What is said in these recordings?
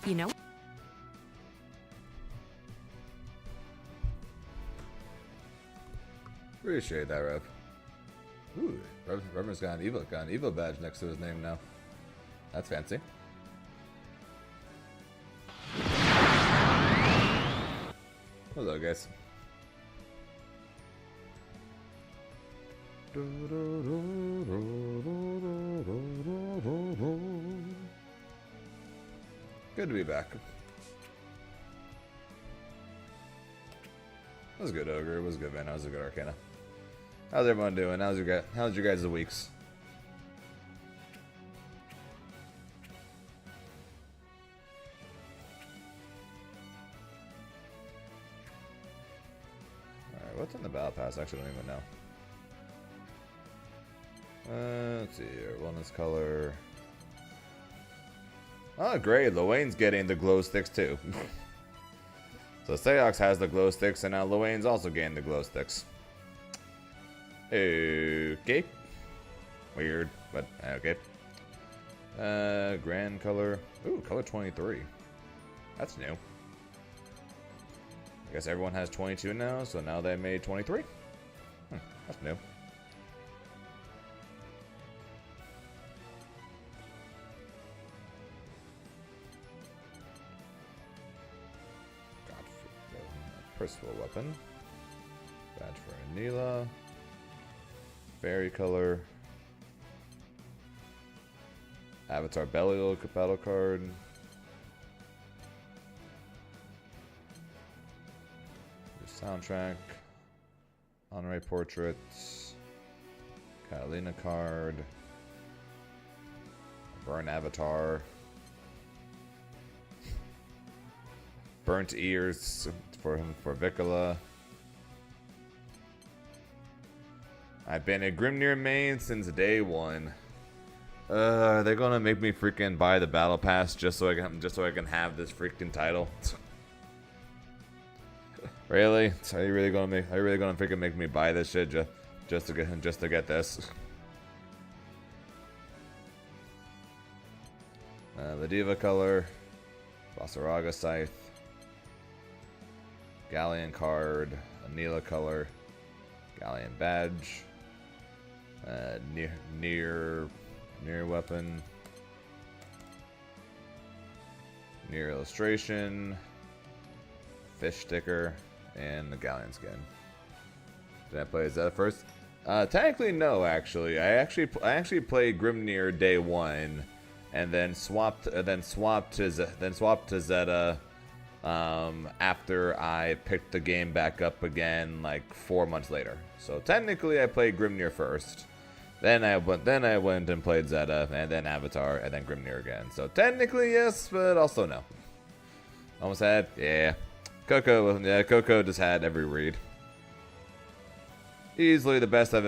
You know? Appreciate that, Rev. Ooh, Rev's got an EVO badge next to his name now. That's fancy. Hello, guys. Good to be back. That was good, Ogre. It was good, man. That was a good Arcana. How's everyone doing? How's your guys' weeks? Alright, what's in the Battle Pass? I actually don't even know. Let's see here. Wellness color. Oh, great. Luane's getting the glow sticks too. So Seox has the glow sticks, and now Luane's also getting the glow sticks. Okay. Weird, but okay. Grand color. Ooh, color 23. That's new. I guess everyone has 22 now, so now they made 23. That's new. Personal weapon. Badge for Anila. Fairy color. Avatar Belial battle card. Soundtrack. Honorary portraits. Catalina card. Burn avatar. Burnt ears for Vicola. I've been a Grimnir main since day one. They're gonna make me freaking buy the battle pass just so I can have this freaking title. Really? Are you really gonna freaking make me buy this shit just to get this? The Diva color, Basaraga Scythe, Galleon card, Anila color, Galleon badge, near weapon, near illustration, fish sticker, and the Galleon skin. Did I play Zeta first? Technically no, actually. I actually played Grimnir day one, and then swapped to Zeta. After I picked the game back up again, like 4 months later. So technically, I played Grimnir first. Then I went and played Zeta, and then Avatar, and then Grimnir again. So technically, yes, but also no. Almost had, yeah. Coco just had every read. Easily the best I've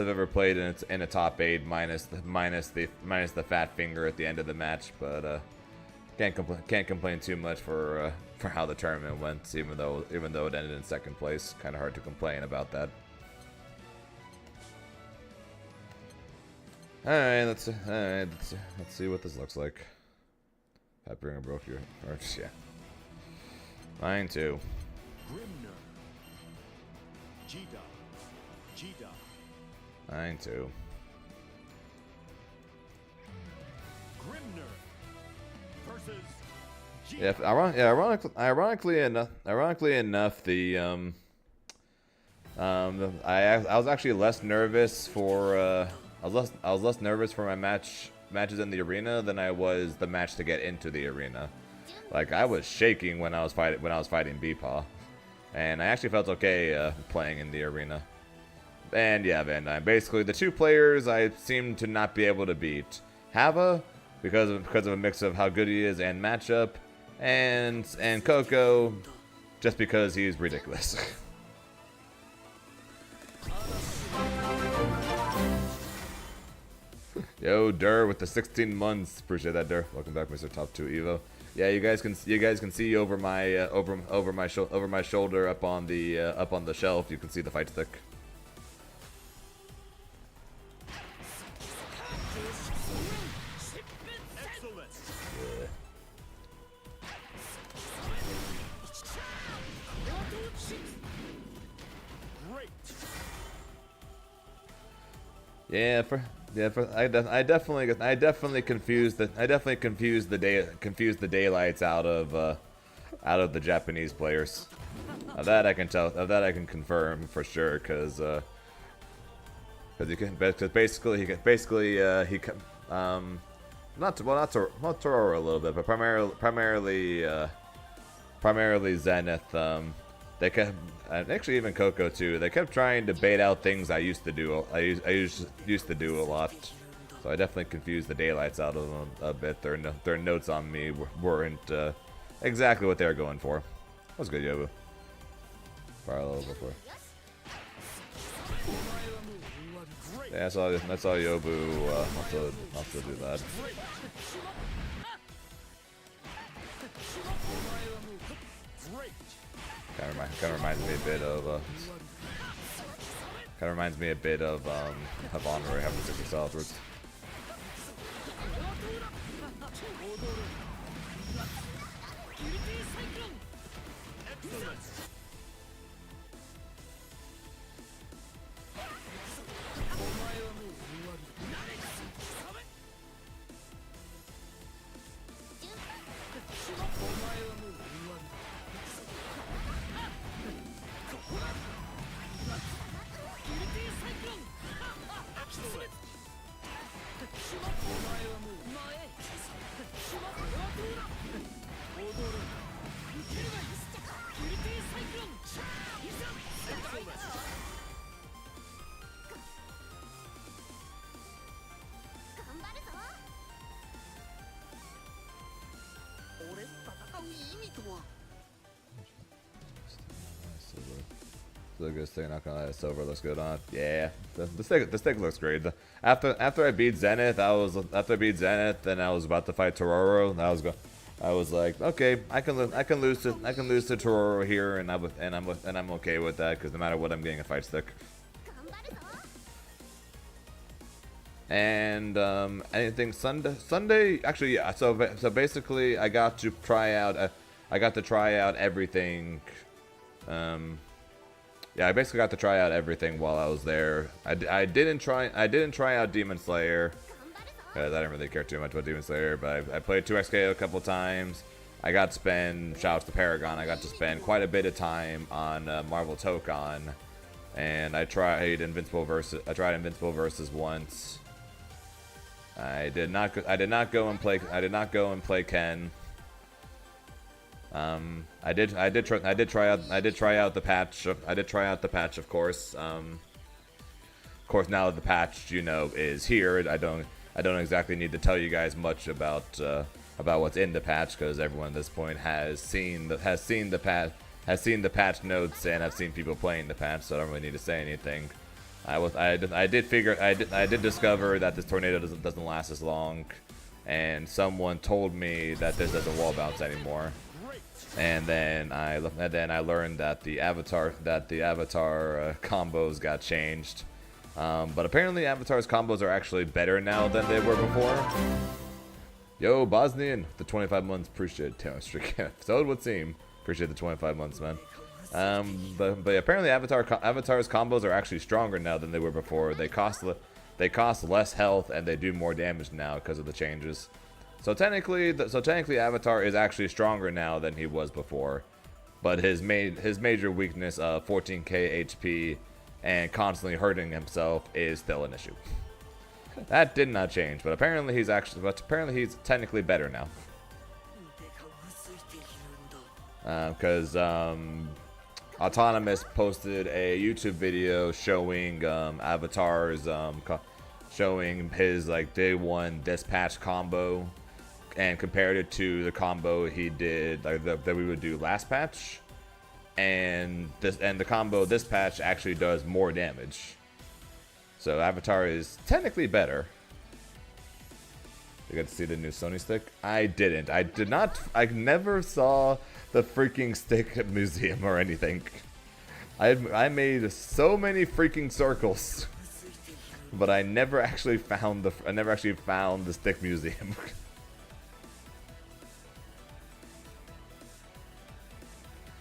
ever played in a top 8, minus the fat finger at the end of the match, but can't complain too much for how the tournament went, even though it ended in second place. Kind of hard to complain about that. All right, let's see what this looks like. Patringer broke your, or yeah. Mine too. Mine too. Yeah, ironically enough, the I was actually less nervous for I was less nervous for my matches in the arena than I was the match to get into the arena. Like, I was shaking when I was fighting Beepaw, and I actually felt okay playing in the arena. And yeah, Van Dyne. Basically, the two players I seem to not be able to beat: Hava, because of a mix of how good he is and matchup, and Coco, just because he's ridiculous. Yo, Dur with the 16 months. Appreciate that, Dur. Welcome back, Mr. Top 2 Evo. Yeah, you guys can see over my over my shoulder up on the shelf. You can see the fight stick. Yeah, I definitely confused the daylights out of the Japanese players. That I can tell. That I can confirm for sure, because not Tororo a little bit, but primarily Zenith. They kept, actually even Coco too. They kept trying to bait out things I used to do. I used to do a lot. So I definitely confused the daylights out of them a bit. Their notes on me weren't exactly what they were going for. That was good, Yobu. Fire a little before. Yeah, that's all Yobu. Also do that. Kind of reminds me a bit of Honor having 60 solid roots. Still good stick, not gonna lie, the silver looks good on. Yeah, the stick looks great. After I beat Zenith, and I was about to fight Tororo. I was like, okay, I can lose to Tororo here, and I'm okay with that, because no matter what, I'm getting a fight stick. And anything Sunday actually, yeah. So basically, I got to try out everything. Yeah, I basically got to try out everything while I was there. I didn't try out Demon Slayer, because I didn't really care too much about Demon Slayer. But I played 2XKO a couple times. I got to spend, shout out to Paragon, I got to spend quite a bit of time on Marvel Tokon, and I tried Invincible versus once. I did not go and play Ken. I did try out the patch. Of course. Of course, now that the patch, is here, I don't exactly need to tell you guys much about what's in the patch, because everyone at this point has seen the patch notes and have seen people playing the patch, so I don't really need to say anything. I did discover that this tornado doesn't last as long, and someone told me that this doesn't wall bounce anymore. And then I learned that the avatar combos got changed. But apparently Avatar's combos are actually better now than they were before. Yo, Bosnian, the 25 months, appreciate it. So it would seem. Appreciate the 25 months, man. But apparently Avatar's combos are actually stronger now than they were before. They cost less health and they do more damage now because of the changes. So technically Avatar is actually stronger now than he was before. But his major weakness of 14k HP and constantly hurting himself is still an issue. That did not change, but apparently he's technically better now. Because Autonomous posted a YouTube video showing Avatar's showing his day one dispatch combo, and compared it to the combo he did that we would do last patch, and the combo this patch actually does more damage. So Avatar is technically better. You got to see the new Sony stick? I didn't. I never saw the freaking stick museum or anything. I made so many freaking circles, but I never actually found the stick museum.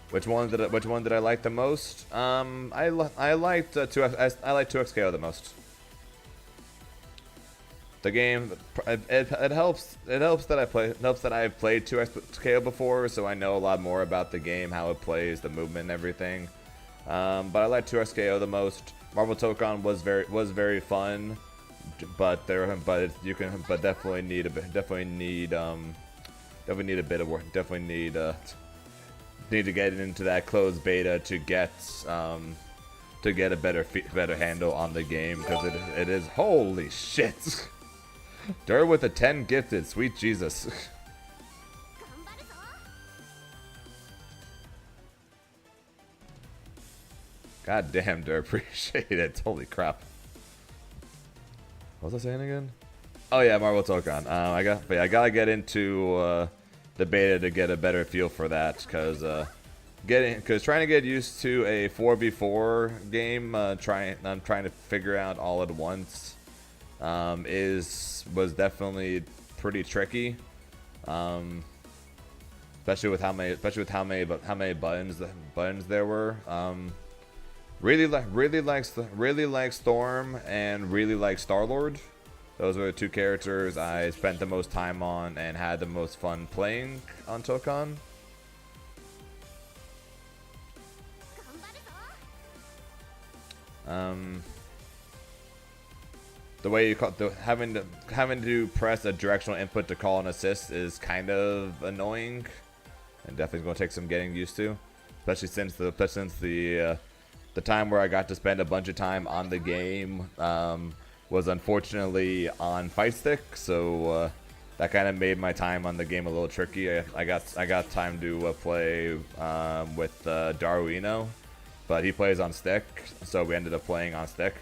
Which one did I like the most? I liked 2XKO the most. the game, it helps that I've played 2XKO before, so I know a lot more about the game, how it plays, the movement and everything. But I like 2XKO the most. Marvel Tokon was very fun, but definitely need a bit of work. Need to get into that closed beta to get a better handle on the game, because it is, holy shit. Dur with a 10 gifted, sweet Jesus. God damn, Dur, appreciate it. Holy crap. What was I saying again? Oh yeah, Marvel Tokon. I gotta get into the beta to get a better feel for that, because trying to get used to a 4v4 game, trying to figure out all at once, was definitely pretty tricky, especially with how many buttons there were. Really like Storm and really like Star-Lord. Those were the two characters I spent the most time on and had the most fun playing on Tokon. The way you call having to press a directional input to call an assist is kind of annoying, and definitely going to take some getting used to, especially since the time where I got to spend a bunch of time on the game was unfortunately on fight stick, so that kind of made my time on the game a little tricky. I got time to play with Daruino, but he plays on stick, so we ended up playing on stick.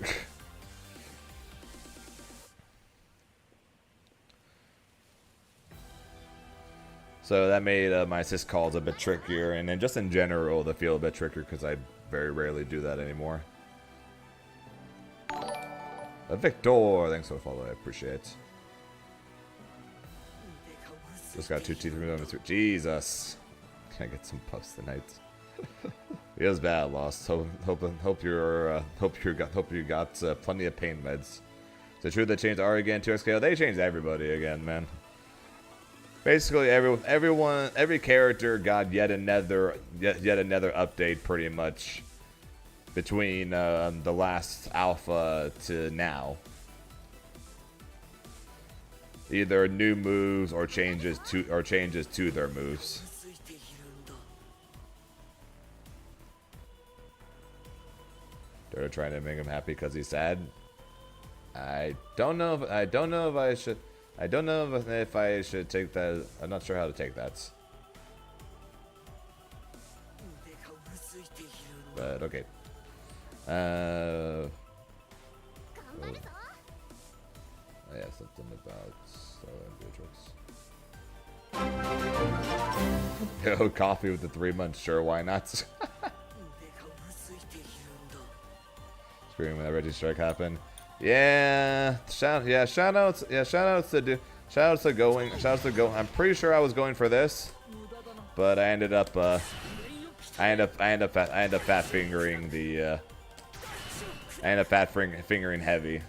So that made my assist calls a bit trickier, and then just in general they feel a bit trickier because I very rarely do that anymore. Victor, thanks for the follow, I appreciate it. Just got 2 T3 Jesus. Can I get some puffs tonight? It was bad loss. Hope you got plenty of pain meds. Is it true they changed R again, 2XKO? They changed everybody again, man. Basically, every character got yet another update pretty much between the last alpha to now. Either new moves or changes to their moves. They're trying to make him happy because he's sad. I don't know if I should. I don't know if I should take that. I'm not sure how to take that. But okay. I have something about Beatrix. Yo, coffee with the 3 months. Sure, why not? Screaming when that Reggie strike happened. Yeah, shoutouts to going. I'm pretty sure I was going for this, but I ended up fat fingering heavy,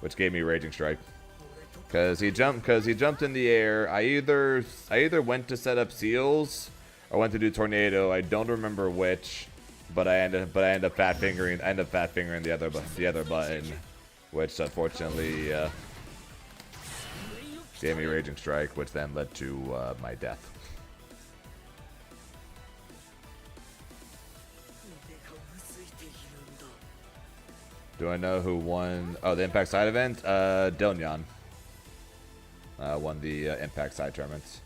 which gave me raging strike. Cause he jumped in the air. I either went to set up seals or went to do tornado. I don't remember which, but I ended up fat fingering the other button, which unfortunately gave me raging strike, which then led to my death. Do I know who won? Oh, the Impact Side event? Dilnyan won the Impact Side tournaments.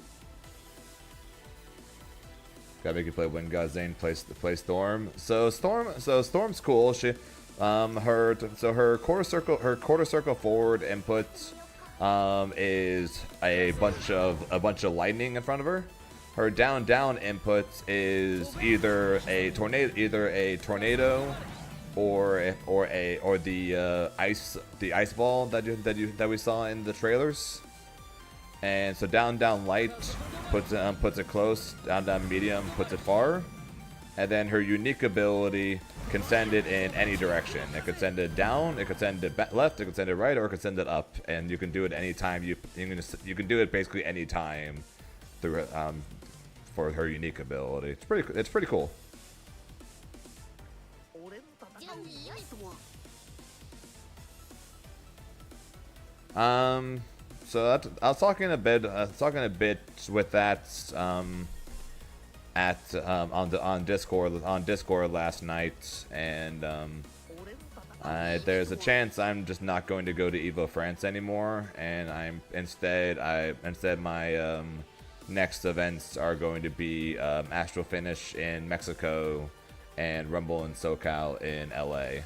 Gotta make you play Wingard Zane, play Storm. So Storm's cool. She her quarter circle forward input is a bunch of lightning in front of her. Her down input is either a tornado or the ice ball that we saw in the trailers. And so down light puts it close, down medium puts it far, and then her unique ability can send it in any direction. It could send it down, it could send it left, it could send it right, or it could send it up, and you can do it anytime. You can do it basically any time through for her unique ability. It's pretty cool. So that, I was talking a bit with that on Discord last night, and there's a chance I'm just not going to go to EVO France anymore, and instead my next events are going to be Astral Finish in Mexico and Rumble in SoCal in LA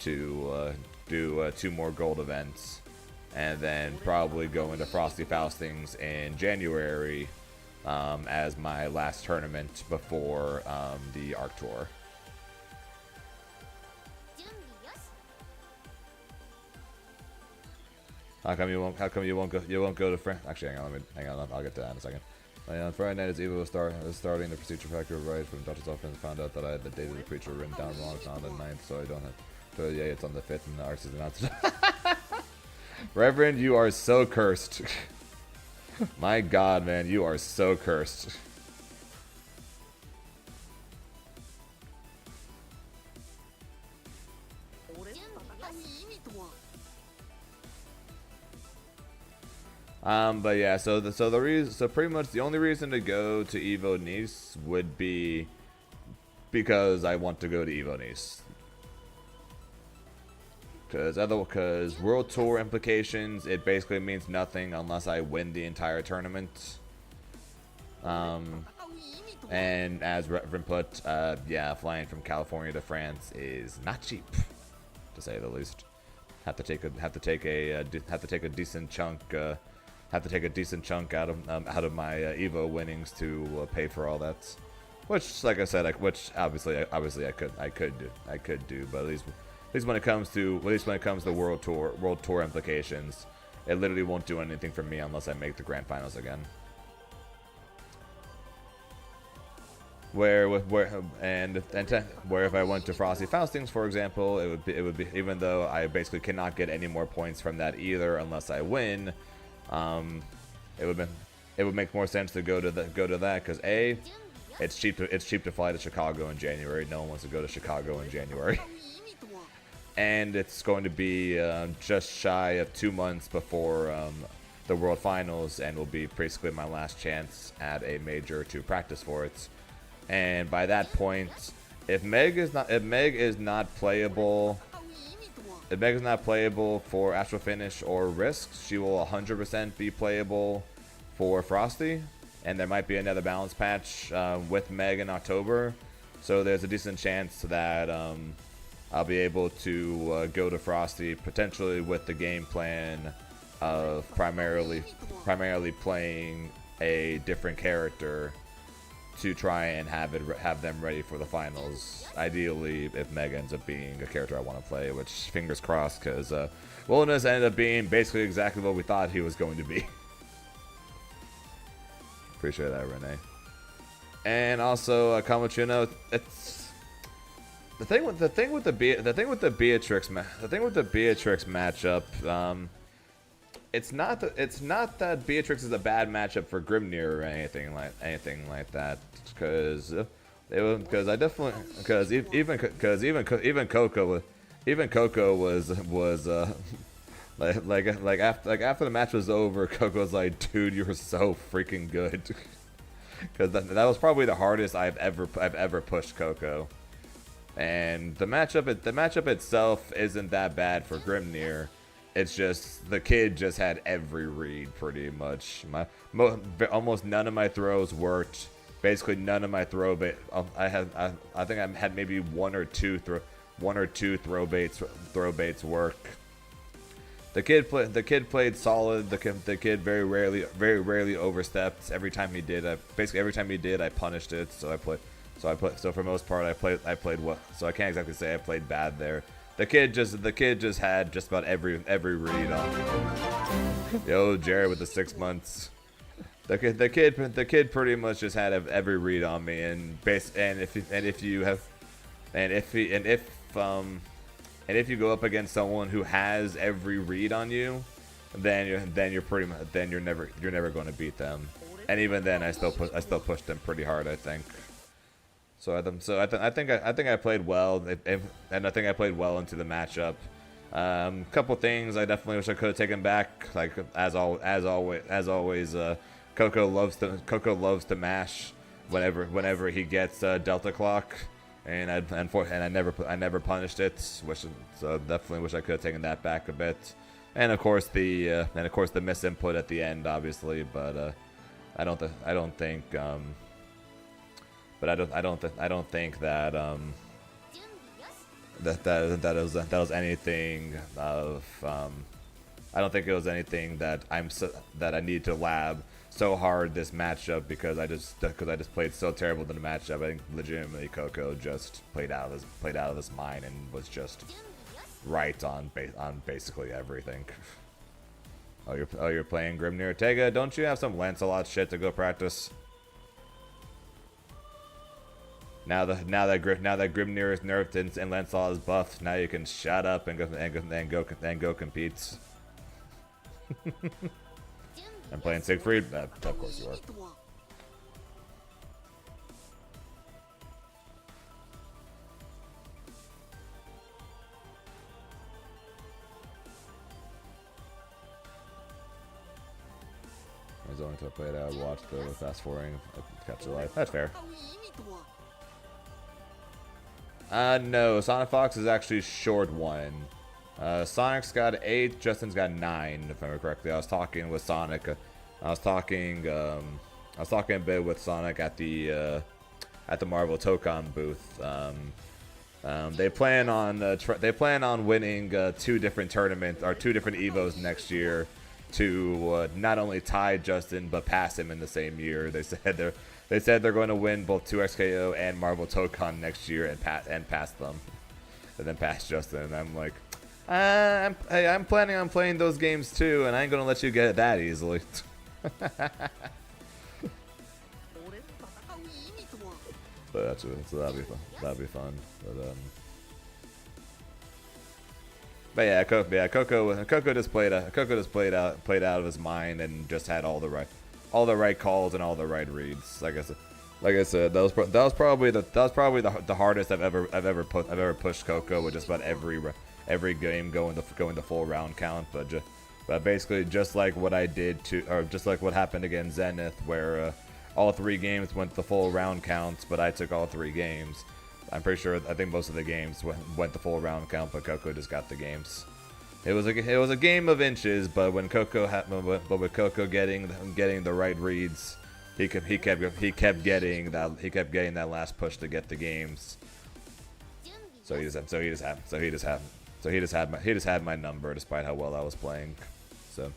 to do 2 more gold events, and then probably go into Frosty Faustings in January as my last tournament before the Arc Tour. How come you won't go? You won't go to France? Actually, hang on. I'll get to that in a second. On Friday night, as EVO was starting, the procedure factor right from Dutch's office found out that I had the date of the preacher written down wrong. It's on the 9th, so I don't have. So yeah, it's on the 5th, and the arts is not. Reverend, you are so cursed. My God, man, you are so cursed. But yeah, so pretty much the only reason to go to EVO Nice would be because I want to go to EVO Nice. Because World Tour implications, it basically means nothing unless I win the entire tournament. And as Reverend put, yeah, flying from California to France is not cheap, to say the least. Have to take a decent chunk. Have to take a decent chunk out of my EVO winnings to pay for all that. Which, like I said, which obviously I could do, but at least when it comes to World Tour implications, it literally won't do anything for me unless I make the grand finals again. Where if I went to Frosty Faustings, for example, it would be even though I basically cannot get any more points from that either unless I win. It would make more sense to go to that because A, it's cheap to fly to Chicago in January. No one wants to go to Chicago in January. And it's going to be just shy of 2 months before the World Finals, and will be basically my last chance at a major to practice for it. And by that point, if Meg is not playable for Astral Finish or Risks, she will 100% be playable for Frosty, and there might be another balance patch with Meg in October. So there's a decent chance that I'll be able to go to Frosty potentially with the game plan of primarily playing a different character to try and have them ready for the finals. Ideally, if Meg ends up being a character I want to play, which fingers crossed, because Wilderness ended up being basically exactly what we thought he was going to be. Appreciate that, Renee. And also, Kamochuno, it's the thing with the Beatrix matchup. It's not that Beatrix is a bad matchup for Grimnir or anything like that, because even Coco was like after the match was over, Coco was like, dude, you were so freaking good, because that was probably the hardest I've ever pushed Coco. And the matchup itself isn't that bad for Grimnir. It's just the kid just had every read pretty much. Almost none of my throws worked. Basically none of my throw bait. I think I had maybe one or two throw baits work. The kid played solid. The kid very rarely overstepped. Every time he did, I punished it. So for the most part I played well. So I can't exactly say I played bad there. The kid just had just about every read on me. Yo, Jared with the 6 months. The kid pretty much just had every read on me, and if you have and if you go up against someone who has every read on you, then you're never going to beat them. And even then, I still pushed them pretty hard, I think. So I think I played well, and I think I played well into the matchup. Couple things I definitely wish I could have taken back. Like as always, Coco loves to mash whenever he gets Delta Clock, and I never punished it. So definitely wish I could have taken that back a bit. And of course the misinput at the end, obviously, but I don't think that was anything of I don't think it was anything that that I need to lab so hard this matchup because I just played so terrible in the matchup. I think legitimately Coco just played out of his mind and was just right on basically everything. Oh, you're playing Grimnir Tega. Don't you have some Lancelot shit to go practice? Now that Grimnir is nerfed and Lancelot is buffed, now you can shut up and go compete. I'm playing Siegfried. Of course you are. I was only to play it out, watch the fast forwarding, catch the life. That's fair. No, Sonic Fox is actually short one. Sonic's got 8, Justin's got 9, if I remember correctly. I was talking with Sonic. I was talking a bit with Sonic at the Marvel Tokon booth. They plan on winning 2 different tournaments or 2 different EVOs next year to not only tie Justin but pass him in the same year. They said they're going to win both 2XKO and Marvel Tokon next year and pass them, and then pass Justin. And I'm like, I'm planning on playing those games too, and I ain't gonna let you get it that easily. So that'll be fun. But yeah, Coco just played out of his mind and just had all the right calls and all the right reads. Like I said, that was probably the hardest I've ever pushed Coco with just about every game going the full round count. But basically just like what I did just like what happened against Zenith, where all 3 games went the full round counts, but I took all 3 games. I think most of the games went the full round count, but Coco just got the games. It was a game of inches, but when Coco getting the right reads, he kept getting that last push to get the games. So he just had my number despite how well I was playing. So.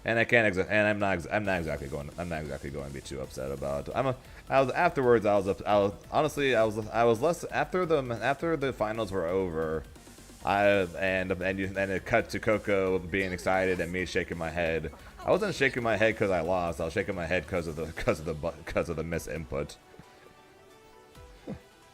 And I'm not exactly going to be too upset about it. Afterwards I was less after the finals were over. And it cut to Coco being excited and me shaking my head. I wasn't shaking my head because I lost. I was shaking my head because of the misinput.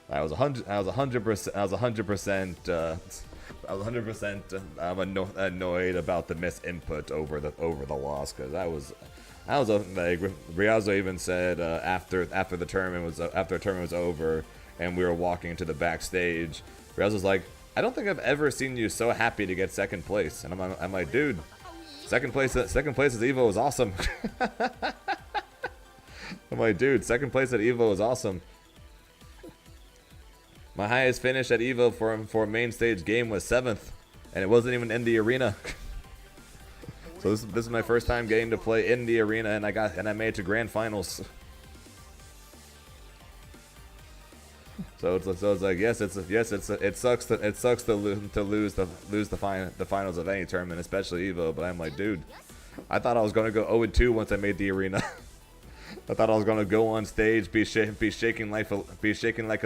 I was 100% annoyed about the misinput over the loss, because I was like, Riazzo even said after the tournament was over and we were walking into the backstage, Riazzo's like, I don't think I've ever seen you so happy to get second place, and I'm like, dude, second place at EVO is awesome. I'm like, dude, second place at EVO is awesome. My highest finish at EVO for a main stage game was 7th, and it wasn't even in the arena. So this is my first time getting to play in the arena, and I made it to grand finals. So it's like, it sucks to lose the finals of any tournament, especially EVO. But I'm like, dude, I thought I was gonna go 0-2 once I made the arena. I thought I was gonna go on stage, be shaking like a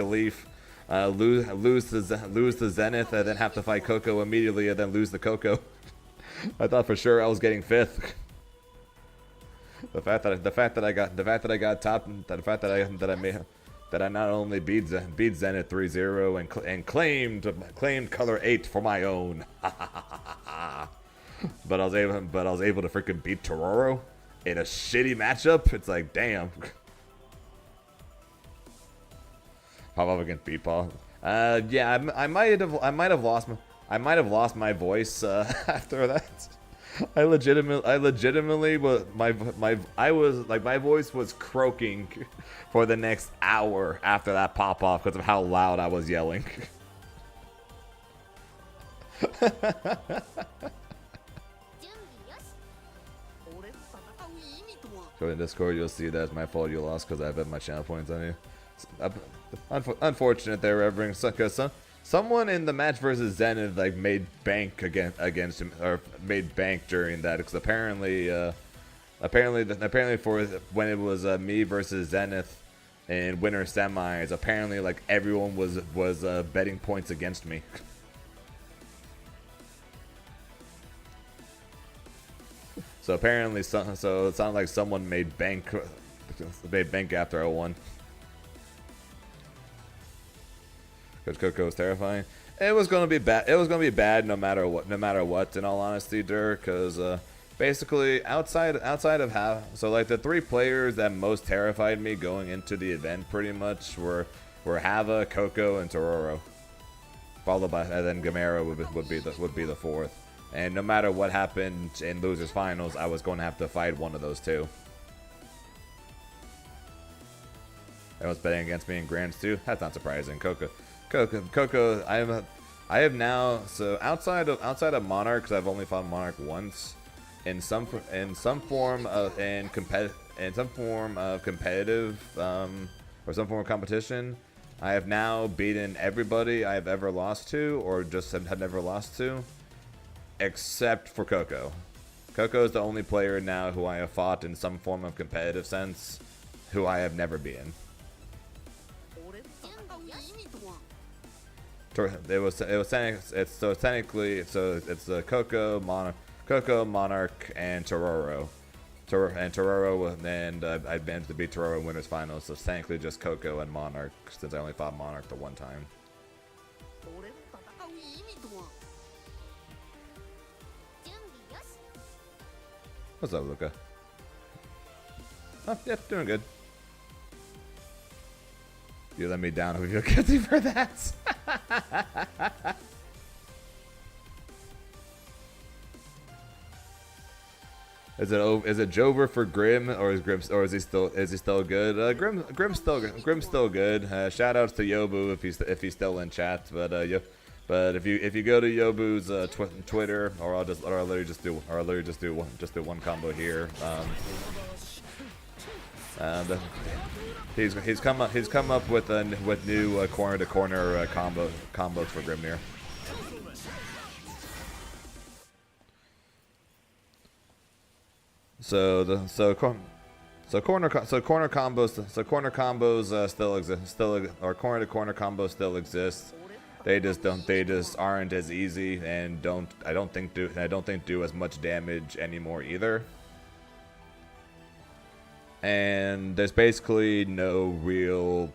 leaf. Lose the Zenith, and then have to fight Coco immediately, and then lose the Coco. I thought for sure I was getting 5th. The fact that I got top, the fact that that I not only beat Zenith 3-0 and claimed color 8 for my own, but I was able to freaking beat Tororo in a shitty matchup. It's like, damn. Pop up against Beat Paul. Yeah, I might have lost my voice after that. I legitimately was my voice was croaking for the next hour after that pop off because of how loud I was yelling. Go in Discord, you'll see that's my fault you lost because I bet my channel points on you. Unfortunate there, Reverend, because someone in the match versus Zenith like made bank against him, or made bank during that, because apparently for when it was me versus Zenith in winter semis, apparently like everyone was betting points against me. So apparently, so it sounded like someone made bank after I won. Coach Coco was terrifying. It was gonna be bad. It was gonna be bad no matter what. No matter what. In all honesty, Dirk, because basically outside of how, so like the 3 players that most terrified me going into the event pretty much were Hava, Coco, and Tororo, followed by, and then Gamera would be the 4th. And no matter what happened in losers finals, I was going to have to fight one of those 2. Everyone's betting against me in grands too. That's not surprising. Coco. I have now, so outside of Monarch, because I've only fought Monarch once, in some form of competitive or some form of competition, I have now beaten everybody I have ever lost to, or just have never lost to, except for Coco. Coco is the only player now who I have fought in some form of competitive sense, who I have never beaten. It's Coco, Monarch, and Tororo. And I managed to beat Tororo in winners finals, so it's technically just Coco and Monarch, since I only fought Monarch the one time. What's up, Luca? Oh, yeah, doing good. You let me down. If you're guilty for that. Is it Jover for Grim, or is he still good? Grim's still good. Shout outs to Yobu if he's still in chat, but if you go to Yobu's Twitter, or I'll literally just do one combo here. He's come up with new corner to corner combos for Grimnir. Corner combos still exist. Or corner to corner combos still exist. They just aren't as easy, and I don't think do as much damage anymore either. And there's basically no real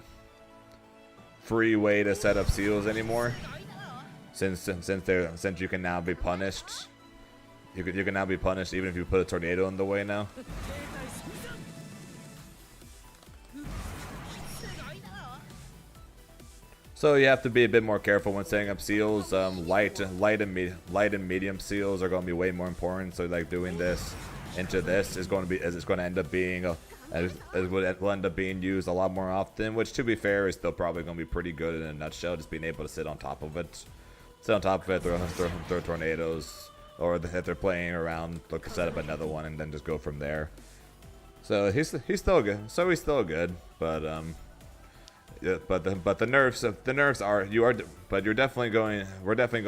free way to set up seals anymore, since you can now be punished. You can now be punished even if you put a tornado in the way now. So you have to be a bit more careful when setting up seals. Light and medium seals are going to be way more important. So like doing this into this is going to end up being will end up being used a lot more often. Which, to be fair, is still probably going to be pretty good in a nutshell. Just being able to sit on top of it, throw tornadoes, or if they're playing around, look to set up another one and then just go from there. So he's still good. So he's still good, but yeah, but the nerfs we're definitely going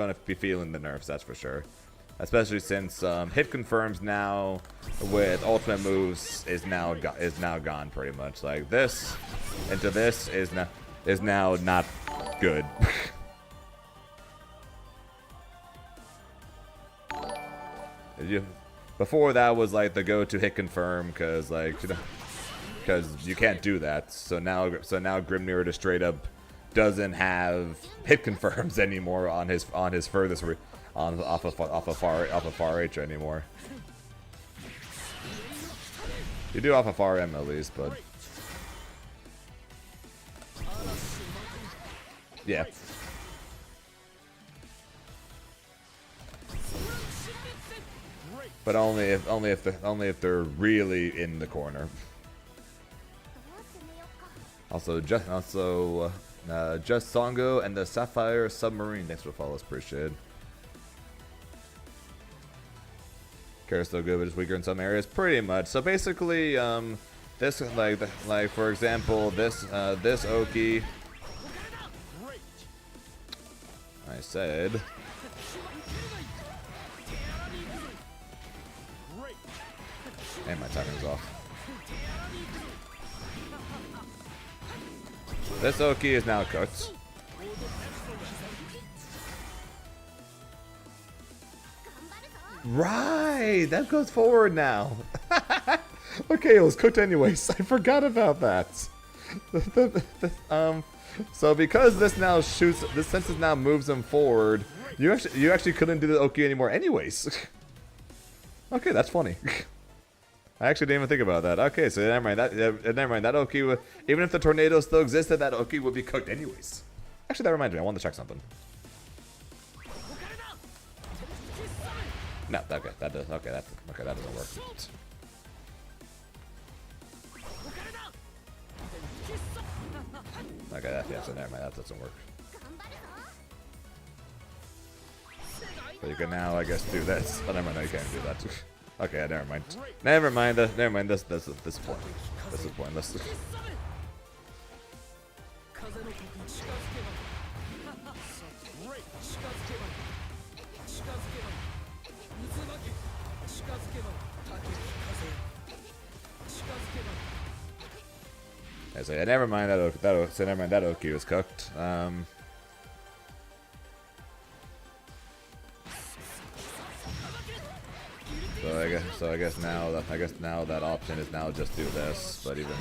to be feeling the nerfs, that's for sure. Especially since hit confirms now with ultimate moves is now gone pretty much. Like this into this is now not good. Before that was like the go-to hit confirm, because like, you know, because you can't do that. So now Grimnir just straight up doesn't have hit confirms anymore on his furthest off of far H anymore. You do off of far M at least, but yeah. But only if they're really in the corner. Also, just Songo and the Sapphire Submarine. Thanks for the follows, appreciate it. Kara's still good, but it's weaker in some areas. Pretty much. So basically, this like for example, this Oki. I said. And my timing's off. This Oki is now cooked. Right, that goes forward now. Okay, it was cooked anyways. I forgot about that. So because this now shoots, this since it now moves them forward, you actually couldn't do the Oki anymore anyways. Okay, that's funny. I actually didn't even think about that. Okay, so never mind that Oki would, even if the tornado still existed, that Oki would be cooked anyways. Actually, that reminds me, I wanted to check something. No, okay, that does. Okay, that doesn't work. Okay, so never mind, that doesn't work. But you can now, I guess, do this. Oh, never mind, no, you can't do that. Okay, never mind. Never mind. This is pointless. I say, never mind that Oki was cooked. So I guess now that option is now just do this, but even.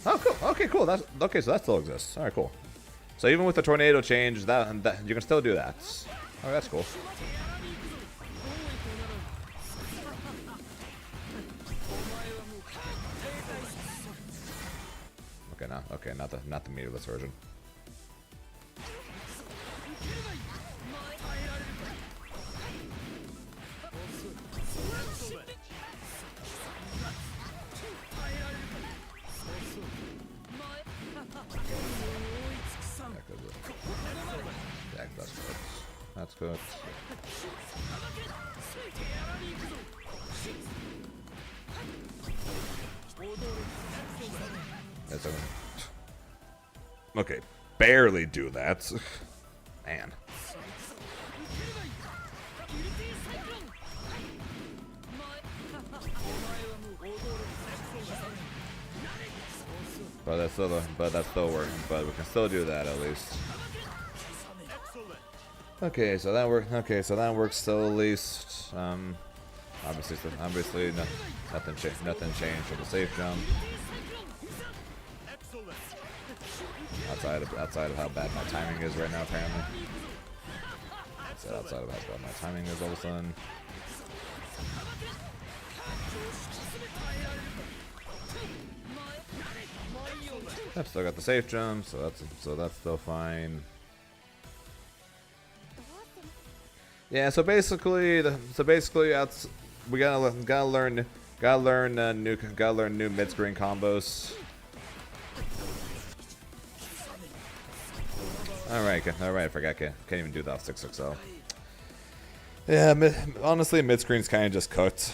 Oh, cool. Okay, cool. Okay. So that still exists. All right, cool. So even with the tornado change, that you can still do that. Oh, that's cool. Okay, not the meterless version. That's good. That's okay. Barely do that. Man. But that's still working. But we can still do that at least. Okay, so that works. Okay, so that works still at least. Obviously, nothing changed for the safe jump. Outside of how bad my timing is right now, apparently. Outside of how bad my timing is all of a sudden. I've still got the safe jump, so that's still fine. Yeah, so basically, we gotta learn new mid-screen combos. All right, I forgot. Can't even do that 6XL. Yeah, honestly, mid-screen's kind of just cooked.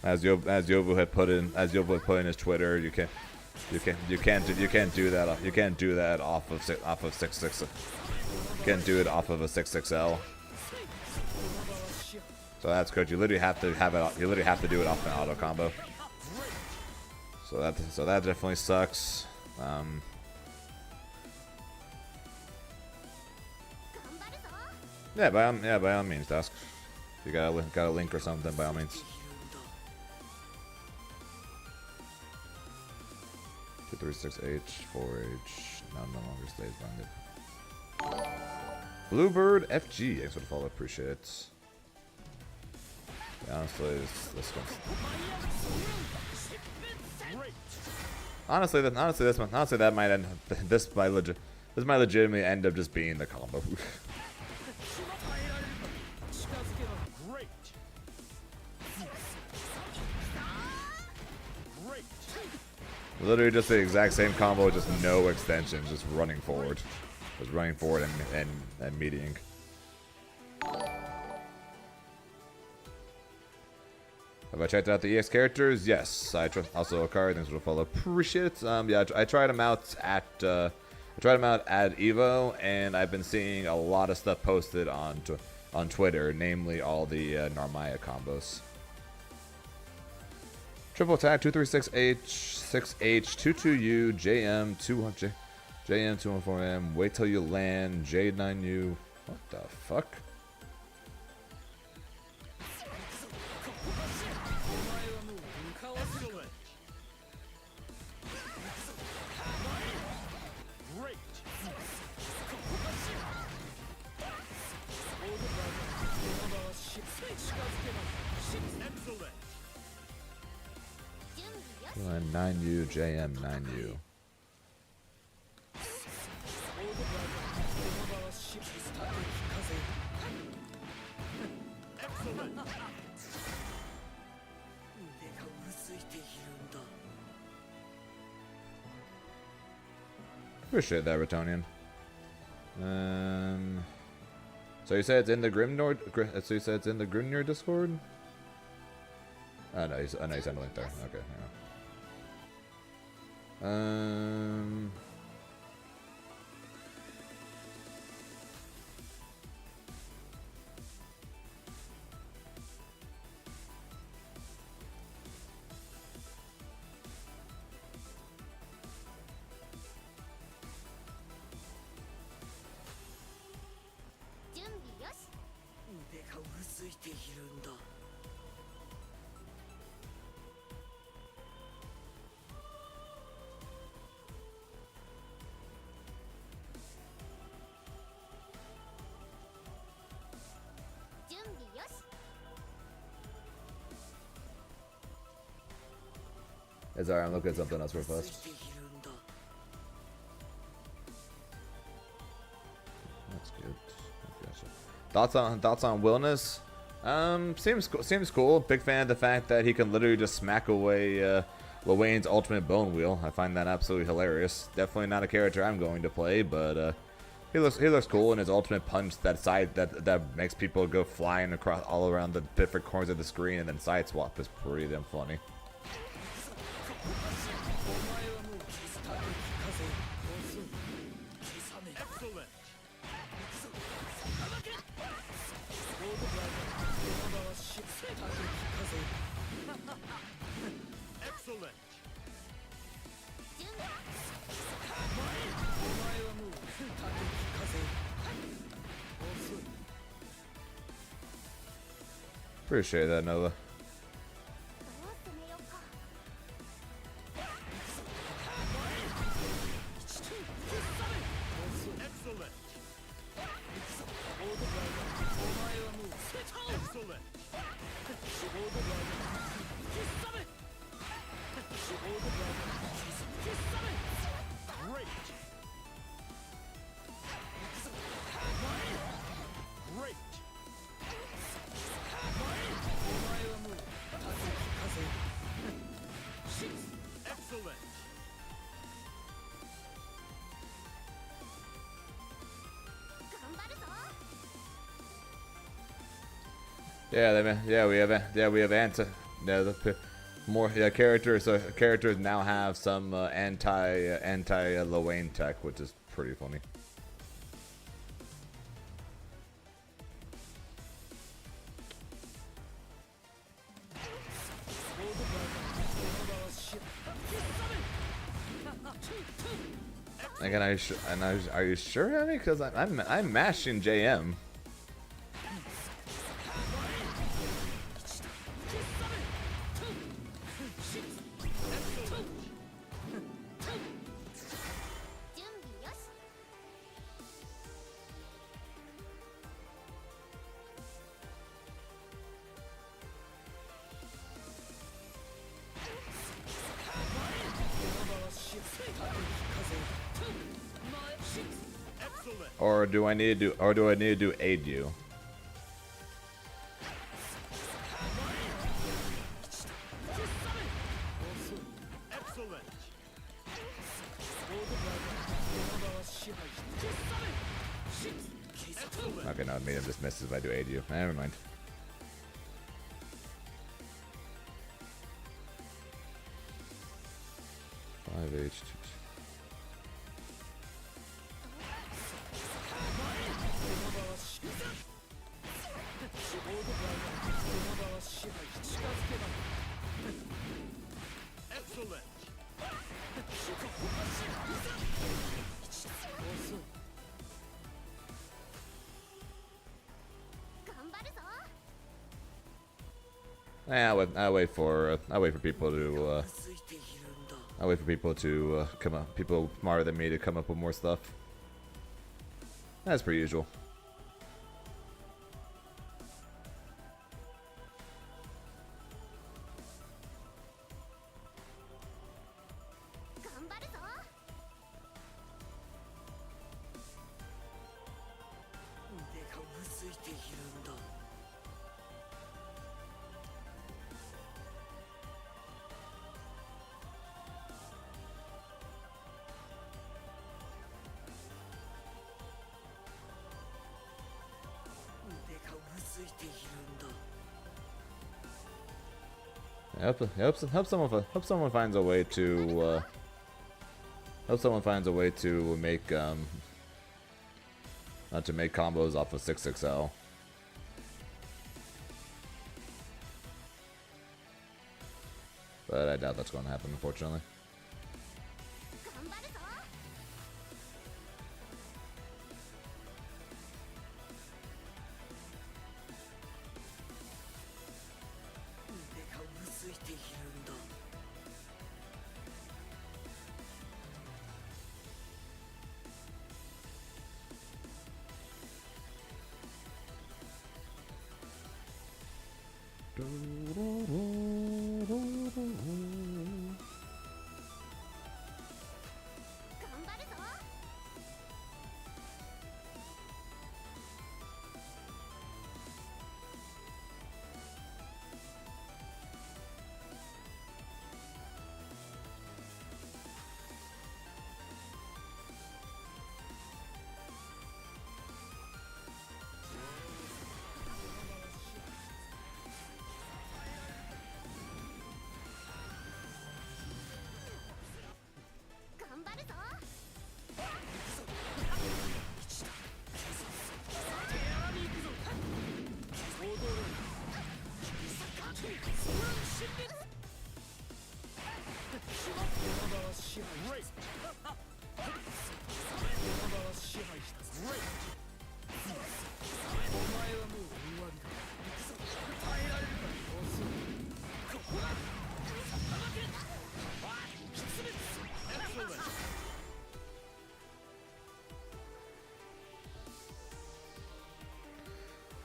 As Yobu had put in his Twitter, you can't do that. You can't do that off of 6.6. You can't do it off of a 6XL. So that's good. You literally have to have it. You literally have to do it off an auto combo. So that definitely sucks. Yeah, by all means, Dusk. If you got a link or something, by all means. 236H, 4H. Now no longer stays bonded. Bluebird FG. Thanks for the follow. Appreciate it. Yeah, honestly, this one's. Honestly, that might end. This might legitimately end up just being the combo. Literally just the exact same combo, just no extensions, just running forward. Just running forward and meeting. Have I checked out the EX characters? Yes. I also a card. Thanks for the follow. Appreciate it. Yeah, I tried them out at EVO, and I've been seeing a lot of stuff posted on Twitter, namely all the Narmaya combos. Triple attack 236H 6H 22U JM 200 JM 214M. Wait till you land J9U. What the fuck? Excellent. 9U JM 9U. Appreciate that, Retonian. So you said it's in the Grimnor. So you said it's in the Grimnor Discord. Oh no, you sent a link there. Okay. Yeah. It's alright, I'm looking at something else real fast. That's good. Thoughts on Wilness? Seems cool. Big fan of the fact that he can literally just smack away Wayne's ultimate bone wheel. I find that absolutely hilarious. Definitely not a character I'm going to play, but he looks cool, and his ultimate punch, that makes people go flying across all around the different corners of the screen and then side swap, is pretty damn funny. Appreciate that, Nova. We have characters now have some anti Lowain tech, which is pretty funny. Again, are you sure, Hammy? Because I'm mashing JM. Or do I need to do aid you? Okay, no, maybe just misses if I do aid you. Never mind. Five H2. Yeah, I'll wait for people to come up. People smarter than me to come up with more stuff. As per usual. Hope someone finds a way to make not to make combos off of 6XL. But I doubt that's going to happen, unfortunately.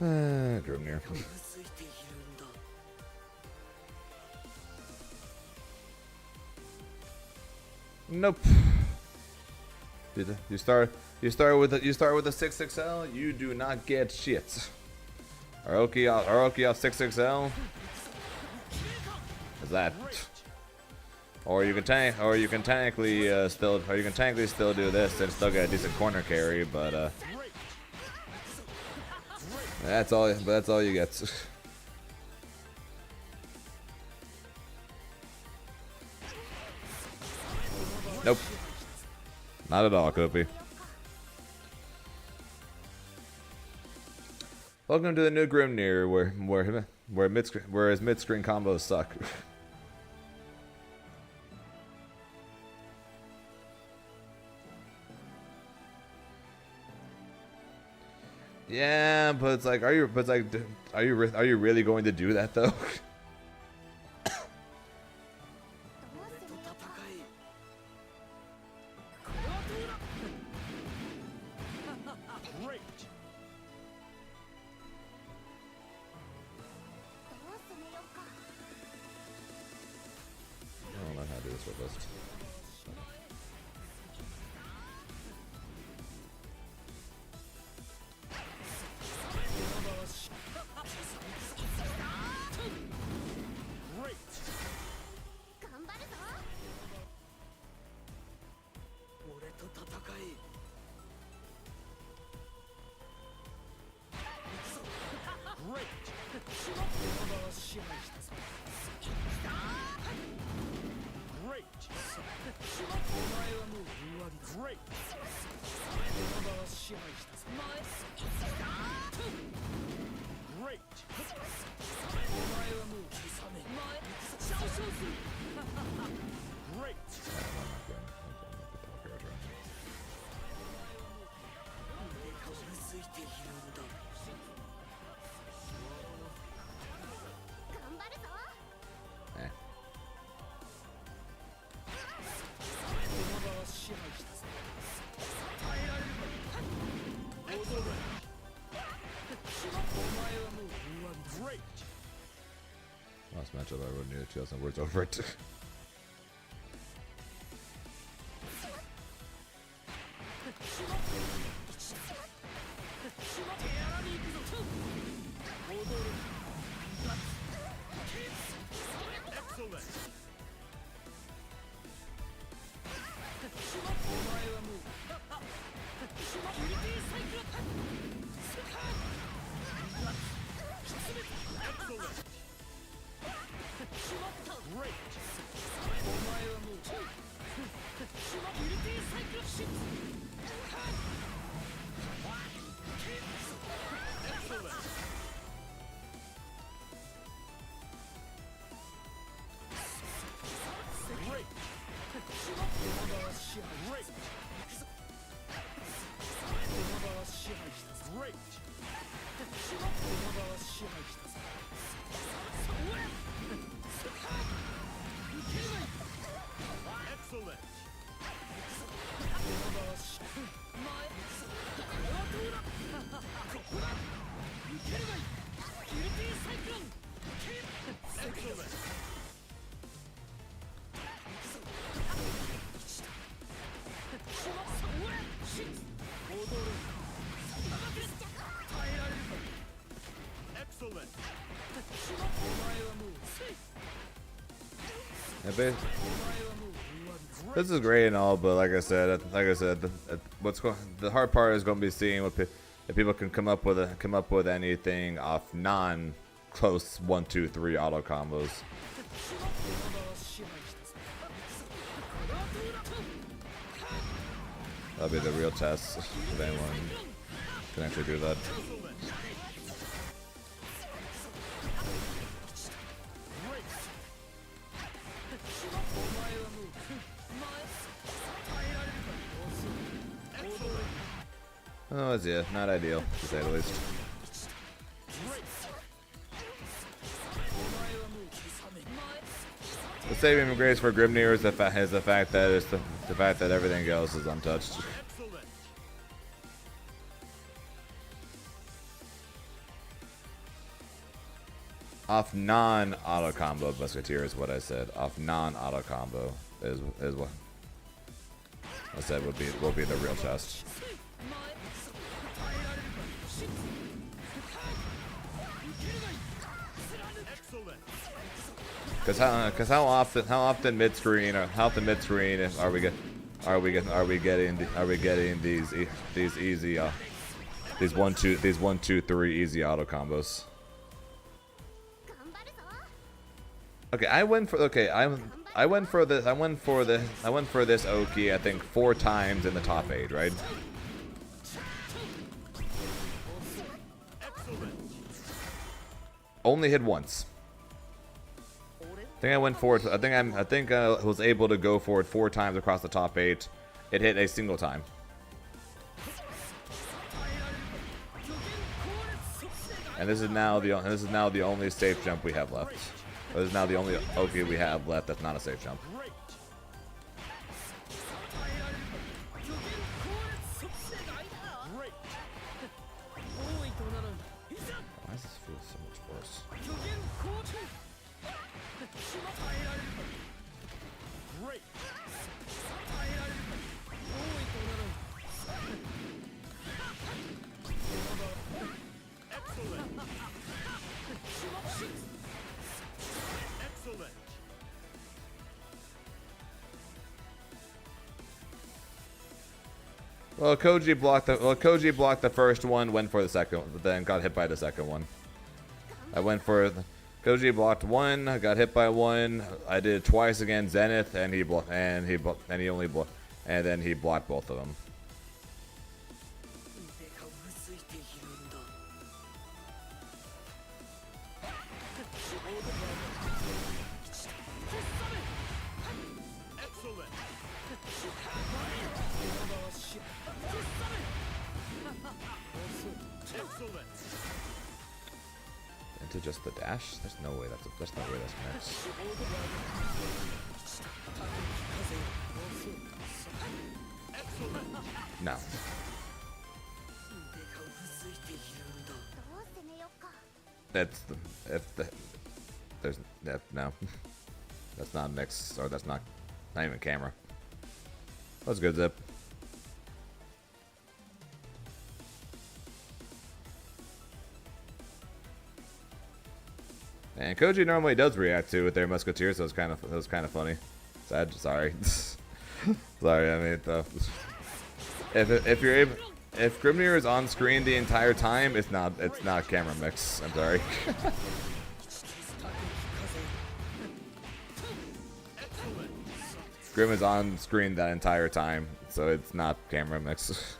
Grimnir. Nope. You start with the 6XL. You do not get shit. Aoki off 6XL. Is that? Or you can technically still do this and still get a decent corner carry, but that's all you get. Nope. Not at all, Kopi. Welcome to the new Grimnir, where his mid-screen combos suck. Yeah, but it's like, are you really going to do that though? Last matchup, I would need 2,000 words over it. This is great and all, but like I said, the hard part is going to be seeing what if people can come up with anything off non-close 1, 2, 3 auto combos. That'll be the real test if anyone can actually do that. Oh, it's yeah, not ideal to say the least. The saving grace for Grimnir is the fact that everything else is untouched. Off non-auto combo Musketeer is what I said. Off non-auto combo is what I said will be the real test. Because how often mid screen are we getting these easy these 1, 2, 3 easy auto combos? Okay, I went for this Oki I think 4 times in the top 8, right? Only hit once. I think I went for it. I think I was able to go for it 4 times across the top 8. It hit a single time. And this is now the only safe jump we have left. This is now the only Oki we have left that's not a safe jump. Why does this feel so much worse? Well, Koji blocked the first one, went for the second, but then got hit by the second one. I went for Koji blocked 1, got hit by 1. I did it twice against Zenith, and he blocked both of them. it just the dash? There's no way there's no way that's mixed. No. That's no. That's not mixed, or that's not even camera. That's good, Zip. And Koji normally does react to with their musketeers, so it was kind of funny. Sad, sorry. Sorry, I mean, if you're able, if Grimnir is on screen the entire time, it's not camera mix. I'm sorry. Grim is on screen that entire time, so it's not camera mix.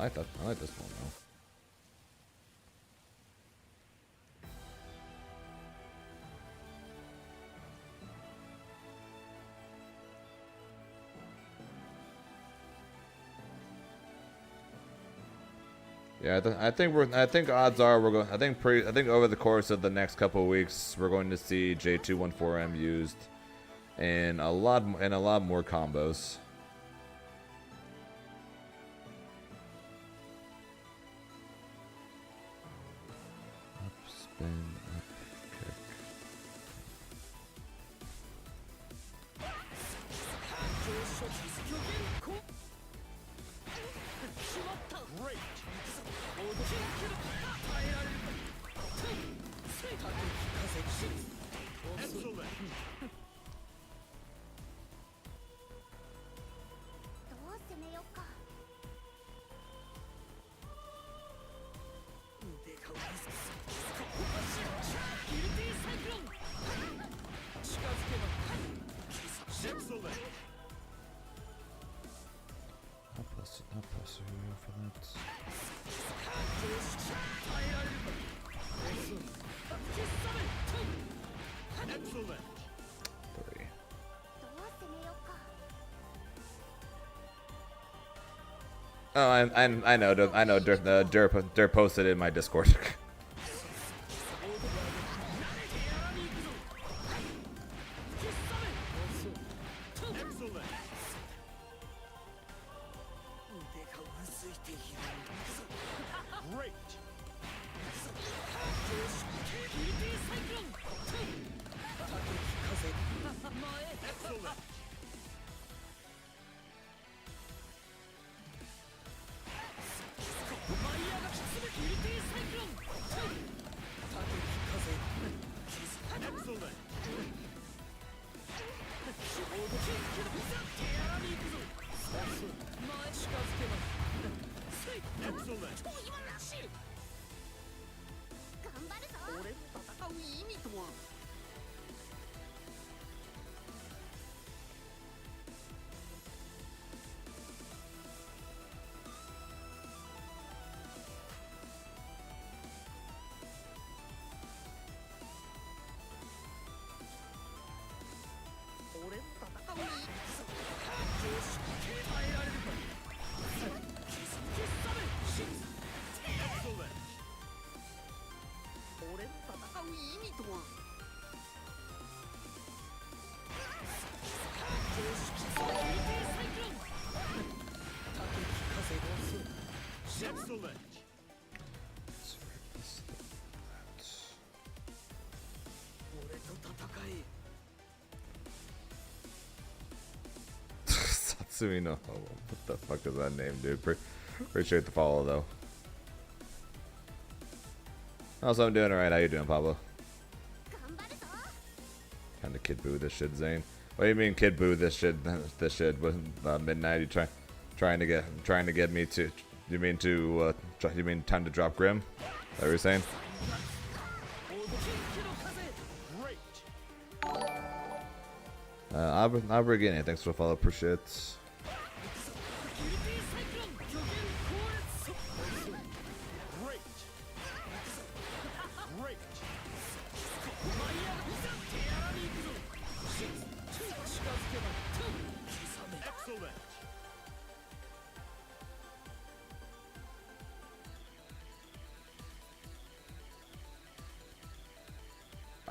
I like this one though. Yeah, I think odds are we're going. I think over the course of the next couple of weeks we're going to see J214M used in a lot more combos. Oh, I know. Dur posted it in my Discord. Satsuino. Oh, what the fuck is that name, dude? Appreciate the follow, though. Also, I'm doing alright. How you doing, Pablo? Kinda kid boo this shit, Zane. What do you mean, Kid Boo? This shit was midnight. You trying to get me to? You mean you mean time to drop Grim? Is that what you're saying? Aborigine, thanks for the follow. Appreciate it.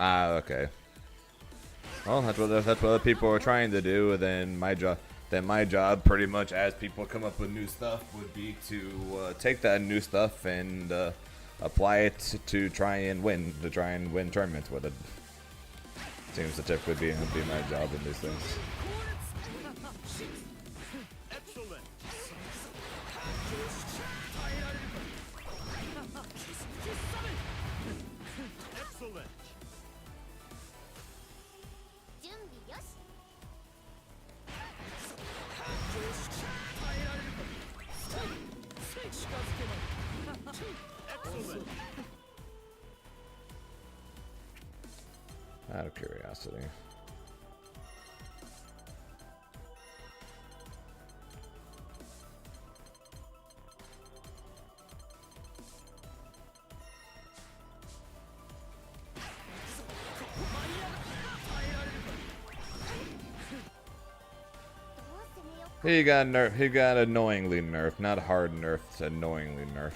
Ah, okay. Well, that's what people are trying to do. Then my job, pretty much, as people come up with new stuff, would be to take that new stuff and apply it to try and win tournaments with it. Seems to typically be my job in these things. Out of curiosity. He got annoyingly nerfed, not hard nerfed, annoyingly nerfed.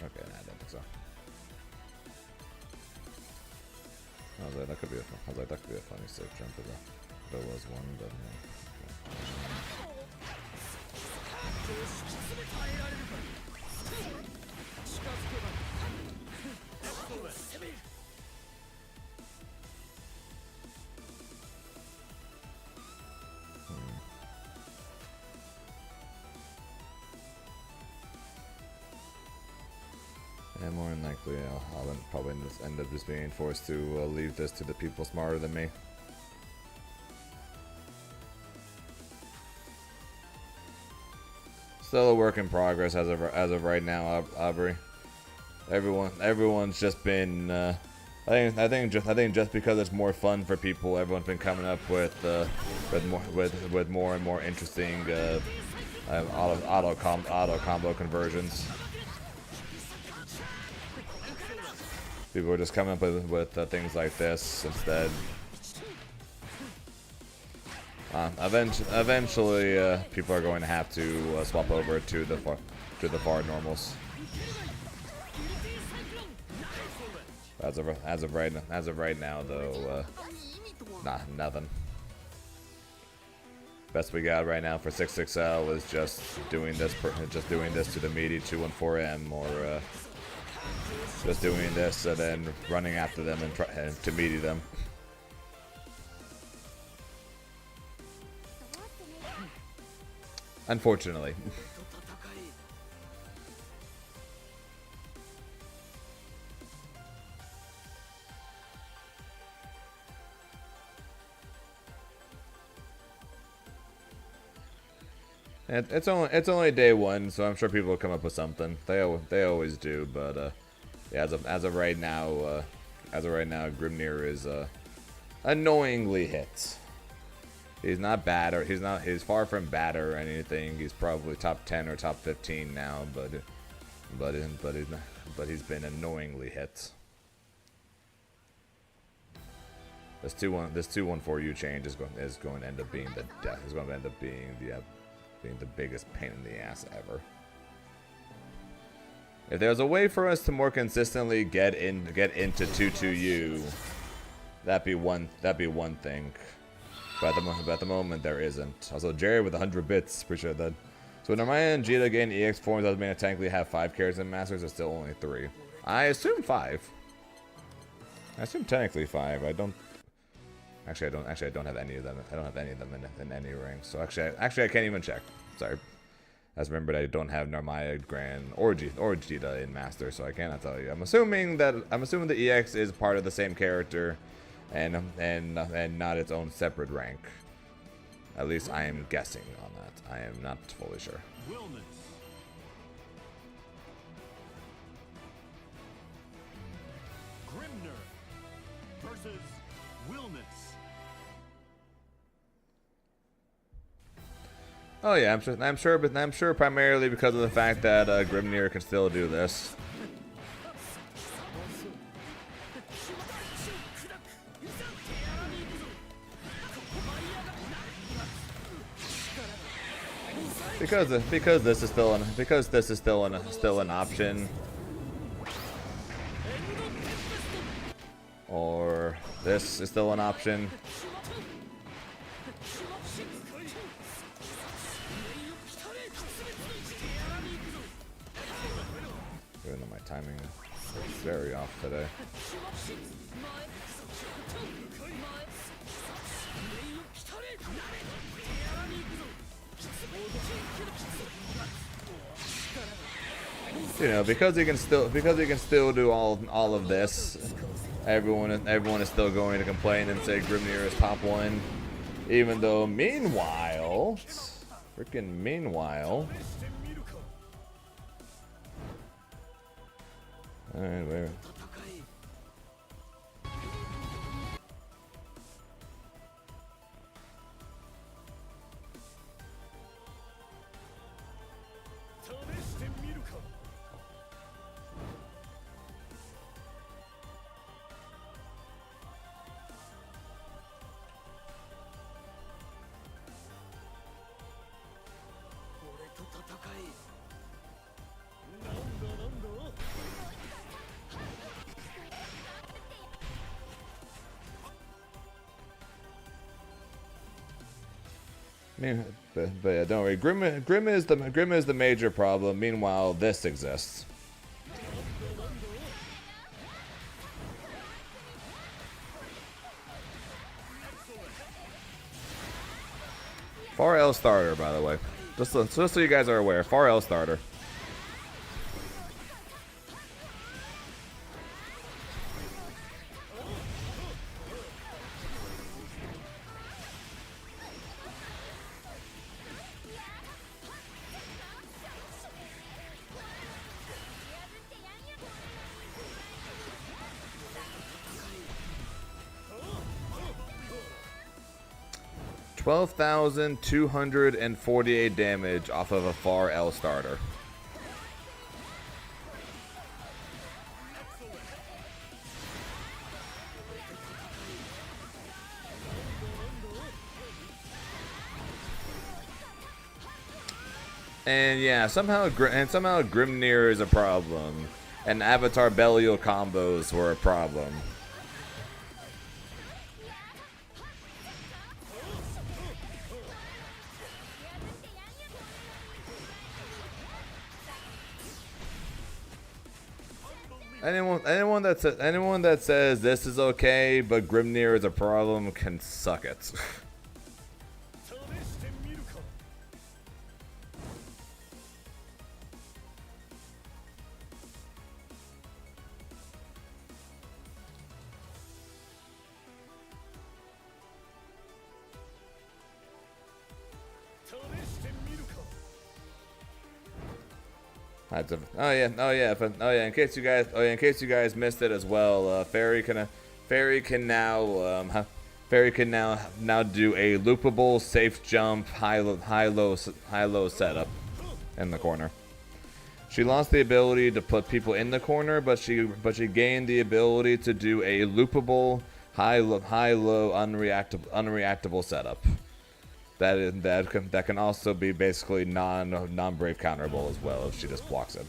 Okay, nah, I don't think so. I was like, that could be a funny safe jump if there was one, but no. And more than likely, I'll probably just end up just being forced to leave this to the people smarter than me. Still a work in progress as of right now, Aubrey. Everyone's just been. I think just because it's more fun for people, everyone's been coming up with more and more interesting auto combo conversions. People are just coming up with things like this instead. Eventually, people are going to have to swap over to the far normals. As of right now, though, nothing. Best we got right now for 6XL is just doing this to the meaty 214M, or just doing this and then running after them and to meaty them. Unfortunately. It's only day one, so I'm sure people will come up with something. They always do, but yeah, as of right now, Grimnir is annoyingly hit. He's not bad, or he's far from bad or anything. He's probably top 10 or top 15 now, but he's been annoyingly hit. This 214U change is going to end up being the death. Is going to end up being the biggest pain in the ass ever. If there's a way for us to more consistently get into 2-2U, that'd be one thing. But at the moment there isn't. Also, Jerry with 100 bits, appreciate that. So when Narmaya and Jita gain EX forms, does it mean technically have 5 characters in Masters, or still only 3? I assume 5. I assume technically 5. I don't. Actually, I don't have any of them. I don't have any of them in any ranks. So actually, I can't even check. Sorry. I just remembered I don't have Narmaya, Gran, or Jita in Master, so I cannot tell you. I'm assuming the EX is part of the same character, and not its own separate rank. At least I am guessing on that. I am not fully sure. Grimner versus Wilness. Oh yeah, I'm sure primarily because of the fact that Grimnir can still do this. Because this is still an option, or this is still an option. Even though my timing is very off today. You know, because he can still do all of this, everyone is still going to complain and say Grimnir is top 1, even though meanwhile. Alright, wait. But yeah, don't worry. Grim is the major problem. Meanwhile, this exists. Far L starter, by the way. Just so you guys are aware, Far L starter. $12,248 damage off of a Far L starter. And yeah, somehow Grimnir is a problem, and Avatar Belial combos were a problem. Anyone that says this is okay but Grimnir is a problem can suck it. Oh yeah. In case you guys missed it as well, Fairy can now do a loopable safe jump high low setup in the corner. She lost the ability to put people in the corner, but she gained the ability to do a loopable high low unreactable setup. That can also be basically non-brave counterable as well if she just blocks it.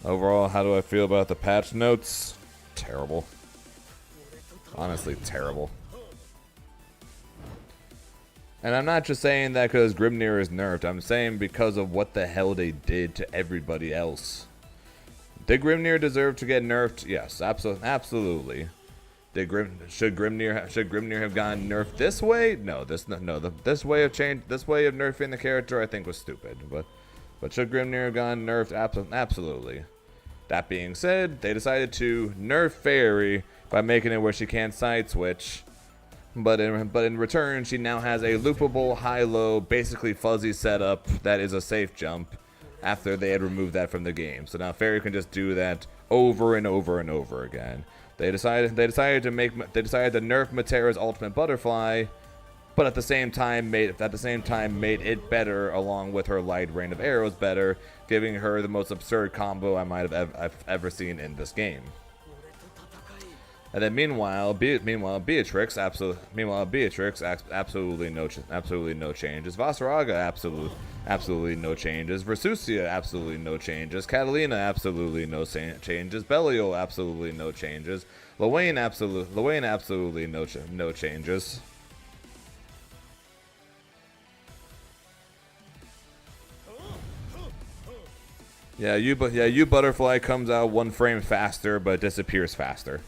Overall, how do I feel about the patch notes? Terrible. Honestly, terrible. And I'm not just saying that because Grimnir is nerfed. I'm saying because of what the hell they did to everybody else. Did Grimnir deserve to get nerfed? Yes, absolutely. Should Grimnir have gotten nerfed this way? No, this way of nerfing the character I think was stupid. But should Grimnir have gotten nerfed? Absolutely. That being said, they decided to nerf Fairy by making it where she can't side switch. But in return, she now has a loopable, high-low, basically fuzzy setup that is a safe jump after they had removed that from the game. So now Fairy can just do that over and over and over again. They decided to nerf Matera's ultimate butterfly, but at the same time made it better along with her light rain of arrows better, giving her the most absurd combo I might have ever seen in this game. And then meanwhile, Beatrix absolutely no changes. Vasaraga absolutely no changes. Versusia absolutely no changes. Catalina absolutely no changes. Belial absolutely no changes. Lwayne absolutely no changes. Yeah, you Butterfly comes out 1 frame faster but disappears faster.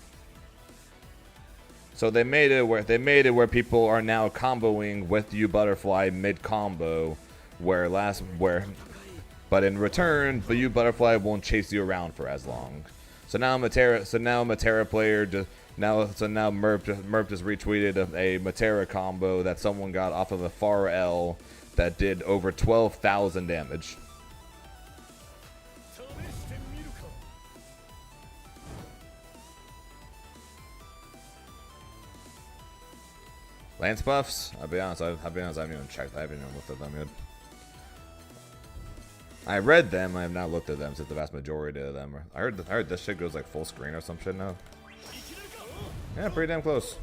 So they made it where people are now comboing with you Butterfly mid combo, but in return the you Butterfly won't chase you around for as long. So now Matera player Merp just retweeted a Matera combo that someone got off of a far L that did over 12,000 damage. Lance buffs? I'll be honest, I haven't even checked. I haven't even looked at them yet. I read them, I have not looked at them since the vast majority of them. I heard this shit goes like full screen or some shit now. Yeah, pretty damn close.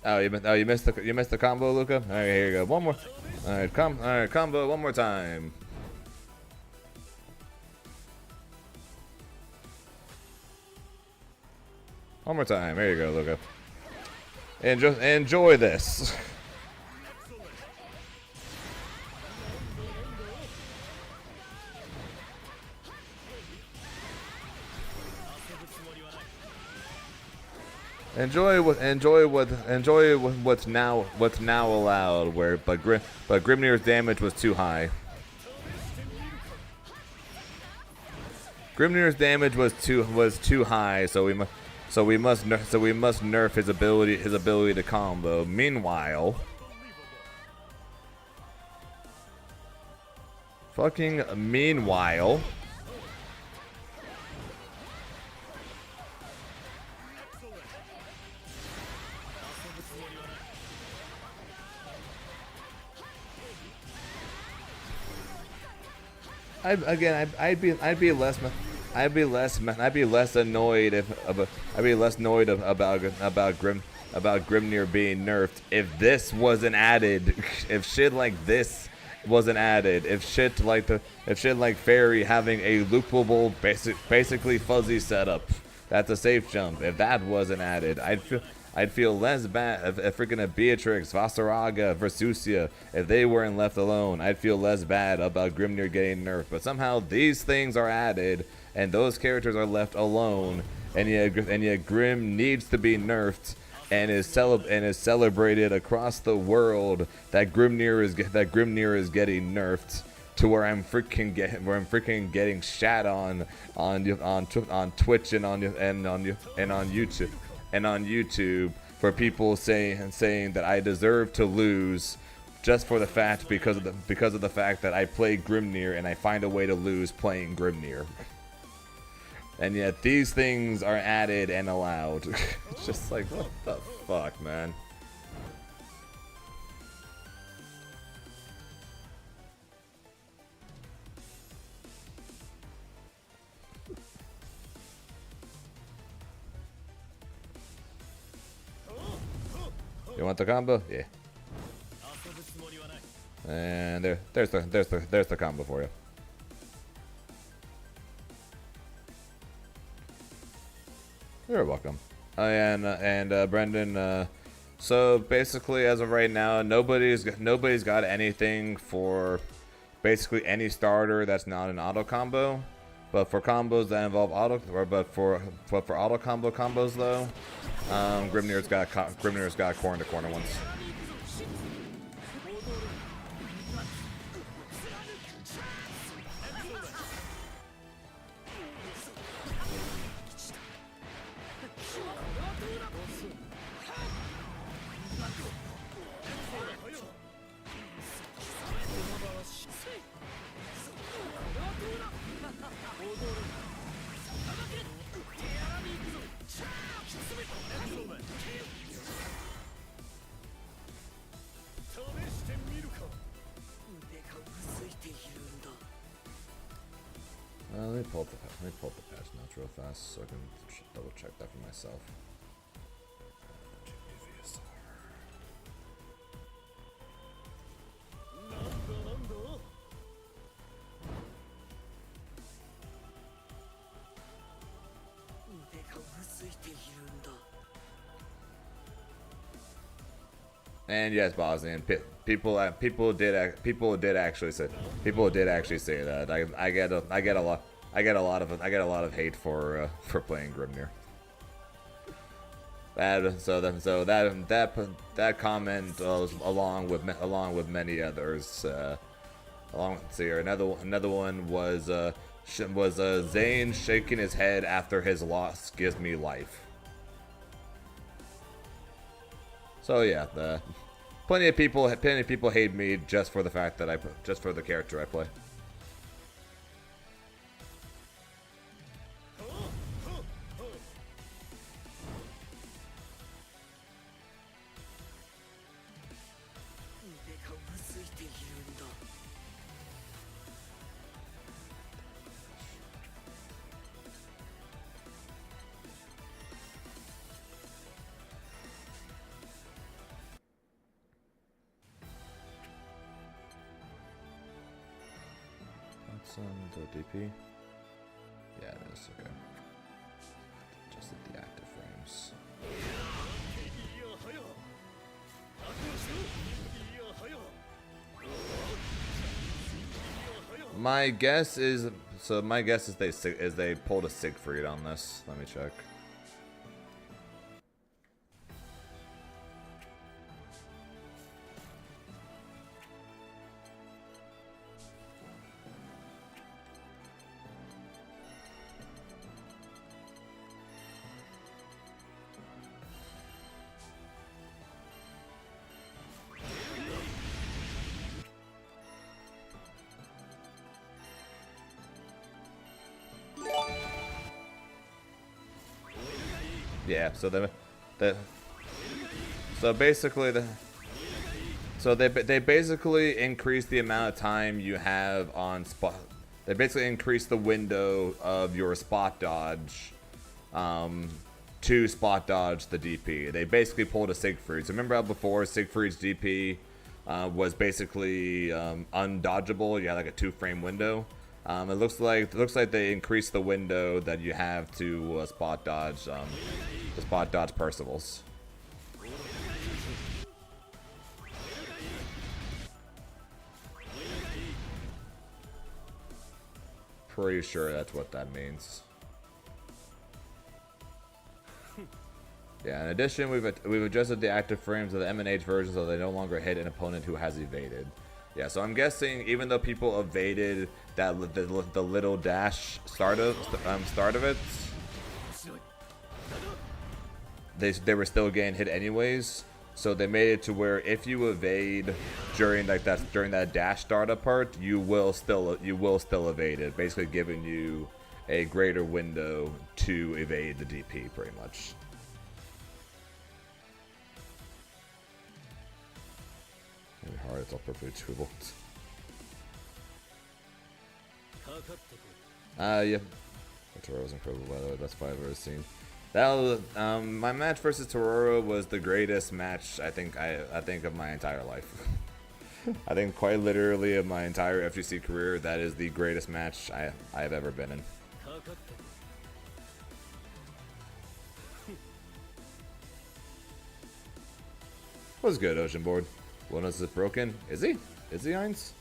Oh, you missed the combo, Luca. All right, here you go. One more. All right, combo one more time. One more time. There you go, Luca. Enjoy this. Enjoy what's now allowed. But Grimnir's damage was too high. Grimnir's damage was too high, so we must nerf his ability to combo. Meanwhile, I'd be less annoyed about Grimnir being nerfed if this wasn't added. If shit like this wasn't added. If shit like Fairy having a loopable, basically fuzzy setup. That's a safe jump. If that wasn't added, I'd feel less bad if freaking Beatrix, Vasaraga, Versusia, if they weren't left alone. I'd feel less bad about Grimnir getting nerfed. But somehow these things are added, and those characters are left alone, and yet Grim needs to be nerfed, and is celebrated across the world that Grimnir is getting nerfed. To where I'm freaking getting shat on Twitch and on YouTube for people saying that I deserve to lose just for the fact because of the fact that I play Grimnir and I find a way to lose playing Grimnir. And yet these things are added and allowed. It's just like, what the fuck, man? You want the combo? Yeah. And there's the combo for you. You're welcome. And Brendan. So basically, as of right now, nobody's got anything for basically any starter that's not an auto combo. But for combos that involve for auto combo combos though, Grimnir's got corner to corner ones. Let me pull up the patch notes real fast so I can double check that for myself. And yes, Bosnian people did actually say that. I get a lot of hate for playing Grimnir. That comment along with many others. Let's see here. Another one was Zane shaking his head after his loss gives me life. So yeah, plenty of people hate me just for the fact that just for the character I play. The DP? Yeah, it is. Okay. Just at the active frames. My guess is they pulled a Siegfried on this. Let me check. Yeah, so they basically increase the amount of time you have on spot. They basically increase the window of your spot dodge to spot dodge the DP. They basically pulled a Siegfried. So remember how before Siegfried's DP was basically undodgeable? You had like a 2-frame window. It looks like they increased the window that you have to spot dodge Percivals. Pretty sure that's what that means. Yeah. In addition, we've adjusted the active frames of the M&H version so they no longer hit an opponent who has evaded. Yeah, so I'm guessing even though people evaded that the little dash start of it, they were still getting hit anyways. So they made it to where if you evade during that dash startup part, you will still evade it, basically giving you a greater window to evade the DP, pretty much. Really hard, it's all perfectly achievable. Yeah. Tororo was incredible, by the way. Best fight I've ever seen. That was, my match versus Tororo was the greatest match I think of my entire life. I think quite literally of my entire FGC career, that is the greatest match I have ever been in. Was good, Ocean Board. Wellness is broken. Is he? Is he, Heinz?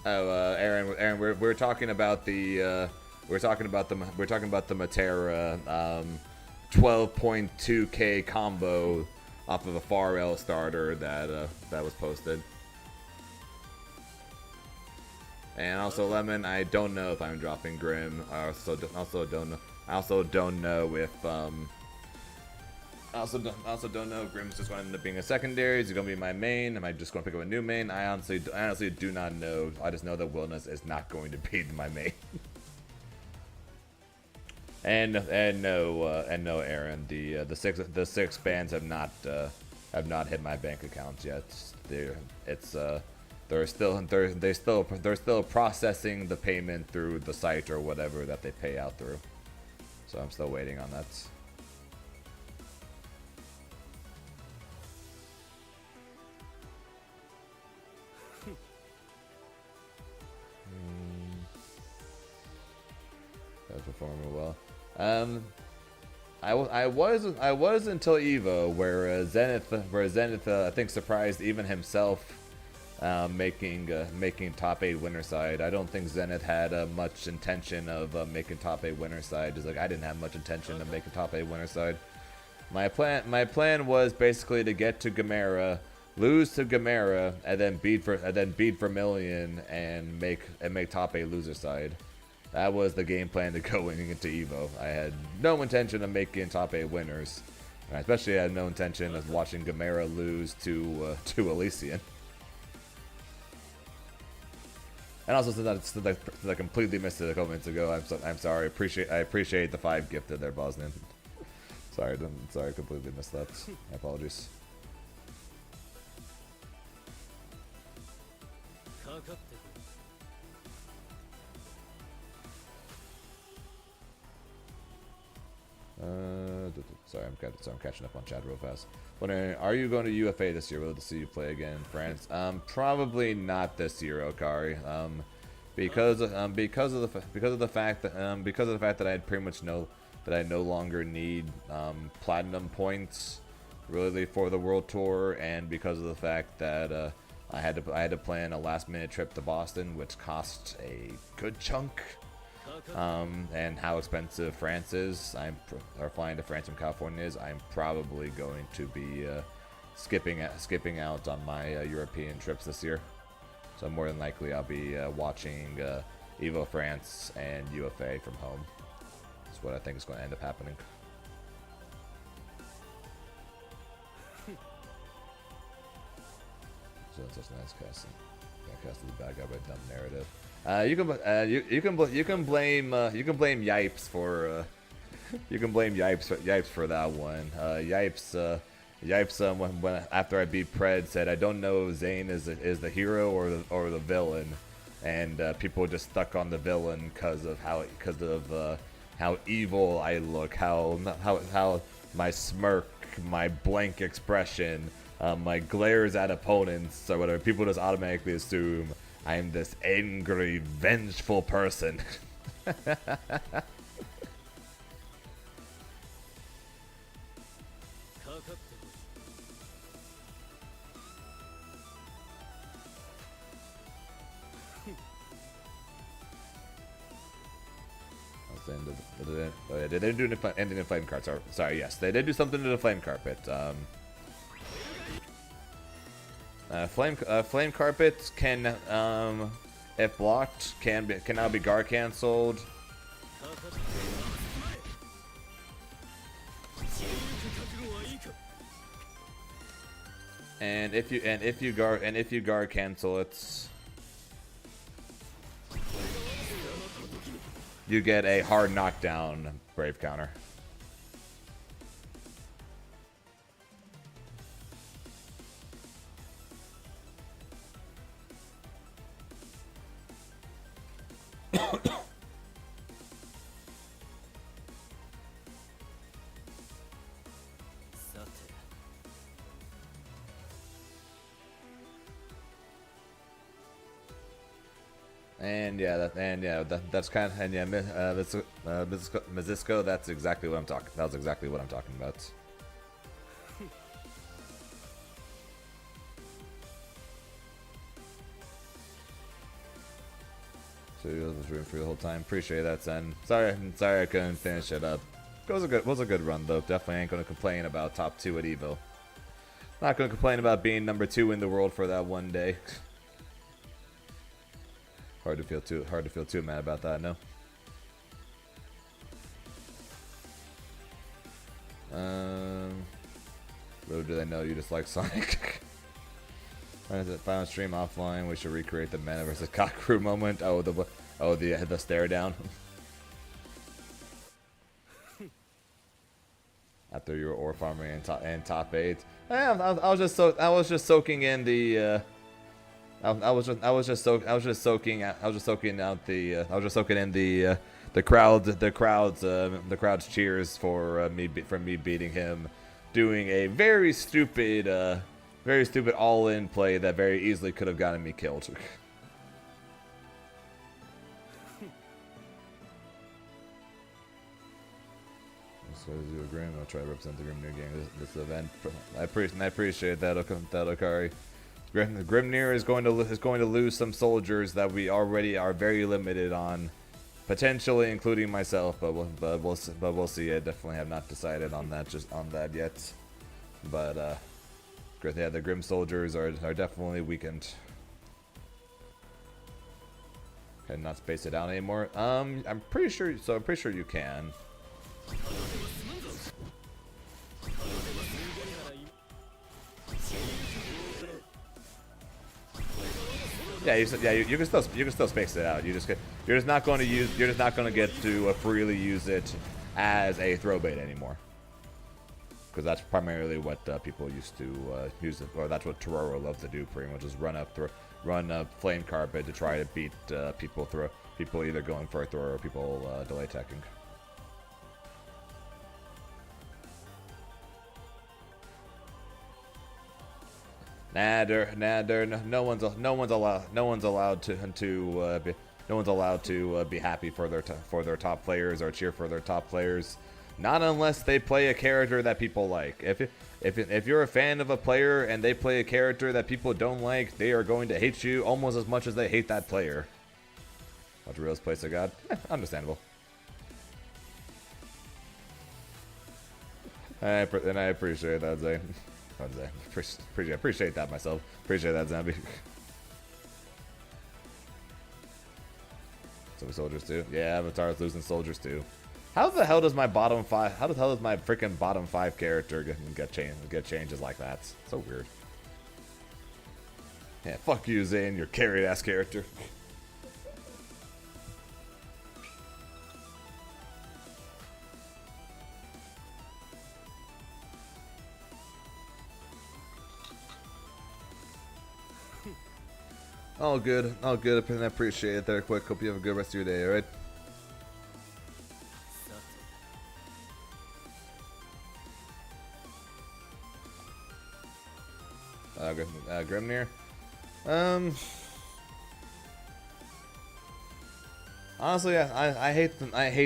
Oh, Aaron, we're talking about the Matera 12.2k combo off of a Far L starter that was posted. And also, Lemon, I don't know if I'm dropping Grim. I also don't know. I also don't know if Grim's just going to end up being a secondary. Is he going to be my main? Am I just going to pick up a new main? I honestly do not know. I just know that Wellness is not going to be my main. and no, Aaron. The six bands have not hit my bank account yet. They're still processing the payment through the site or whatever that they pay out through. So I'm still waiting on that. That's performing well. I was until EVO, where Zenith I think surprised even himself, making top 8 winner side. I don't think Zenith had much intention of making top 8 winner side. Just like I didn't have much intention of making top 8 winner side. My plan was basically to get to Gamera, lose to Gamera, and then beat Vermilion and make top 8 loser side. That was the game plan to going into EVO. I had no intention of making top 8 winners. And I especially had no intention of watching Gamera lose to Elysian. And also, since I completely missed it a couple minutes ago, I'm sorry. I appreciate the 5 gifted there, Bosnian. Sorry, I completely missed that. My apologies. Sorry, I'm catching up on chat real fast. Wondering, are you going to UFA this year? We'll see you play again in France. Probably not this year, Okari. Because of the fact that I pretty much know that I no longer need platinum points really for the world tour, and because of the fact that I had to plan a last-minute trip to Boston, which cost a good chunk. And how expensive France is, or flying to France from California is, I'm probably going to be skipping out on my European trips this year. So more than likely I'll be watching EVO France and UFA from home. That's what I think is going to end up happening. So that's just a nice casting. Yeah, casting the bad guy by dumb narrative. You can blame Yipes for Yipes for that one. Yipes when after I beat Pred said I don't know if Zane is the hero or the villain, and people just stuck on the villain because of how evil I look, how my smirk, my blank expression, my glares at opponents or whatever. People just automatically assume I'm this angry, vengeful person. They didn't do anything in Flame Carpet. Sorry, yes, they did do something to the Flame Carpet. Flame Carpet can if blocked, can now be guard cancelled. And if you guard cancel it, you get a hard knockdown brave counter. That's kind of, and yeah, Mizisco, that's exactly what I'm talking. That was exactly what I'm talking about. So you was rooting for the whole time. Appreciate that, Zen. Sorry I couldn't finish it up. It was a good run though. Definitely ain't gonna complain about top 2 at EVO. Not gonna complain about being number 2 in the world for that one day. Hard to feel too mad about that, no. Little do they know you just like Sonic. Final stream offline. We should recreate the Mana versus Kakeru moment. The stare down. After you were ore farming and top 8. I was just soaking in the. I was just soaking in the crowd's cheers for me beating him, doing a very stupid all-in play that very easily could have gotten me killed. So do a Grim. I'll try to represent the Grim New game this event. I appreciate that, Okari. Grimnir is going to lose some soldiers that we already are very limited on, potentially including myself. But we'll see. I definitely have not decided on that yet. But yeah, the Grim soldiers are definitely weakened. Can not space it out anymore. I'm pretty sure you can. Yeah, you can still space it out. You're just not going to get to freely use it as a throw bait anymore. Because that's primarily what people used to use it, or that's what Tororo loved to do. Pretty much, is run up flame carpet to try to beat people either going for a throw or people delay teching. No one's allowed to be happy for their top players or cheer for their top players. Not unless they play a character that people like. If you're a fan of a player and they play a character that people don't like, they are going to hate you almost as much as they hate that player. Watch Real's Place of God. Understandable. And I appreciate that, Zay. Appreciate that myself. Appreciate that, Zombie. So soldiers too. Yeah, Avatar's losing soldiers too. How the hell does my bottom 5? How the hell does my freaking bottom 5 character get changes like that? So weird. Yeah, fuck you, Zane, your carried ass character. All good. I appreciate it there, quick. Hope you have a good rest of your day, alright? Grimnir? Honestly, I hate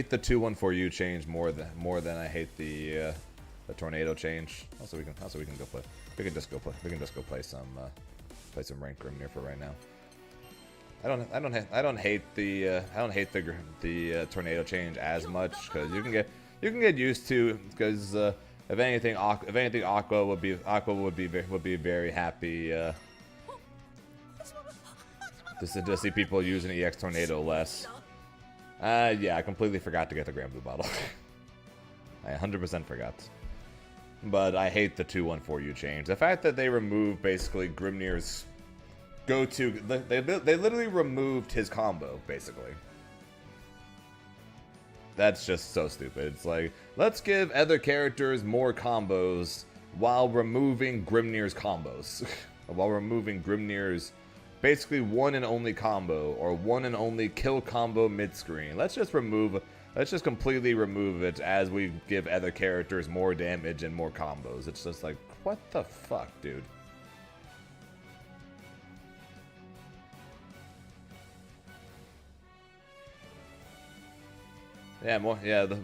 the 2-1-4-U change more than I hate the tornado change. Also, we can go play. We can just go play some ranked Grimnir for right now. I don't hate the tornado change as much, because you can get used to, because if anything Aqua would be very happy Just to see people using EX Tornado less. Yeah, I completely forgot to get the Grand Blue bottle. I 100% forgot. But I hate the 214U change. The fact that they removed basically Grimnir's go-to... They literally removed his combo, basically. That's just so stupid. It's like, let's give other characters more combos while removing Grimnir's combos. While removing Grimnir's basically one and only combo, or one and only kill combo mid-screen. Let's just completely remove it as we give other characters more damage and more combos. It's just like, what the fuck, dude? Yeah,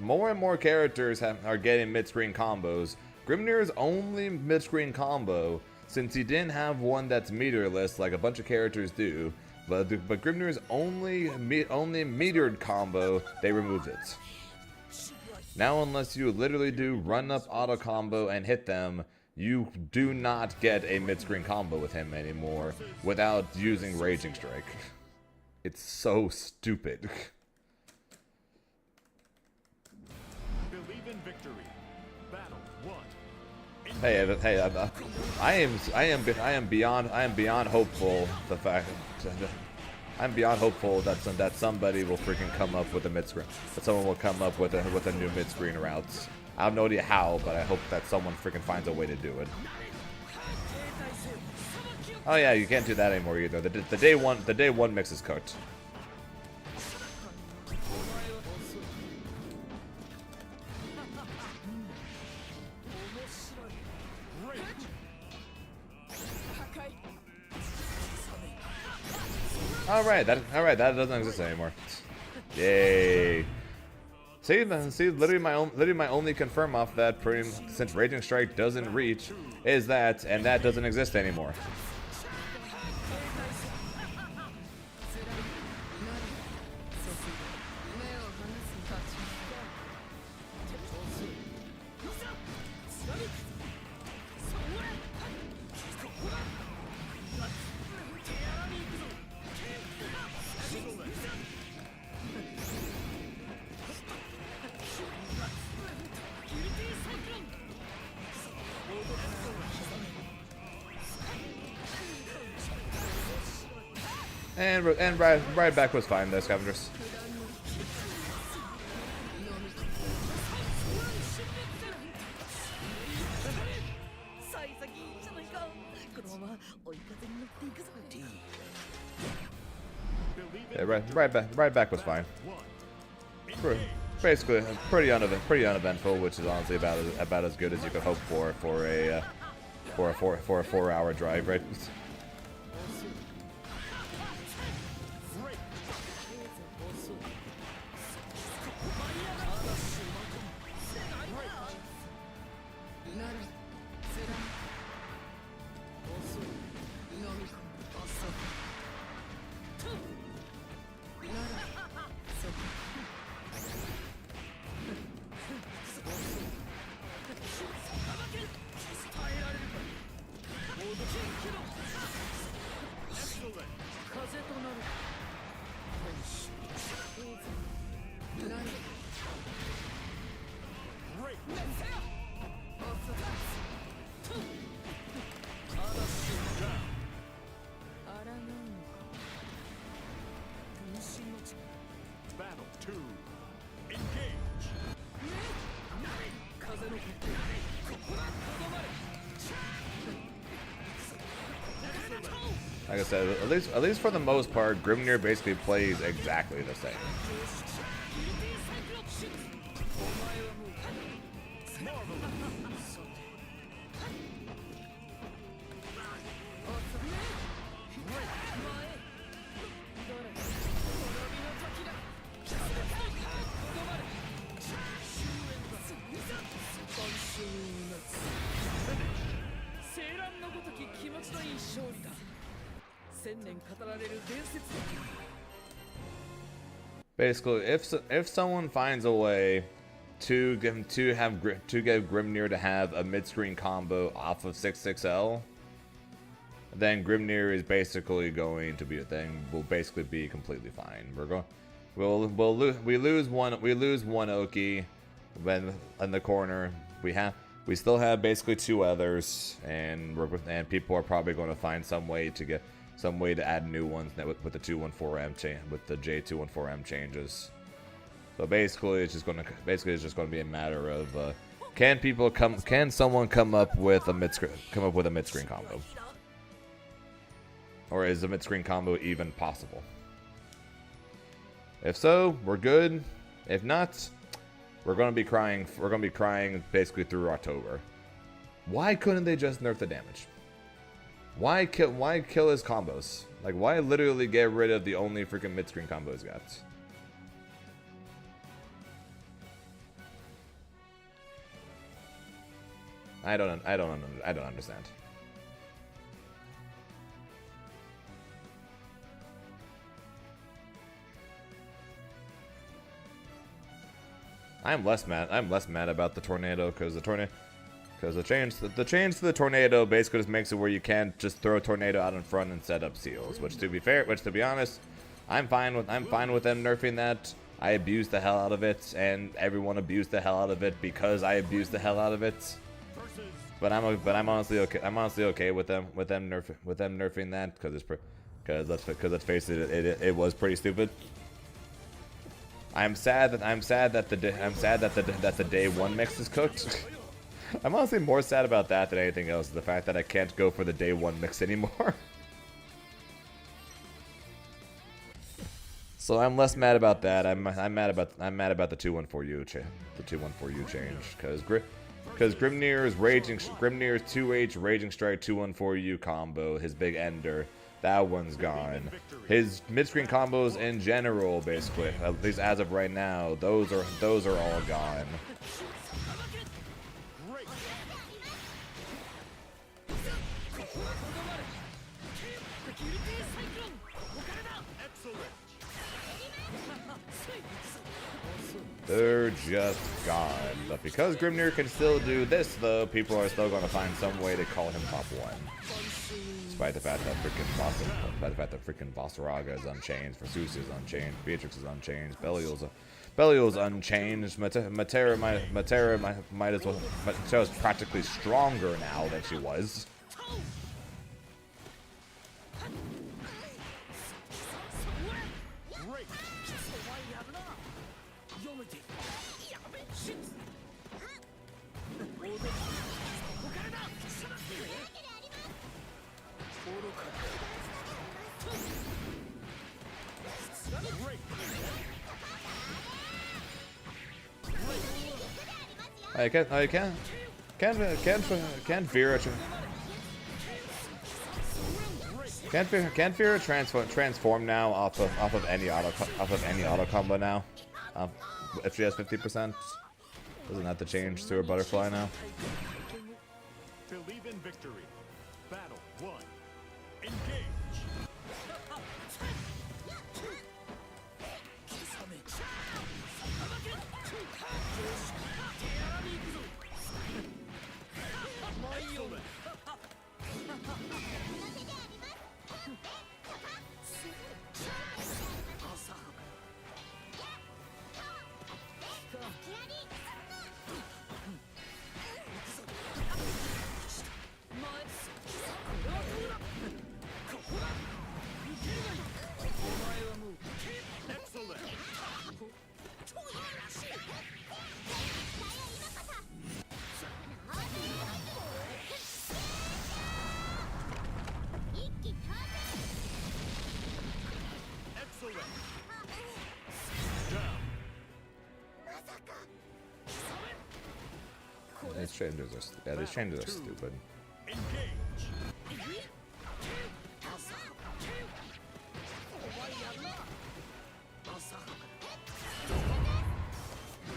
more and more characters are getting mid-screen combos. Grimnir's only mid-screen combo, since he didn't have one that's meterless like a bunch of characters do, but Grimnir's only metered combo, they removed it. Now, unless you literally do run-up auto combo and hit them, you do not get a mid-screen combo with him anymore without using Raging Strike. It's so stupid. Believe in victory. Battle 1. Hey, I am beyond hopeful. I'm beyond hopeful that somebody will freaking come up with a mid screen. That someone will come up with a new mid screen route. I have no idea how, but I hope that someone freaking finds a way to do it. Oh yeah, you can't do that anymore either. The day one mix is cooked. Alright, that doesn't exist anymore. Yay. See, literally my only confirm off that since Raging Strike doesn't reach is that, and that doesn't exist anymore. And right back was fine though, Scavengers. Yeah, right back was fine. Basically, pretty uneventful, which is honestly about as good as you could hope for a 4-hour drive, right? Battle 2. Engage. Like I said, at least for the most part, Grimnir basically plays exactly the same. Basically, if someone finds a way to get Grimnir to have a mid-screen combo off of 66L, then Grimnir is basically going to be a thing. Will basically be completely fine. We lose one Oki, when in the corner we still have basically 2 others, and people are probably going to find some way to add new ones with the 214M with the J214M changes. So basically, it's just going to be a matter of can someone come up with a mid-screen combo, or is a mid-screen combo even possible? If so, we're good. If not, we're gonna be crying. We're gonna be crying basically through October. Why couldn't they just nerf the damage? Why kill his combos? Like, why literally get rid of the only freaking mid-screen combo he's got? I don't understand. I'm less mad about the tornado because the change to the tornado basically just makes it where you can't just throw a tornado out in front and set up seals. Which to be honest, I'm fine with them nerfing that. I abused the hell out of it, and everyone abused the hell out of it because I abused the hell out of it. But I'm honestly okay. I'm honestly okay with them nerfing that because let's face it, it was pretty stupid. I'm sad that the day 1 mix is cooked. I'm honestly more sad about that than anything else. The fact that I can't go for the day 1 mix anymore. So I'm less mad about that. I'm mad about the 214U change because Grimnir's 2H Raging Strike 214U combo, his big ender, that one's gone. His mid-screen combos in general, basically, at least as of right now, those are all gone. They're just gone. But because Grimnir can still do this, though, people are still going to find some way to call him top 1. Despite the fact that freaking Basaraga is unchanged, Versus is unchanged, Beatrix is unchanged, Belial's unchanged, Matera might as well. Matera's practically stronger now than she was. Can Vera transform now off of any auto combo now? If she has 50%, doesn't have to change to her butterfly now. Believe in victory. Battle 1. Engage. These changes are stupid.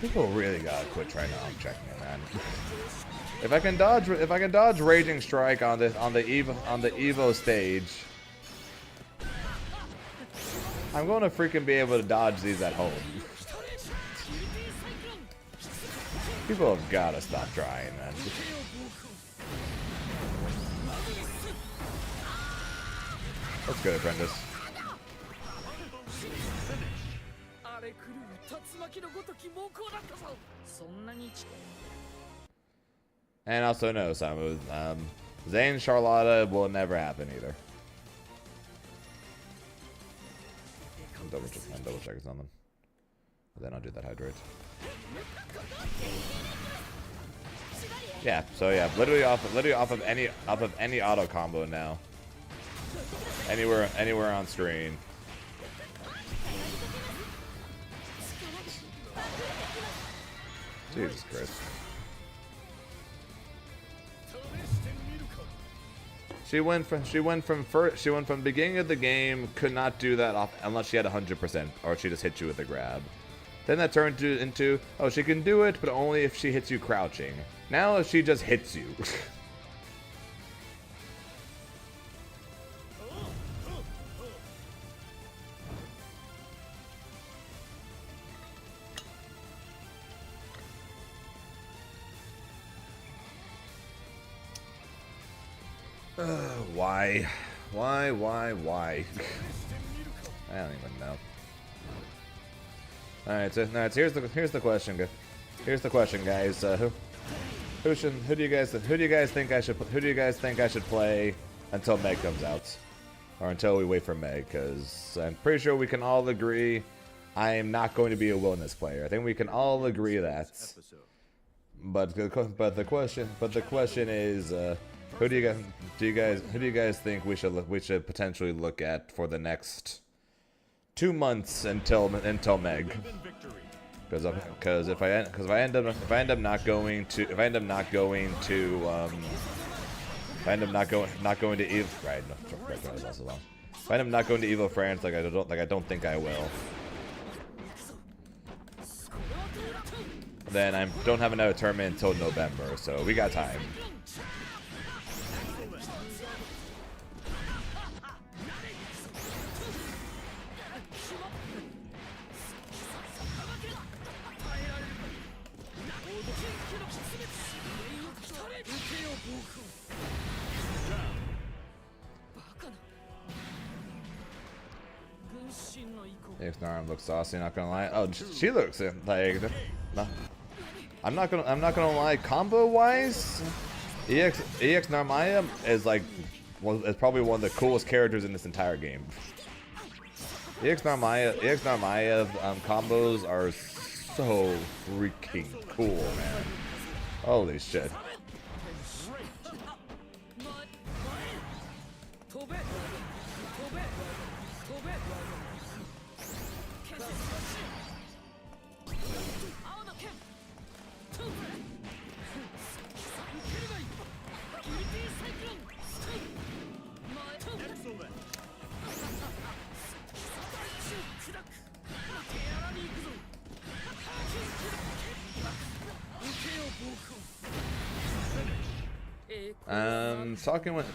People really gotta quit trying to check me, man. If I can dodge Raging Strike on the EVO stage, I'm going to freaking be able to dodge these at home. People have got to stop trying, man. That's good, apprentice. And also no, Samu. Zane Charlotta will never happen either. I'm double checking something. But then I'll do that hydrate. Yeah, so yeah, literally off of any auto combo now. Anywhere on screen. Jesus Christ. She went from beginning of the game, could not do that off unless she had 100%, or she just hit you with a grab. Then that turned into, oh, she can do it, but only if she hits you crouching. Now she just hits you. Why? Why? I don't even know. All right, so here's the question. Here's the question, guys. Who do you guys think I should play until Meg comes out, or until we wait for Meg? Because I'm pretty sure we can all agree I am not going to be a wellness player. I think we can all agree that. But the question is, who do you guys think we should potentially look at for the next 2 months until Meg? Because if I end up not going to EVO France, like I don't think I will, then I don't have another tournament until November, so we got time. Narm looks saucy, not gonna lie. Oh, she looks like. No, I'm not gonna lie. Combo wise, EX Narmaya is probably one of the coolest characters in this entire game. EX Narmaya combos are so freaking cool, man. Holy shit.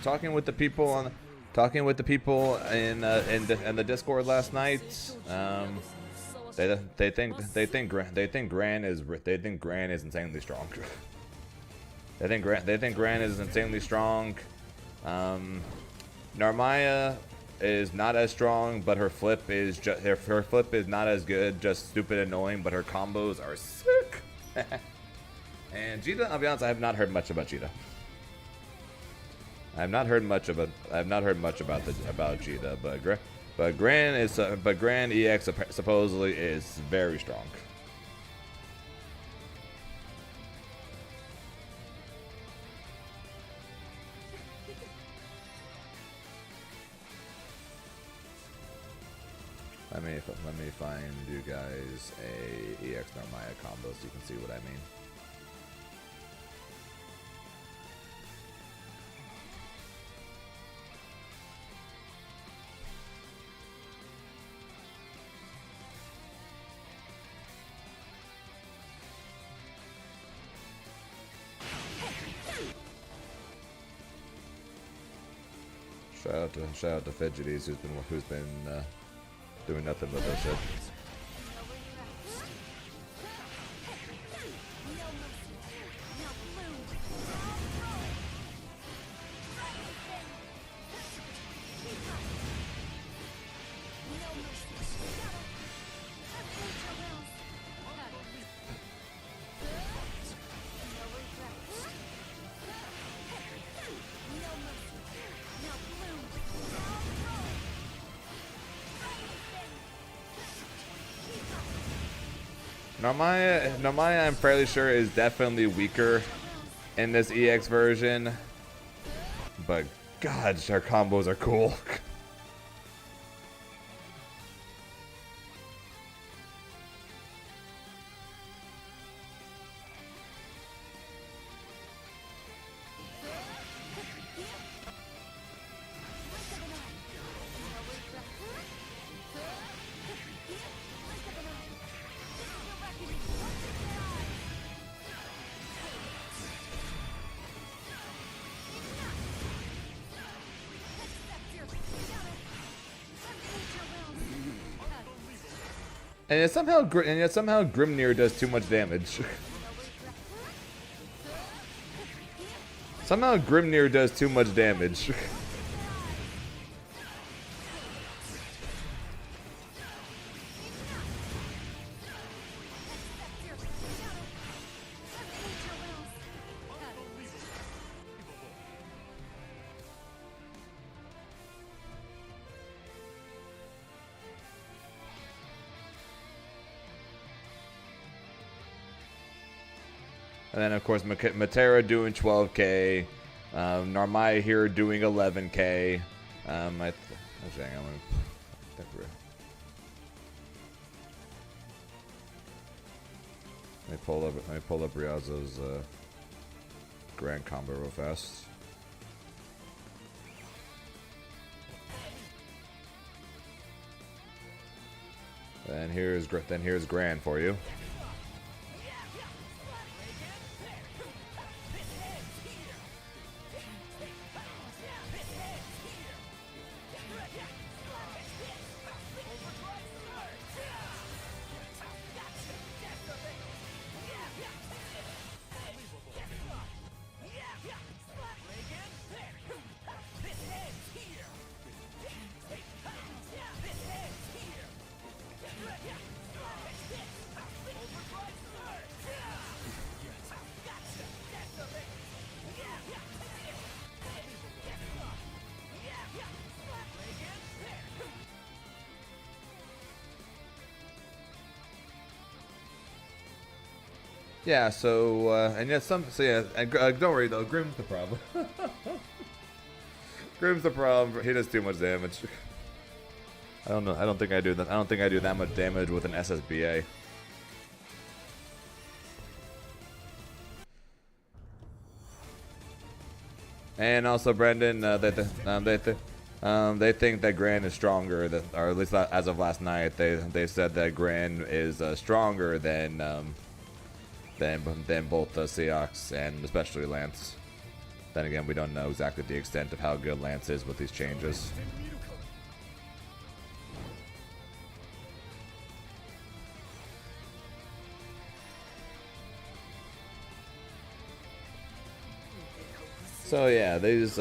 Talking with the people in the Discord last night. They think Gran is insanely strong. They think Gran is insanely strong. Narmaya is not as strong, but her flip is not as good, just stupid annoying, but her combos are sick. And Jita, I'll be honest, I have not heard much about Jita. I have not heard much about Jita, but Gran EX supposedly is very strong. Let me find you guys a EX Narmaya combo so you can see what I mean. Shout out to Fidgeties, who's been doing nothing but this shit. Narmaya, I'm fairly sure, is definitely weaker in this EX version. But, God, her combos are cool. And yet somehow Grimnir does too much damage. Somehow Grimnir does too much damage. And then, of course, Matera doing 12k. Narmaya here doing 11k. Actually, hang on. Let me pull up Ryazo's grand combo real fast. Then here's grand for you. Yeah, so and yet don't worry though, Grim's the problem. Grim's the problem. He does too much damage. I don't know. I don't think I do that much damage with an SSBA. And also, Brendan, they think that Gran is stronger, or at least as of last night, they said that Gran is stronger than both Seox and especially Lance. Then again, we don't know exactly the extent of how good Lance is with these changes. So yeah, these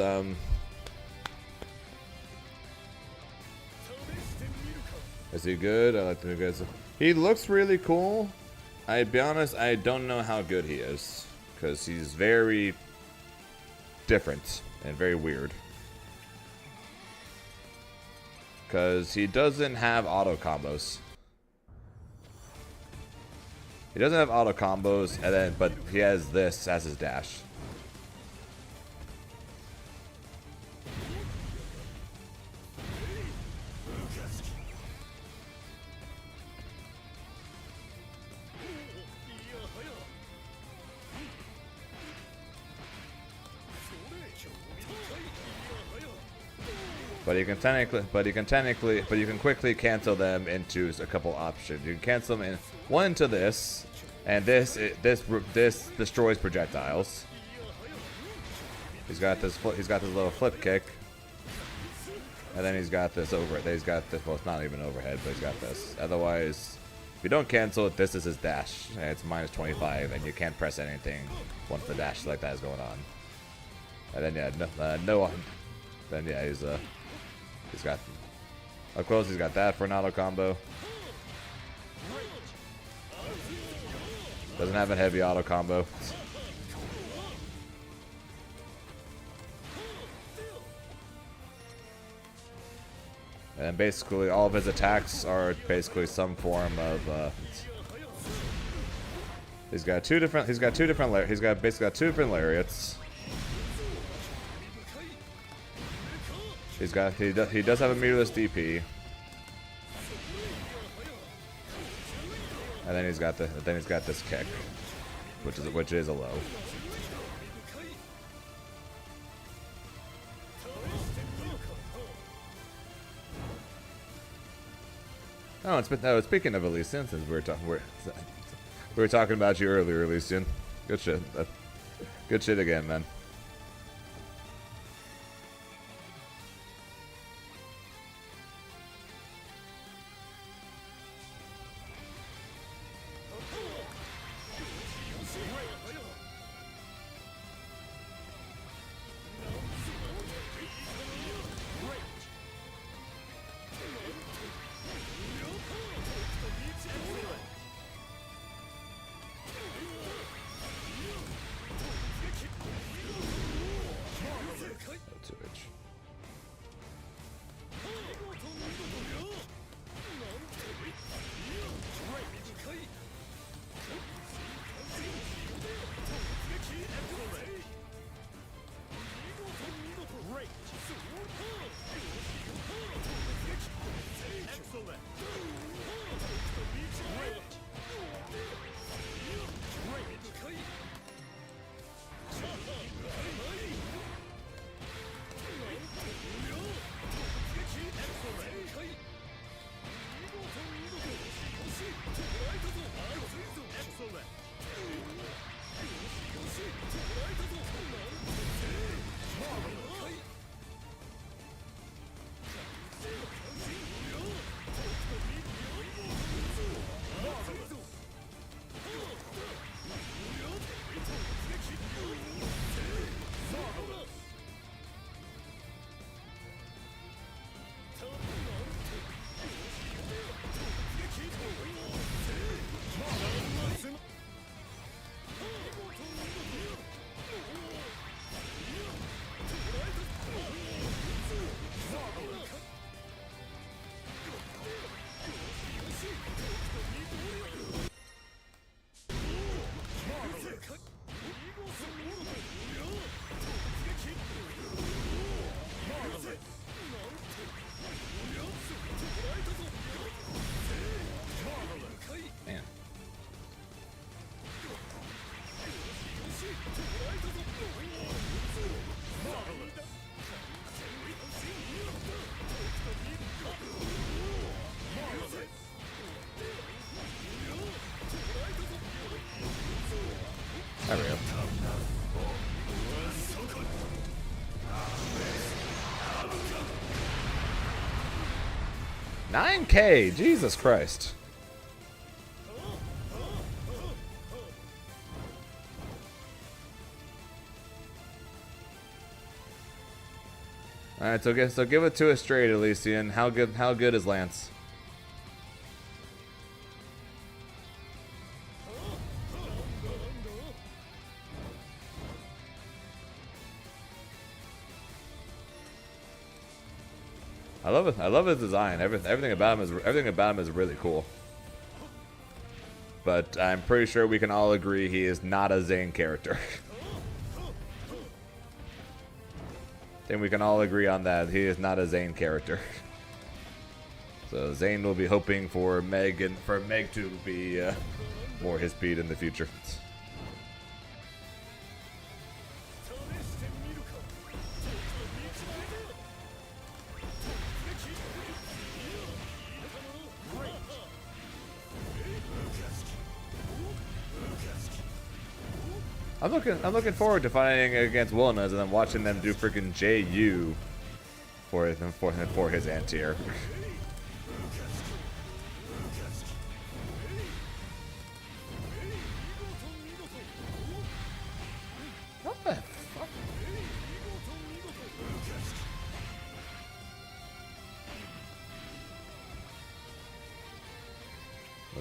is he good? I like the new guys. He looks really cool. I'd be honest, I don't know how good he is, because he's very different and very weird. Because he doesn't have auto combos. He doesn't have auto combos, but he has this as his dash. But you can quickly cancel them into a couple options. You can cancel them into this, and this destroys projectiles. He's got this little flip kick, and then he's got this well, it's not even overhead, but he's got this. Otherwise, if you don't cancel it, this is his dash, and it's minus 25, and you can't press anything once the dash like that is going on. And then he's got up close. He's got that for an auto combo. Doesn't have a heavy auto combo. And basically, all of his attacks are basically some form of He's got two different. He's got basically got two different lariats. He does have a meterless DP. And then he's got this kick, which is a low. Oh, speaking of Elysian, since we were talking about you earlier, Elysian. Good shit. Good shit again, man. There we go. 9K, Jesus Christ. Alright, so give it to us straight, Elysian. How good is Lance? I love it. I love his design. Everything about him is really cool. But I'm pretty sure we can all agree he is not a Zane character. I think we can all agree on that. He is not a Zane character. So Zane will be hoping for Meg to be more his speed in the future. I'm looking forward to fighting against Wilnas and then watching them do freaking JU for his anti-air. What the fuck?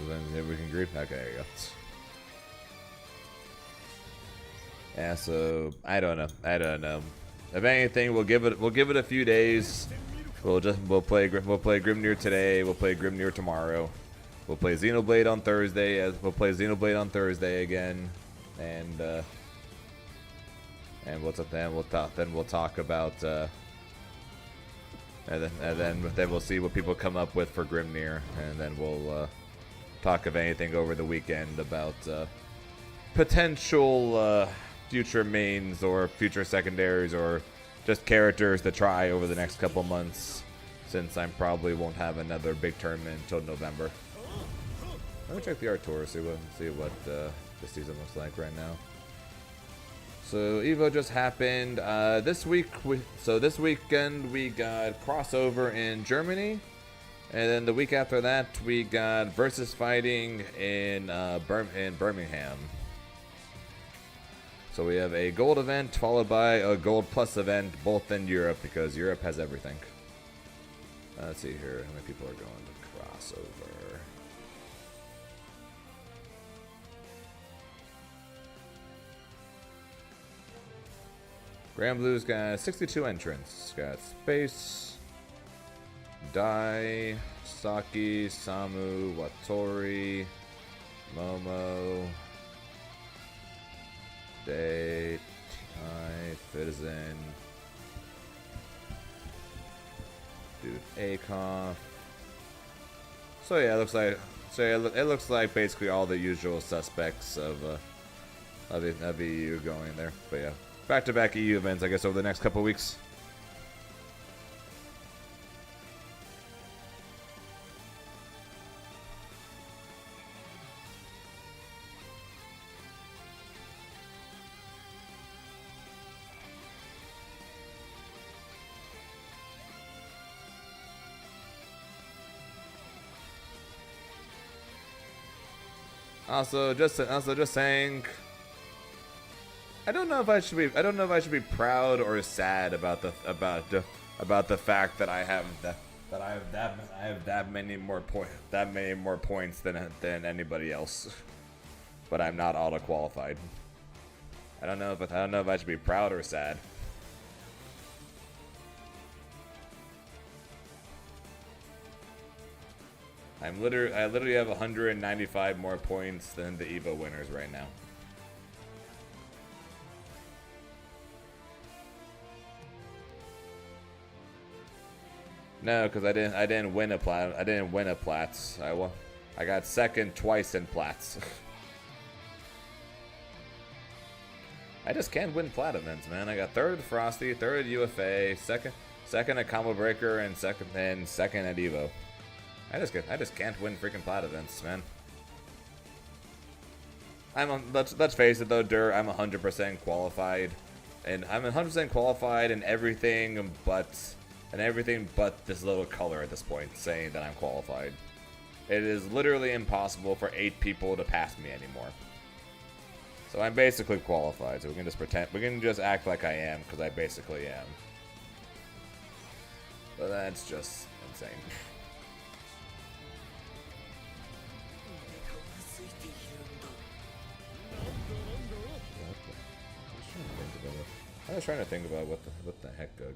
Then we can group. Okay, there you go. Yeah, so I don't know. If anything, we'll give it a few days. We'll play Grimnir today. We'll play Grimnir tomorrow, we'll play Xenoblade on Thursday. We'll play Xenoblade on Thursday again, and we'll talk about and then we'll see what people come up with for Grimnir, and then we'll talk of anything over the weekend about potential future mains or future secondaries or just characters to try over the next couple months, since I probably won't have another big tournament until November. Let me check the Artour, see what the season looks like right now. So EVO just happened this week. This weekend we got crossover in Germany, and then the week after that we got versus fighting in Birmingham. So we have a gold event followed by a gold plus event, both in Europe, because Europe has everything. Let's see here, how many people are going to crossover. Grand Blue's got 62 entrants. Got Space, Dai, Saki, Samu, Watori, Momo, Day, Tai, Citizen, Dude, Akoff. So yeah, it looks like basically all the usual suspects of EU going there. But yeah, back-to-back EU events, I guess, over the next couple weeks. Also, just saying, I don't know if I should be proud or sad about the fact that I have that many more points than anybody else, but I'm not auto qualified. I don't know if I should be proud or sad. I literally have 195 more points than the EVO winners right now. No, because I didn't win a plat. I didn't win a plats. I got second twice in plats. I just can't win plat events, man. I got third at Frosty, third at UFA, second at Combo Breaker, and second at EVO. I just can't win freaking plat events, man. Let's face it though, Dur, I'm 100% qualified, and I'm 100% qualified in everything but this little color at this point, saying that I'm qualified. It is literally impossible for 8 people to pass me anymore. So I'm basically qualified. So we can just act like I am, because I basically am. But that's just insane. I was trying to think about what the heck a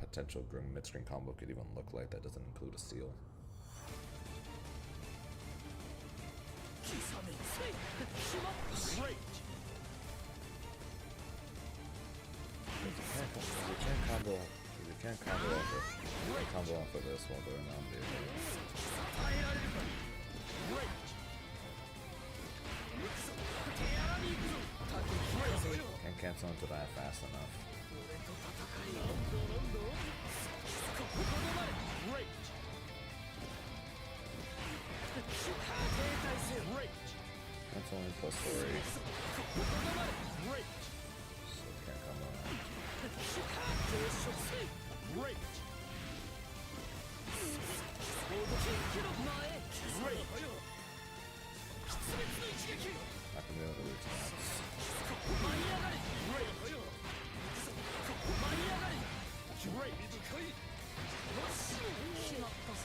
potential Grim mid-screen combo could even look like that doesn't include a seal. You can't combo off of this while they're not doing Can't cancel into that fast enough. That's only +3. So it can't come on. Not gonna be able to reach that.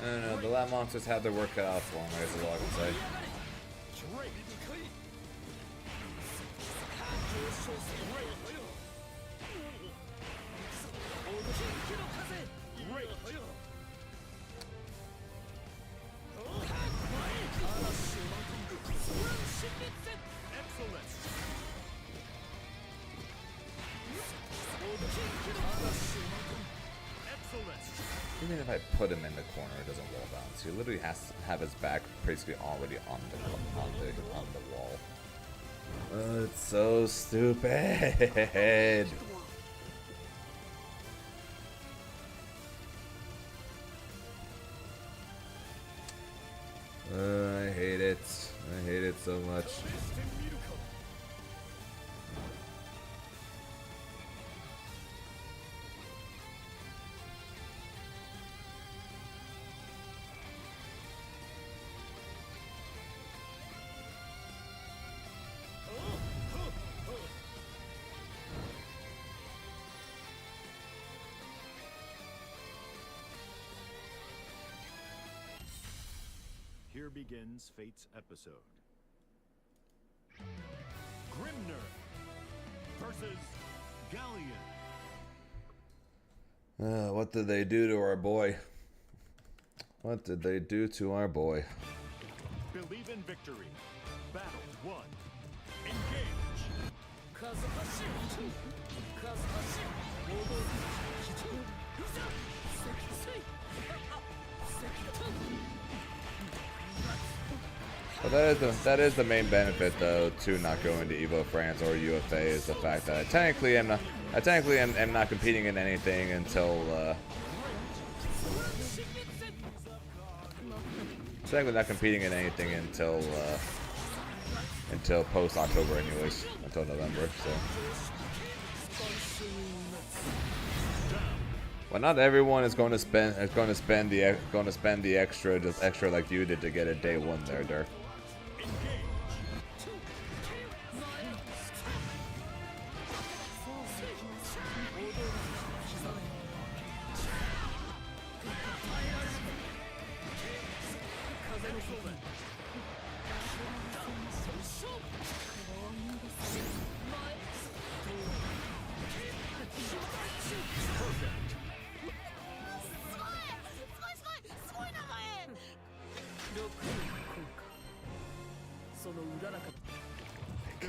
I don't know, the lab monsters have their work cut out for them, I guess is all I can say. Even if I put him in the corner, it doesn't wall bounce. He literally has to have his back basically already on the wall. It's so stupid. I hate it. I hate it so much. Here begins Fate's episode. Grimner versus Galleon. What did they do to our boy? What did they do to our boy? Believe in victory. Battle 1. Engage. But that is the main benefit, though, to not going to EVO France or UFA is the fact that I technically am not competing in anything until until post October, anyways, until November. So, well, not everyone is going to spend the extra like you did to get a day one there, Dirk.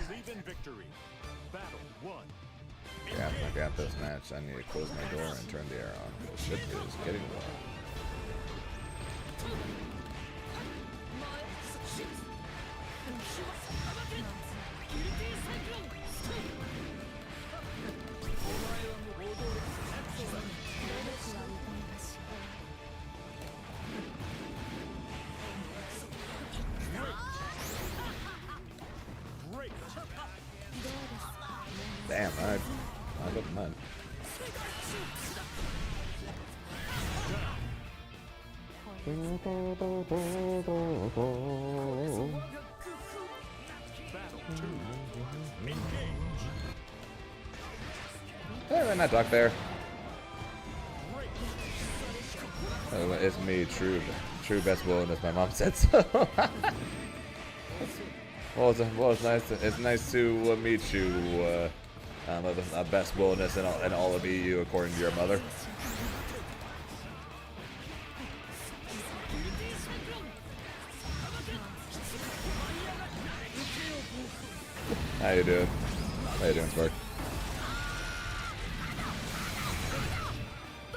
Believe in victory. Battle 1. Yeah, I got this match. I need to close my door and turn the air on. This shit is getting warm. Damn, I got none. Hey, why not duck there? Oh, it's me, true best willingness. My mom said so. Well, it's nice to meet you. Best willingness in all of EU, according to your mother. How you doing? How you doing, Spark?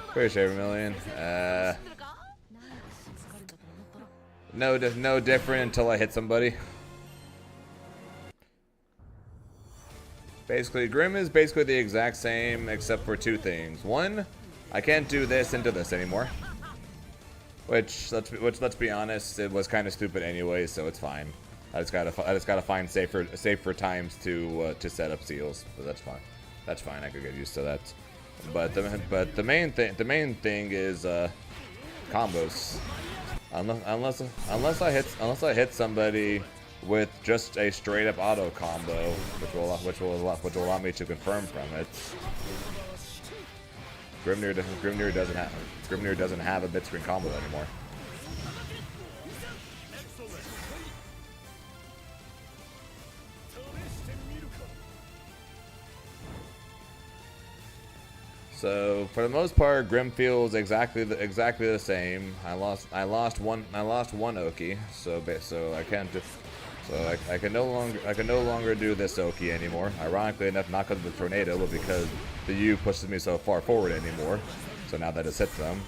Appreciate it, Million. No different until I hit somebody. Basically, Grim is basically the exact same except for two things. One, I can't do this into this anymore. Which let's be honest, it was kind of stupid anyway, so it's fine. I just gotta find safer times to set up seals, but that's fine. That's fine. I could get used to that. But the main thing is combos. Unless I hit somebody with just a straight up auto combo, which will allow me to confirm from it. Grimnir doesn't have a mid-screen combo anymore. So for the most part, Grim feels exactly the same. I lost one Oki, so I can't do. So I can no longer do this Oki anymore. Ironically enough, not because of the tornado, but because the U pushes me so far forward anymore. So now that it's hit them.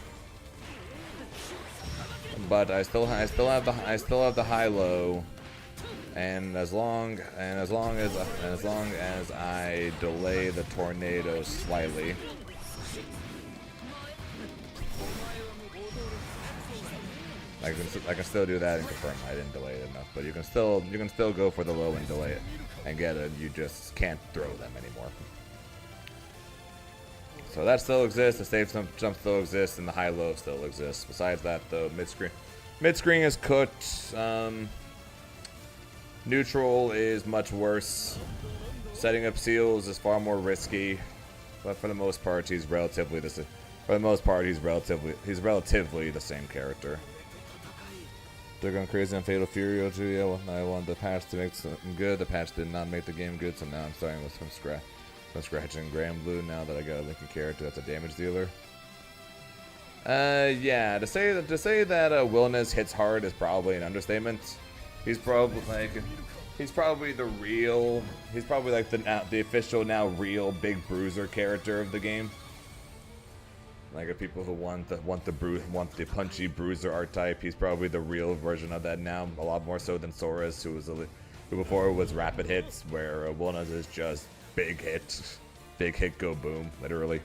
but I still have the high low, and as long as I delay the tornado slightly. I can still do that and confirm I didn't delay it enough, but you can still go for the low and delay it and get it. You just can't throw them anymore. So that still exists. The safe jump still exists, and the high low still exists. Besides that, though, mid screen is cooked. Neutral is much worse. Setting up seals is far more risky, but for the most part, he's relatively the same. For the most part, he's relatively the same character. They're going crazy on Fatal Fury too. Yeah, well, I wanted the patch to make something good. The patch did not make the game good, so now I'm starting with some scratching Grand Blue. Now that I got a Lincoln character that's a damage dealer. Yeah. To say that Wilness hits hard is probably an understatement. He's probably like the official now real big bruiser character of the game. Like, if people who want the punchy bruiser archetype, he's probably the real version of that now, a lot more so than Soras, who before was rapid hits, where Wilness is just big hit, go boom, literally.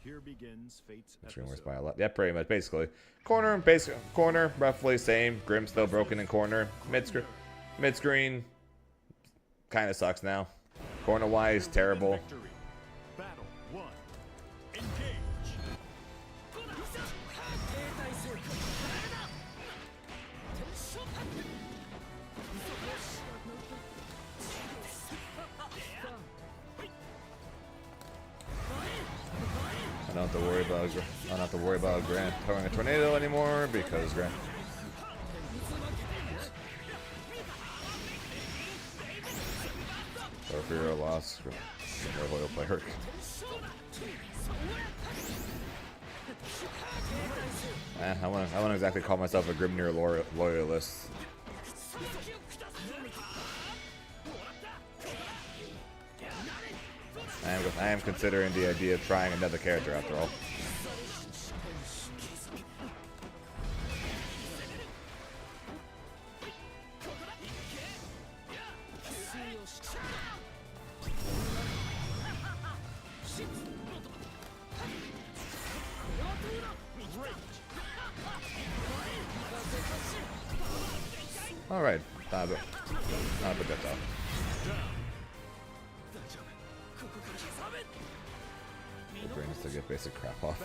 Here begins fate's episode. By a lot. Yeah, pretty much, basically. Corner, roughly same. Grim still broken in corner. Mid screen, kind of sucks now. Corner wise, terrible. Victory. Battle 1. Engage. I don't have to worry about Grant throwing a tornado anymore because Grant. Or if you're a loss, a loyal player. I wouldn't exactly call myself a Grimnir loyalist. I am considering the idea of trying another character after all. All right, not a good though. Brings to get basic crap off.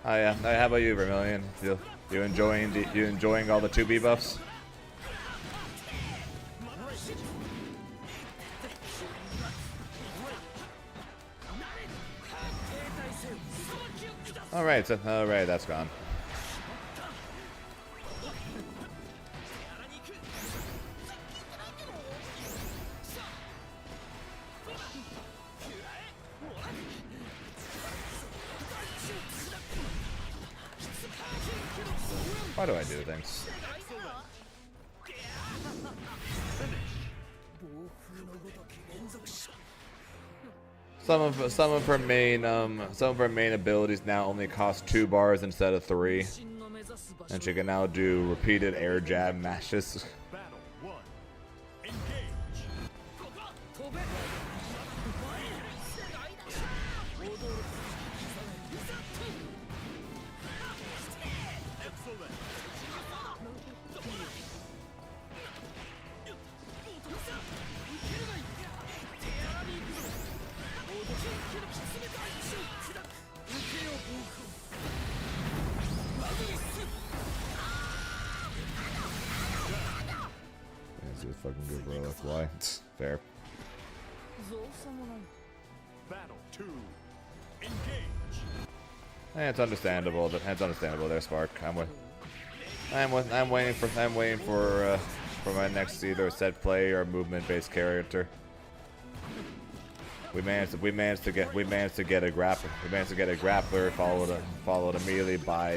Oh yeah. How about you, Vermilion? You enjoying all the 2B buffs? All right, that's gone. Why do I do things? Some of her main abilities now only cost 2 bars instead of 3, and she can now do repeated air jab mashes. Battle 1. Engage. Excellent. It's a fucking good bro. That's why. Fair. Battle 2. Engage. It's understandable. That's understandable. There, Spark. I'm waiting for my next either set play or movement based character. We managed to get a grappler. We managed to get a grappler followed immediately by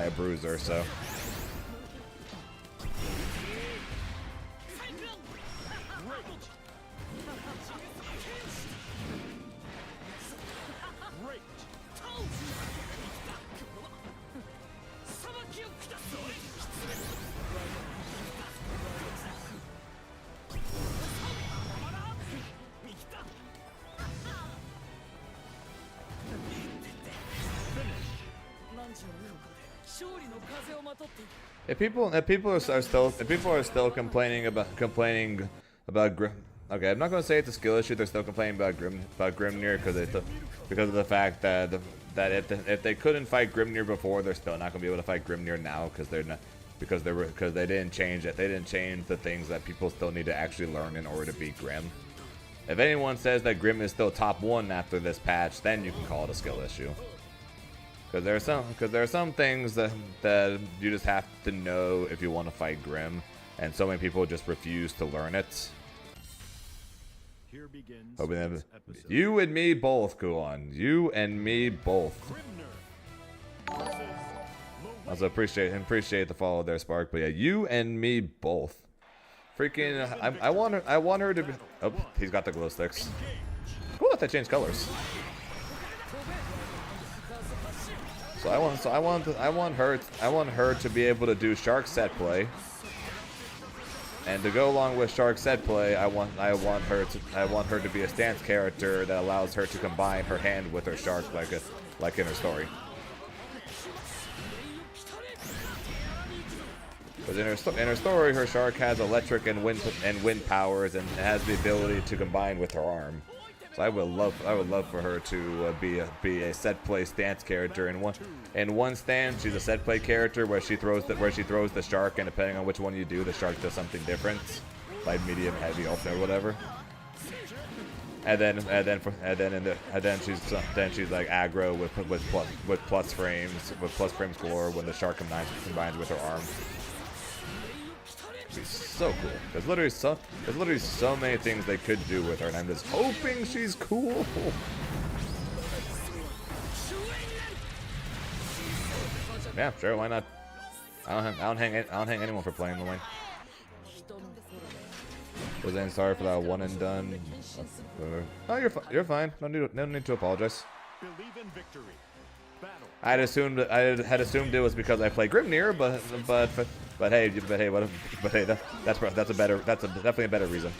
a bruiser. So. If people are still complaining about Grim. Okay, I'm not gonna say it's a skill issue. They're still complaining about Grimnir because of the fact that if they couldn't fight Grimnir before, they're still not gonna be able to fight Grimnir now because they didn't change it. They didn't change the things that people still need to actually learn in order to beat Grim. If anyone says that Grim is still top 1 after this patch, then you can call it a skill issue. Because there are some things that you just have to know if you want to fight Grim, and so many people just refuse to learn it. Here begins you and me both, Kuon. You and me both. Also appreciate the follow there, Spark. But yeah, you and me both. Freaking, I want her to be. Oh, he's got the glow sticks. Cool that they change colors. So I want her to be able to do Shark set play. And to go along with Shark set play, I want her to be a stance character that allows her to combine her hand with her Shark like in her story. Because in her story, her Shark has electric and wind powers and has the ability to combine with her arm. So I would love for her to be a set play stance character. In one stance, she's a set play character where she throws the Shark, and depending on which one you do, the Shark does something different, like medium, heavy, ultimate, or whatever. And then she's like aggro with plus frames galore when the Shark combines with her arm. Be so cool. There's literally so many things they could do with her, and I'm just hoping she's cool. Yeah, sure, why not? I don't hang anyone for playing the lane. Was then sorry for that one and done. Oh, you're fine. No need to apologize. Believe in victory. I had assumed it was because I play Grimnir, but hey, that's definitely a better reason.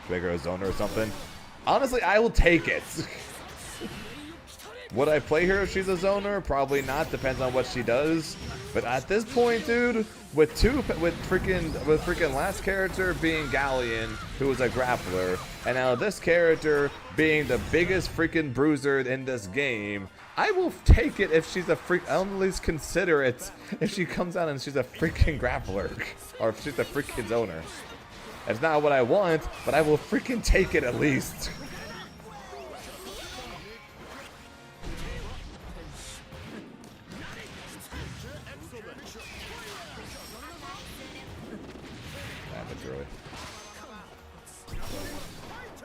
Make her a zoner or something. Honestly, I will take it. Would I play her if she's a zoner? Probably not. Depends on what she does. But at this point, dude, with freaking last character being Galleon, who was a grappler, and now this character being the biggest freaking bruiser in this game, I will take it if she's a freak. I'll at least consider it if she comes out and she's a freaking grappler, or if she's a freaking zoner. That's not what I want, but I will freaking take it at least.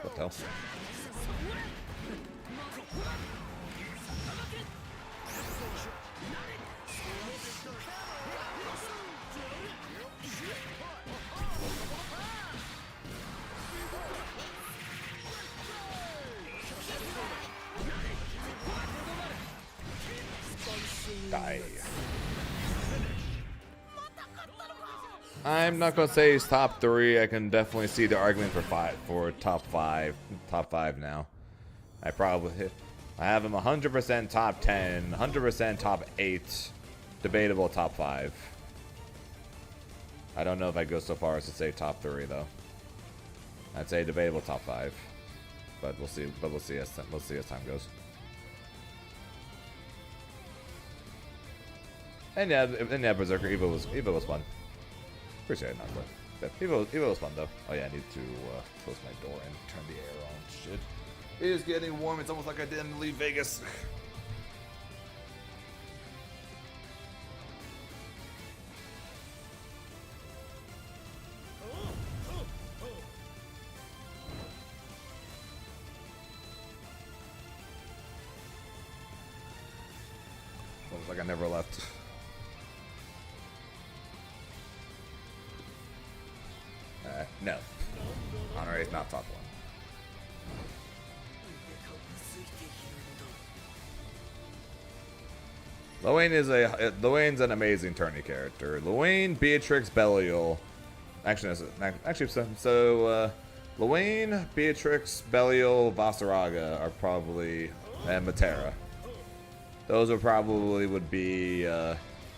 What the hell? Die. I'm not gonna say he's top 3. I can definitely see the argument for top 5 now. I have him 100% top 10, 100% top 8, debatable top 5. I don't know if I go so far as to say top 3 though. I'd say debatable top 5, but we'll see. But we'll see as time goes. And yeah, Berserker EVO was fun. Appreciate it, not but EVO was fun though. Oh yeah, I need to close my door and turn the air on. Shit, it is getting warm. It's almost like I didn't leave Vegas. Almost like I never left. No. Honore is not top 1. Luane's an amazing tourney character. Luane, Beatrix, Belial. Actually, Luane, Beatrix, Belial, Vasaraga are probably, and Matera those are probably would be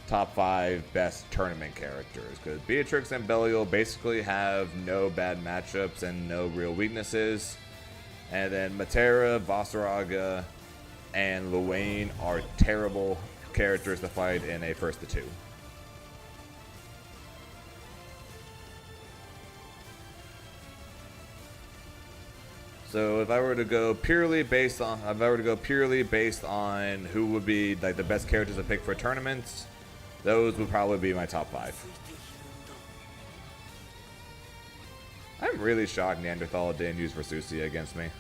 top 5 best tournament characters, because Beatrix and Belial basically have no bad matchups and no real weaknesses. And then Matera, Vasaraga, and Luane are terrible characters to fight in a first to 2. So if I were to go purely based on who would be like the best characters to pick for tournaments, those would probably be my top 5. I'm really shocked Neanderthal didn't use Versusia against me.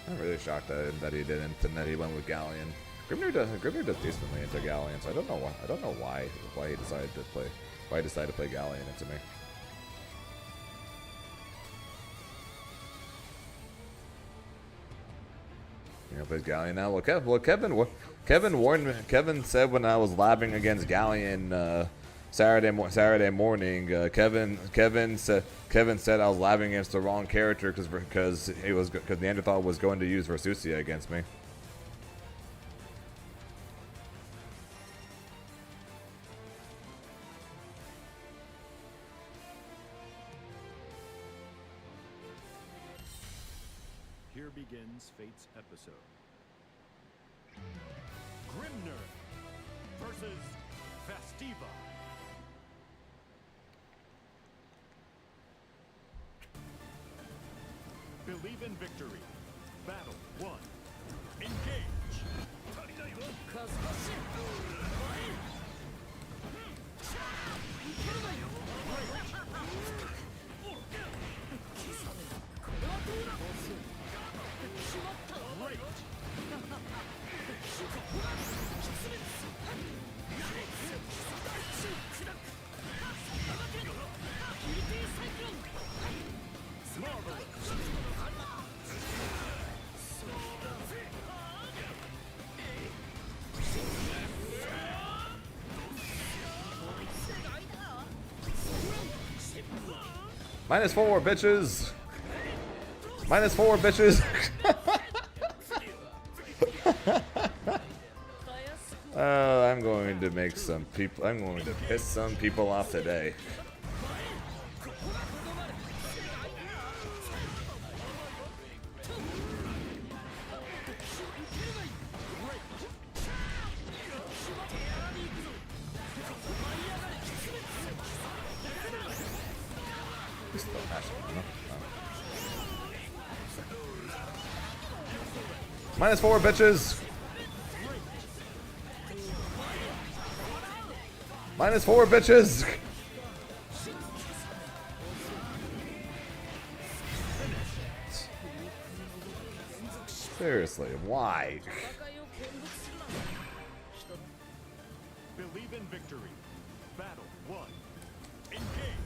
I'm really shocked that he didn't, and that he went with Galleon. Grimnir does decently into Galleon, so I don't know why he decided to play Galleon into me. You know, plays Galleon now. Well, Kevin said when I was labbing against Galleon Saturday morning, Kevin said I was labbing against the wrong character because Neanderthal was going to use Versusia against me. Here begins Fate's episode. Grimnir versus Festiva. Believe in victory. Battle 1. Engage. -4, bitches. -4, bitches. I'm going to make some people. I'm going to piss some people off today. -4, bitches. -4, bitches. Seriously, why? Believe in victory. Battle 1. Engage.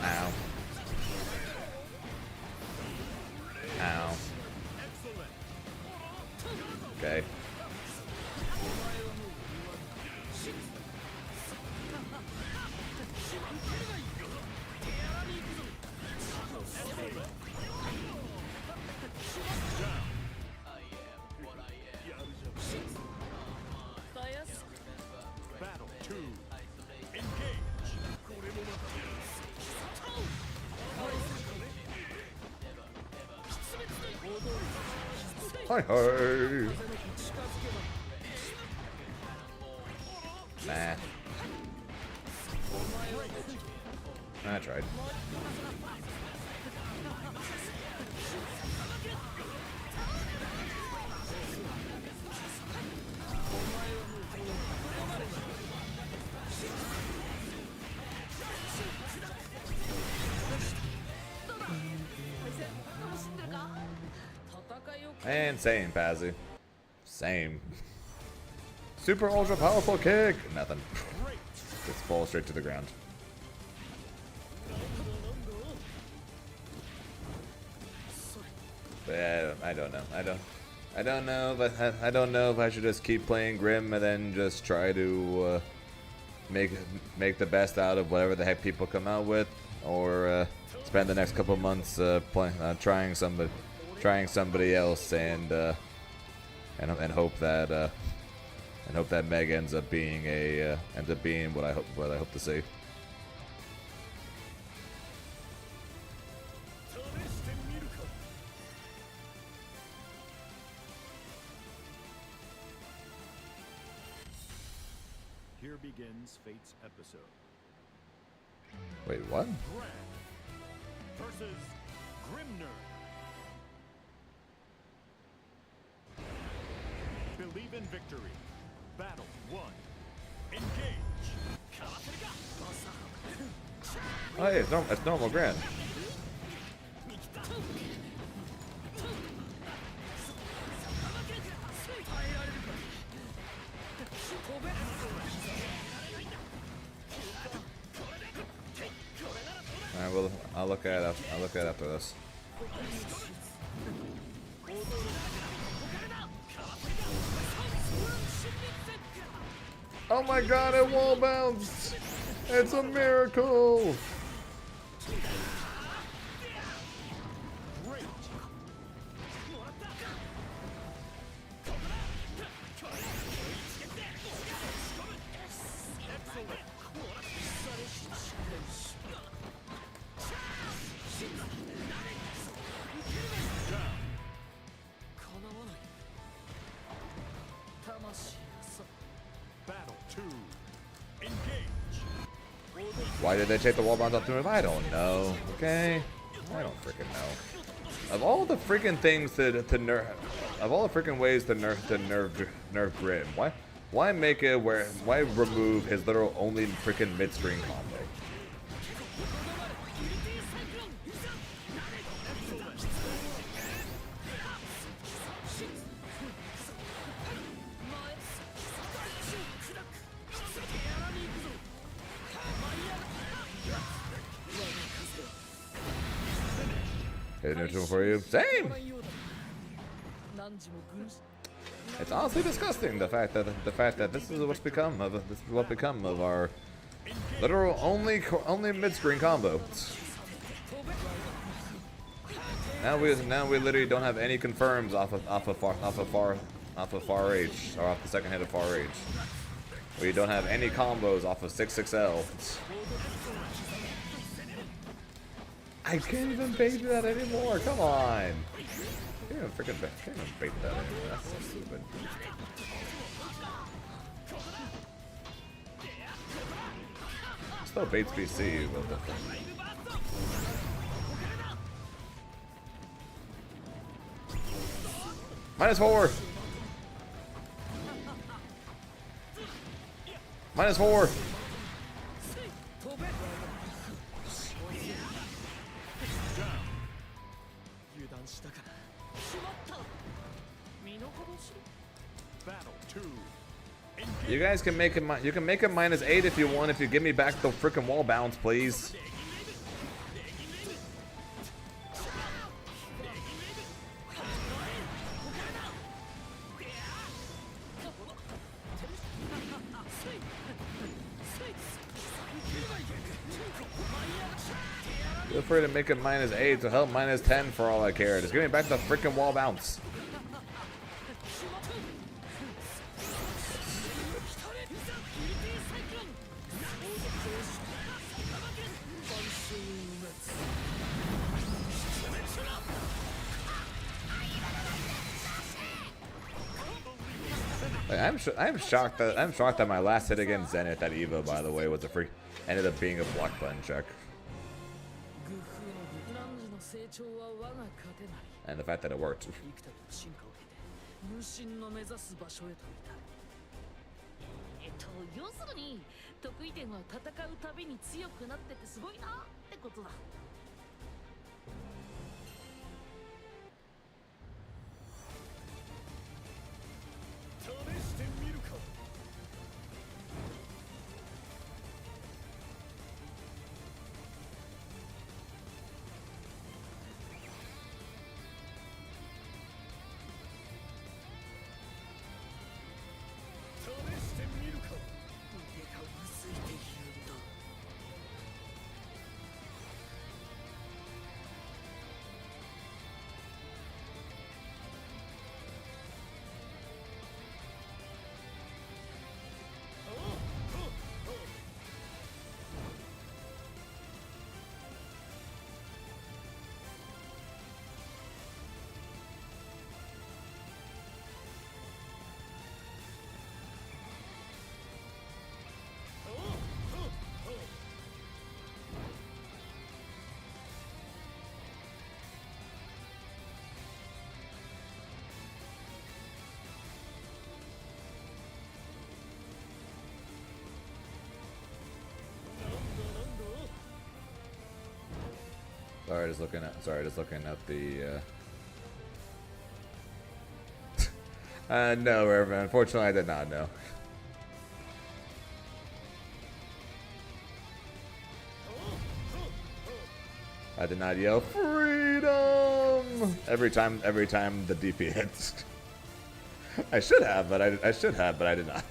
Ow. Ow. Okay. Battle 2. Engage. Hi hi. Nah. I tried. And same, Pazzy. Same. Super ultra powerful kick. Nothing. Just fall straight to the ground. I don't know. I don't know, but I don't know if I should just keep playing Grim and then just try to make the best out of whatever the heck people come out with, or spend the next couple months trying somebody else and hope that Meg ends up being what I hope to see. Here begins Fate's episode. Wait, what? Grand versus Grimner. Believe in victory. Battle 1. Engage. Oh, hey, it's normal Grand. Alright, well, I'll look at it after this. Oh my god, it wall bounced! It's a miracle! Battle 2. Engage. Why did they take the wall bounce off to him? I don't know. Okay? I don't freaking know. Of all the freaking things to nerf, of all the freaking ways to nerf Grim, why make it why remove his literal only freaking mid-screen combo? Hit neutral for you. Same. It's honestly disgusting the fact that this is what's become of our literal only mid-screen combo. Now we literally don't have any confirms off of far H, or off the second hit of far H. We don't have any combos off of 6XL. I can't even bait that anymore. Come on. Can't even bait that anymore. That's so stupid. Still baits BC, but -4. -4. Battle 2. You guys can make it. You can make it -8 if you want. If you give me back the freaking wall bounce, please. Feel free to make it -8 to help -10 for all I care. Just give me back the freaking wall bounce. I'm shocked that my last hit against Zenith at EVO, by the way, was ended up being a block button check. And the fact that it worked. 要するに得意点は戦うたびに強くなっててすごいなってことだ。試してみるか。Sorry, just looking at the. No, Reverend. Unfortunately, I did not know. I did not yell freedom every time the DP hits. I should have, but I did not.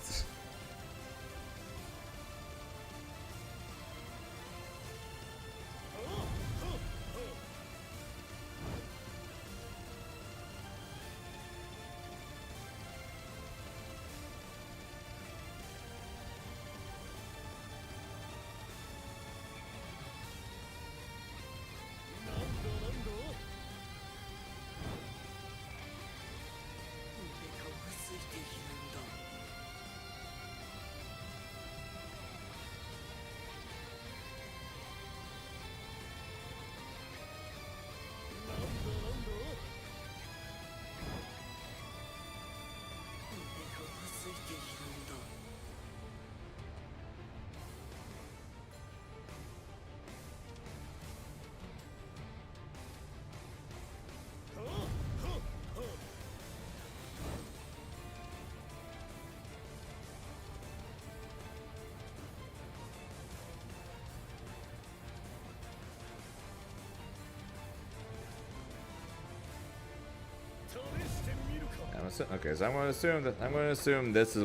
Okay, so I'm going to assume this is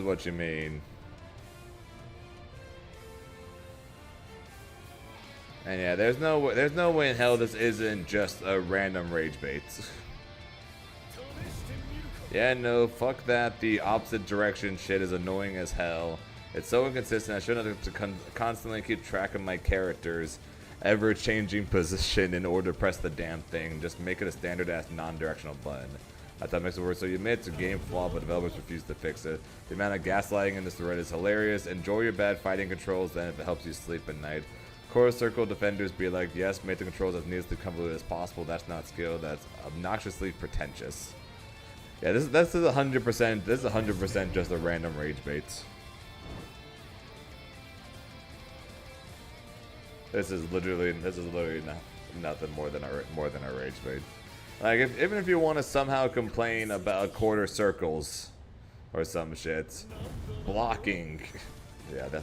what you mean. And yeah, there's no way in hell this isn't just a random rage bait. Yeah, no, fuck that. The opposite direction shit is annoying as hell. It's so inconsistent. I shouldn't have to constantly keep track of my characters' ever-changing position in order to press the damn thing. Just make it a standard-ass non-directional button. I thought it makes it worse. So you admit it's a game flaw, but developers refuse to fix it. The amount of gaslighting in this thread is hilarious. Enjoy your bad fighting controls, then if it helps you sleep at night. Core Circle defenders be like, yes, make the controls as neatly convoluted as possible. That's not skill. That's obnoxiously pretentious. Yeah, this is 100%. This is 100% just a random rage bait. This is literally nothing more than a rage bait. Like, even if you want to somehow complain about quarter circles or some shit, blocking, yeah,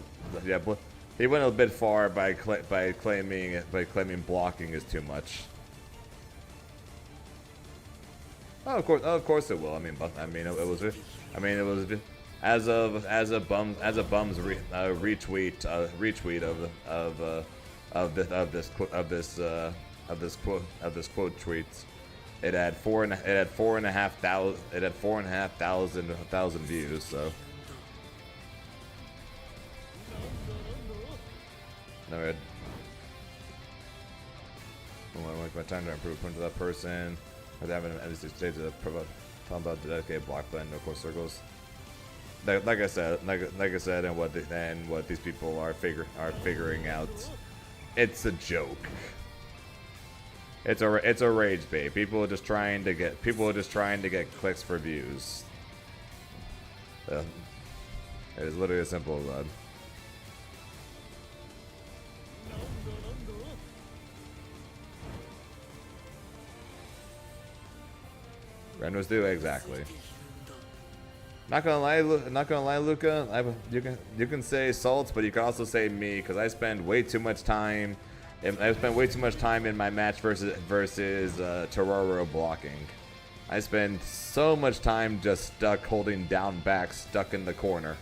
he went a bit far by claiming blocking is too much. Oh, of course it will. I mean, it was as a bum's retweet of this quote tweet. It had 4,500 views. So no, I want to make my time to improve according to that person. I haven't at least stage to talk about the dedicated block button, no core circles. Like I said, and what these people are figuring out, it's a joke. It's a rage bait. People are just trying to get clicks for views. It is literally as simple as that. Randos do exactly. Not gonna lie, Luca. You can say salts, but you can also say me, because I spend way too much time. I spend way too much time in my match versus Tororo blocking. I spend so much time just stuck holding down back, stuck in the corner.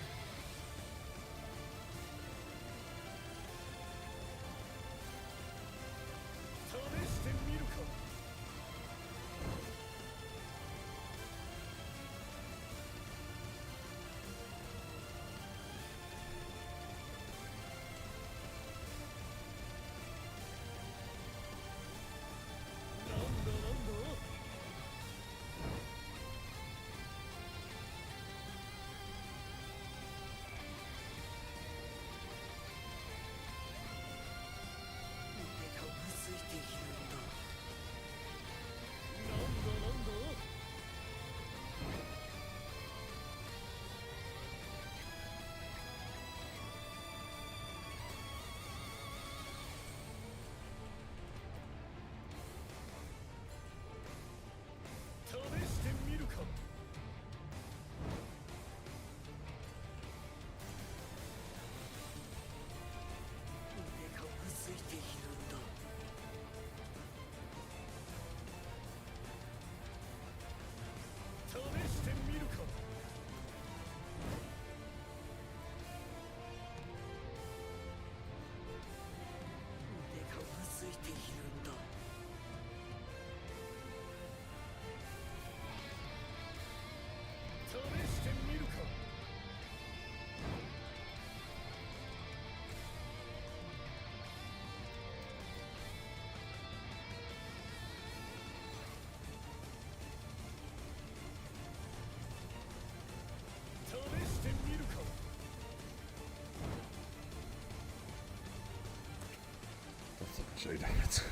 Actually, damn it.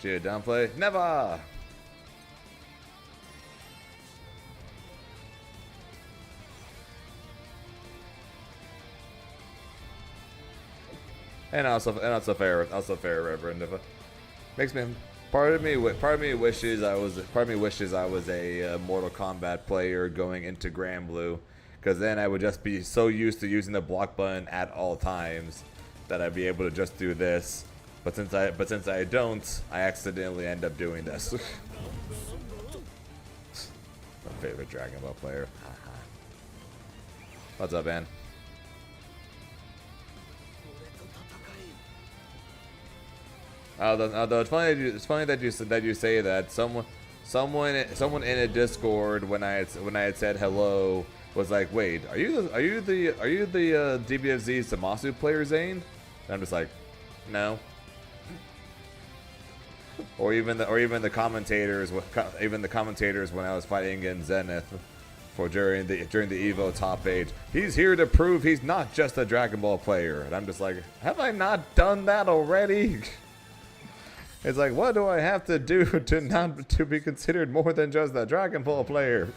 Gia downplay? Never! And also fair Reverend. If makes me part of me wishes I was a Mortal Kombat player going into Grand Blue, because then I would just be so used to using the block button at all times that I'd be able to just do this. But since I don't, I accidentally end up doing this. My favorite Dragon Ball player. What's up, man? Although it's funny that you say that someone in a Discord when I had said hello was like, wait, are you the DBFZ Zamasu player, Zane? And I'm just like, no. Or even the commentators when I was fighting in Zenith during the EVO top 8. He's here to prove he's not just a Dragon Ball player, and I'm just like, have I not done that already? It's like, what do I have to do to be considered more than just a Dragon Ball player?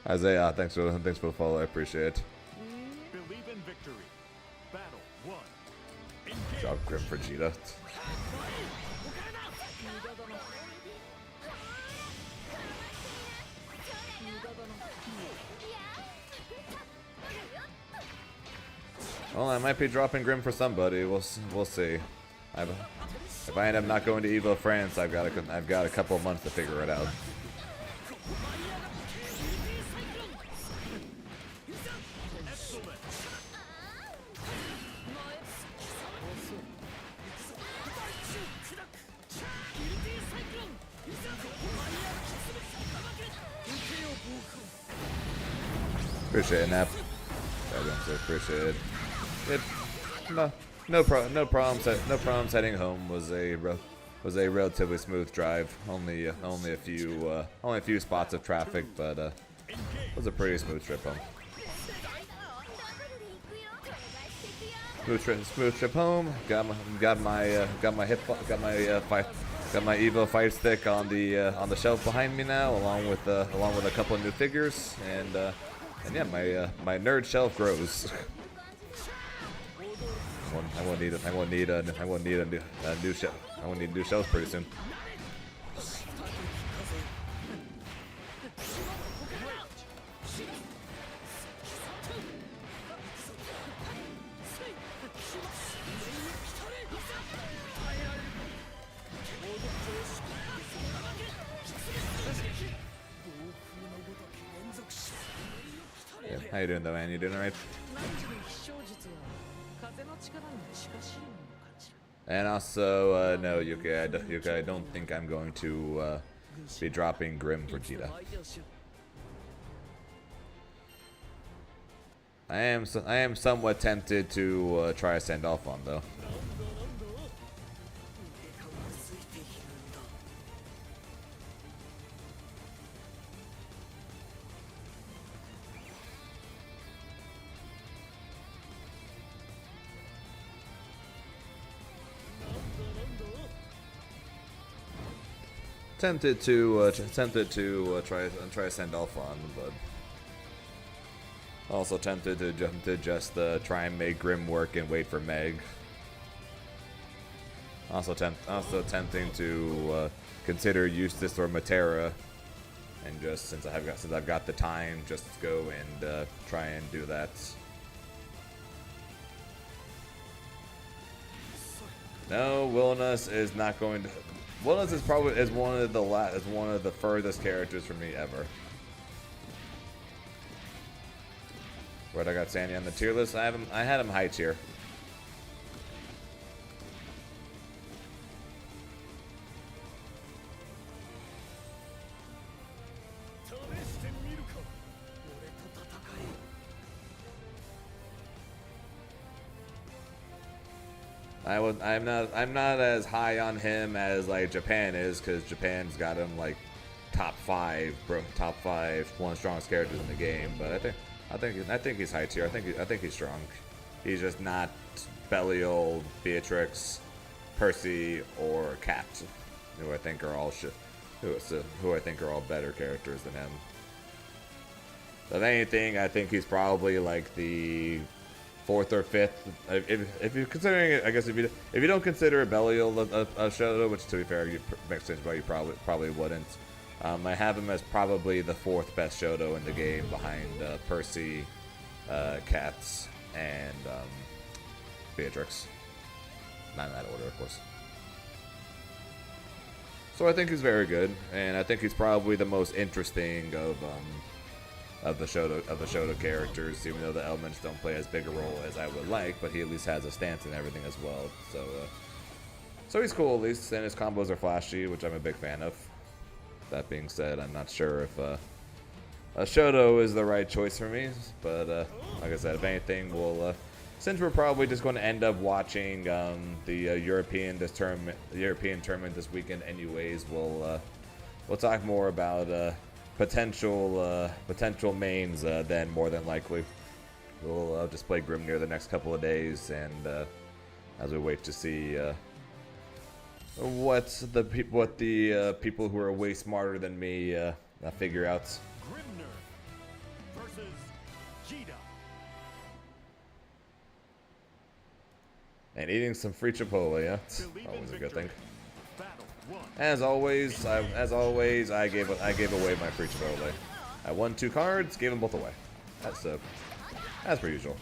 Isaiah, thanks for the follow. I appreciate it. Believe in victory. Battle 1. Good job, Grim Vegeta. Well, I might be dropping Grim for somebody. We'll see. If I end up not going to EVO France, I've got a couple of months to figure it out. Appreciate it, Nap. I appreciate it. No problem heading home. Was a relatively smooth drive. Only a few spots of traffic, but was a pretty smooth trip home. Smooth trip home. Got my EVO fight stick on the shelf behind me now, along with a couple of new figures, and yeah, my nerd shelf grows. I won't need new shelves pretty soon. Yeah, how you doing though, man? You doing alright? And also, no, Yuki, I don't think I'm going to be dropping Grim Vegeta. I am somewhat tempted to try a send off on though. Tempted to try send off on, but also tempted to just try and make Grim work and wait for Meg. Also tempting to consider Eustace or Matera, and just since I've got the time, just go and try and do that. No, Wilnus is not going to. Wilnus is one of the furthest characters for me ever. Where'd I got Sandy on the tier list? I had him high tier. I'm not as high on him as like Japan is, because Japan's got him like top 5 one of the strongest characters in the game. But I think he's high tier. I think he's strong. He's just not Belial, Beatrix, Percy, or Cat, who I think are all who I think are all better characters than him. If anything, I think he's probably like the 4th or 5th. If you're considering it, I guess if you don't consider Belial a Shoto, which to be fair, you makes sense, but you probably wouldn't. I have him as probably the 4th best Shoto in the game, behind Percy, Cats, and Beatrix. Not in that order, of course. So I think he's very good, and I think he's probably the most interesting of the Shoto characters, even though the elements don't play as big a role as I would like, but he at least has a stance and everything as well. So he's cool at least, and his combos are flashy, which I'm a big fan of. That being said, I'm not sure if a Shoto is the right choice for me, but like I said, if anything, we'll since we're probably just going to end up watching the European tournament this weekend anyways, we'll talk more about potential mains then, more than likely. We'll just play Grimnir the next couple of days, and as we wait to see what the people who are way smarter than me figure out. Grimnir versus Jita. And eating some free Chipotle, yeah, it's always a good thing. Battle 1. As always, I gave away my free Chipotle. I won 2 cards, gave them both away. That's as per usual.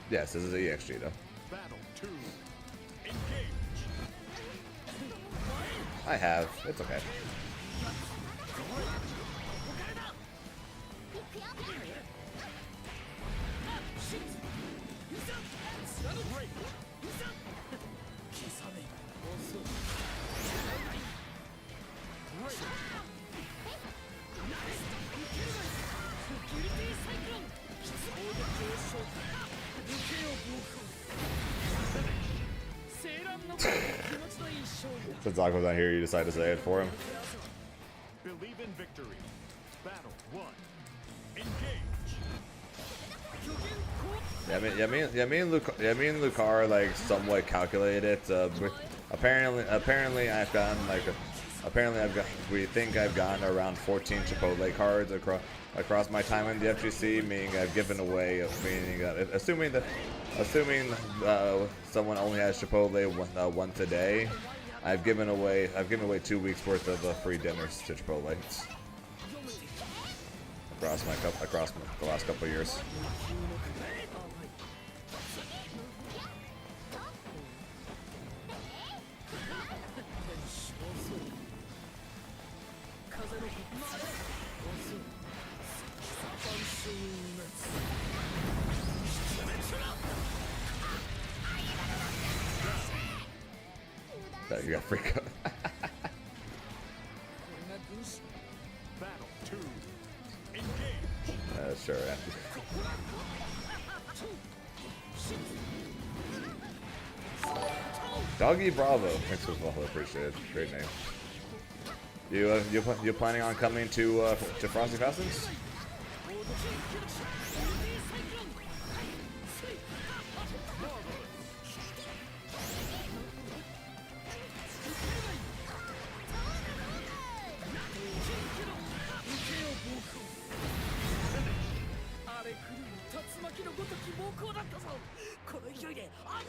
Yes, this is a EX Cheetah. Battle 2. Engage. I have. It's okay. Since Aqua's not here, you decide to say it for him. Believe in victory. Battle 1. Engage. Me and Lucar are like somewhat calculated it. Apparently I've gotten like we think I've gotten around 14 Chipotle cards across my time in the FGC, meaning I've given away, assuming someone only has Chipotle once a day, I've given away 2 weeks worth of free dinners to Chipotle across the last couple of years. That you got free code. Battle 2. Engage. Sure. Yeah. Doggy Bravo. Thanks as well. Appreciate it. Great name. You planning on coming to Frosty Fastings? 高だったぞ。この勢いであっ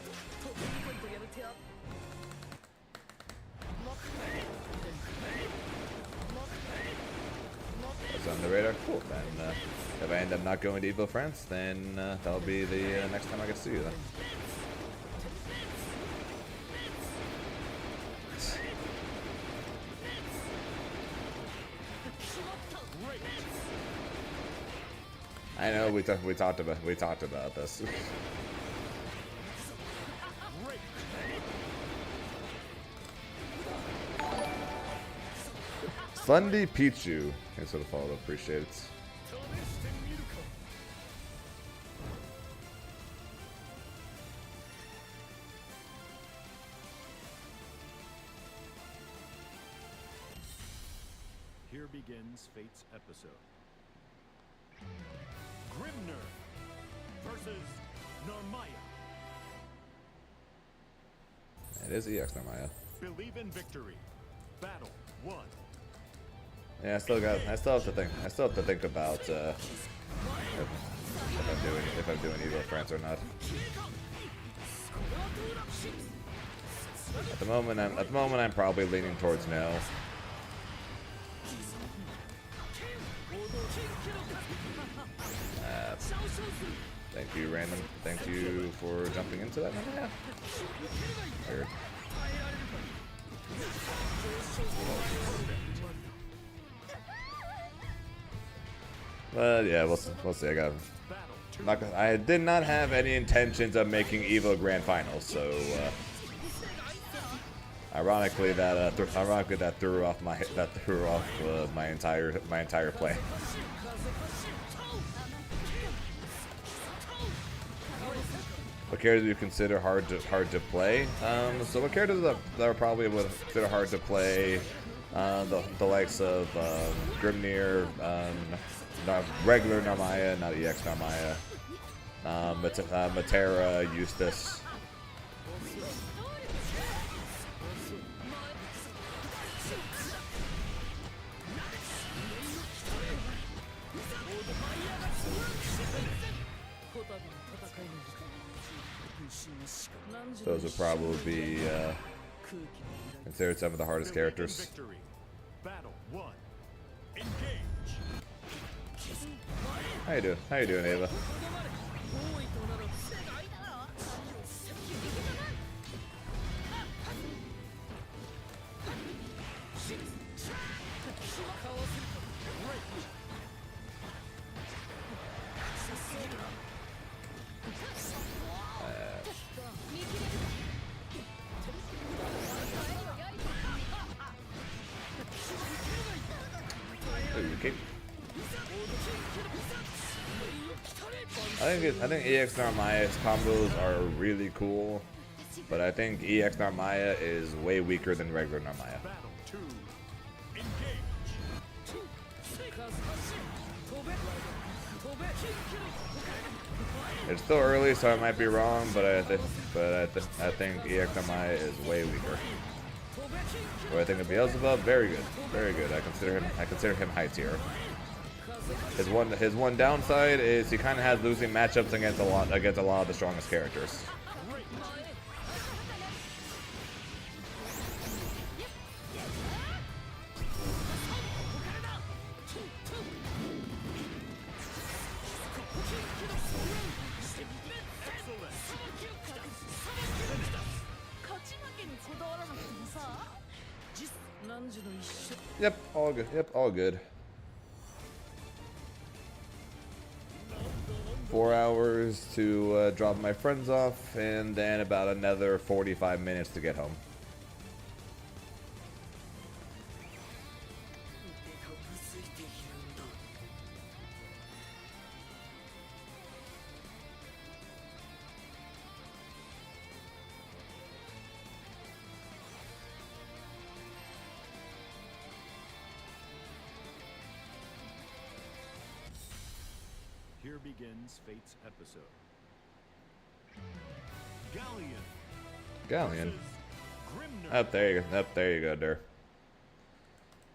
と飛び込んとやる手は。That's on the radar. Cool. Then if I end up not going to EVO France, then that'll be the next time I get to see you then. I know we talked about this. Sunday Pichu. Thanks for the follow. Appreciate it. Here begins Fate's episode. Grimner versus Narmaya. It is EX Narmaya. Believe in victory. Battle 1. Yeah, I still have to think about if I'm doing EVO France or not. At the moment I'm probably leaning towards no. Thank you, random. Thank you for jumping into that. Yeah. Weird. But yeah, we'll see. I did not have any intentions of making EVO Grand Finals, so ironically that threw off my entire play. What characters do you consider hard to play? So what characters that I probably would consider hard to play? The likes of Grimnir, regular Narmaya, not EX Narmaya, Matera, Eustace. Those would probably be considered some of the hardest characters. Battle 1. Engage. How you doing, Ava? Okay. I think EX Narmaya's combos are really cool, but I think EX Narmaya is way weaker than regular Narmaya. Battle 2. Engage. It's still early, so I might be wrong, but I think EX Narmaya is way weaker. What I think of Beelzebub, very good, very good. I consider him high tier. His one downside is he kind of has losing matchups against a lot of the strongest characters. Yep, all good. Yep, all good. 4 hours to drop my friends off, and then about another 45 minutes to get home. Here begins Fate's episode. Galleon. Grimner. Up there you go. Up there you go, Der.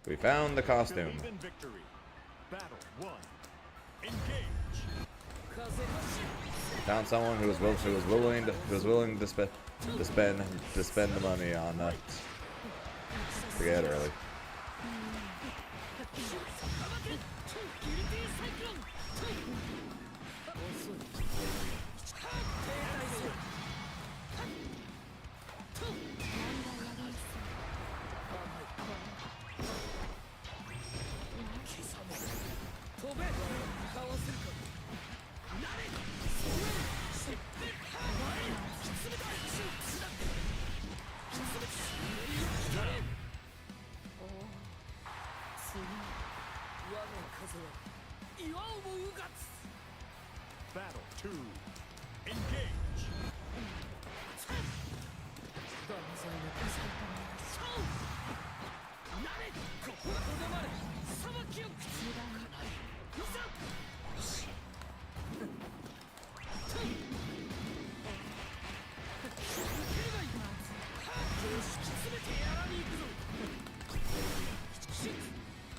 We found the costume. Believe in victory. Battle 1. Engage. Found someone who was willing to spend the money on to get early. Battle 2. Engage.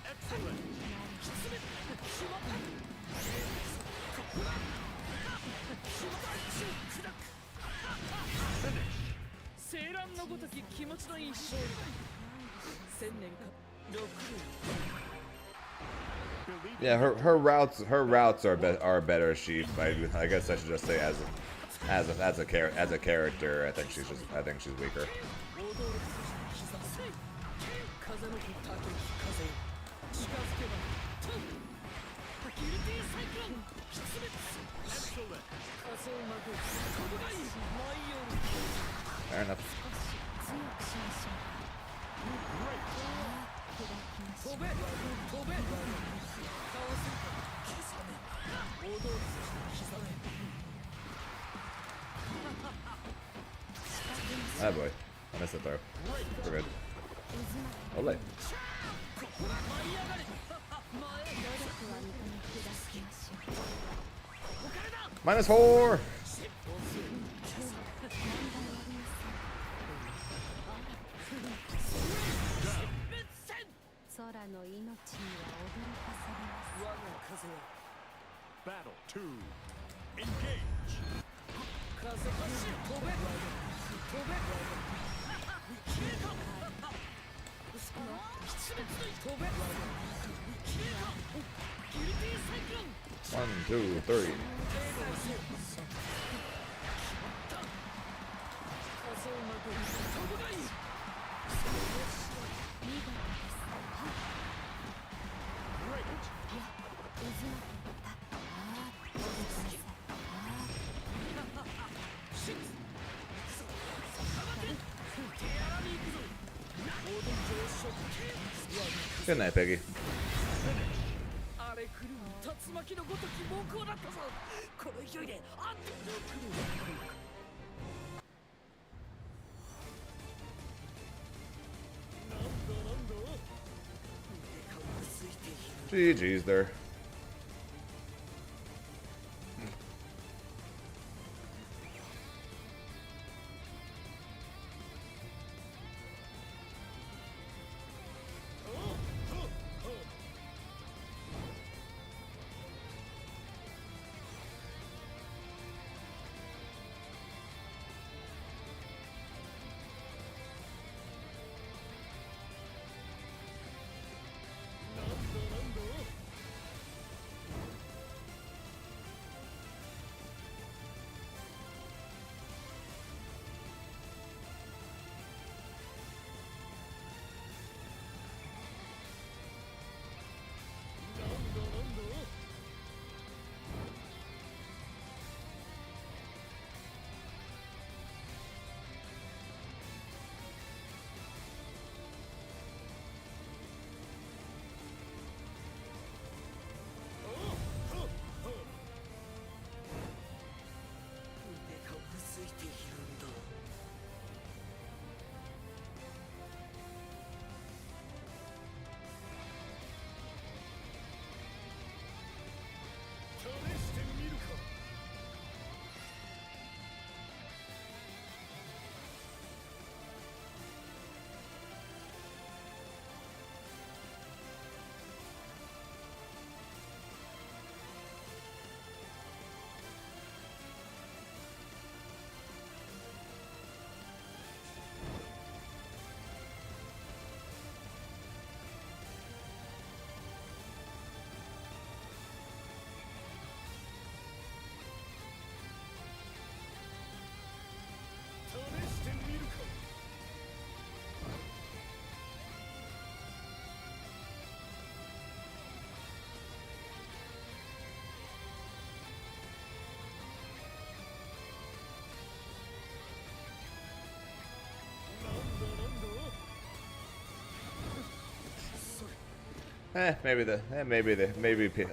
Excellent. 青蘭のごとき気持ちのいい勝利だ。千年か6 Yeah, her routes are better. She, I guess I should just say as a character, I think she's weaker. 風の吹く竹風近づけばギルティサイクロンきつめ Excellent. 風をまく飛ぶがいい舞いよる Fair enough. 飛べ飛べかわせるか刻め踊る刻め Ah boy, I missed the throw. We're good. Ole. -4! 空の命には驚かされます。我が風よ Battle 2. Engage. 風走る飛べ飛べ消えた飛べ消えたギルティサイクロン 1, 2, 3. 風をまく飛ぶがいい Good night, Piggy. 荒れ狂う竜巻のごとき猛攻だったぞこの勢いであっと来る GG's there. maybe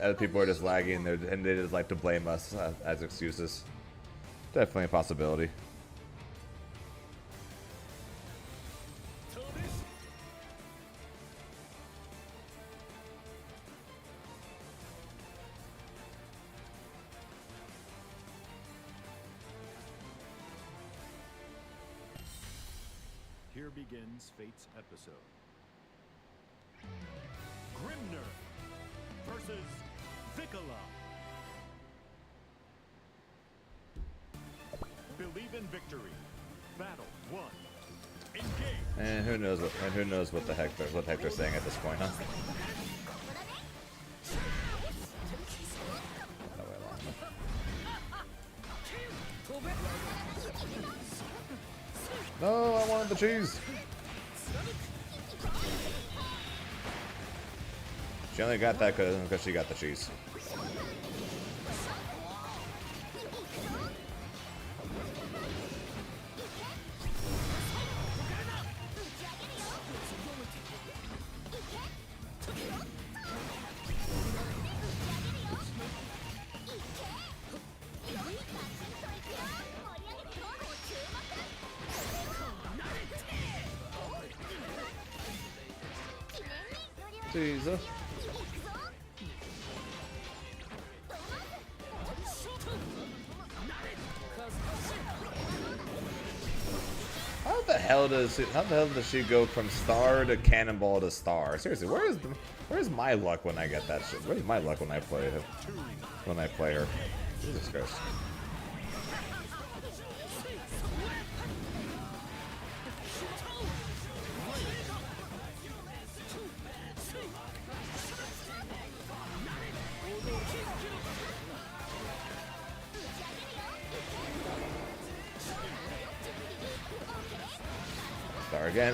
other people are just lagging and they just like to blame us as excuses. Definitely a possibility. Here begins Fate's episode. Grimner versus Vicola. Believe in victory. Battle 1. Engage. And who knows what the heck they're saying at this point, huh? No way long enough. No, I wanted the cheese. She only got that because she got the cheese. Jesus. How the hell does she go from star to cannonball to star? Seriously, where's my luck when I get that shit? Where's my luck when I play her? Jesus Christ.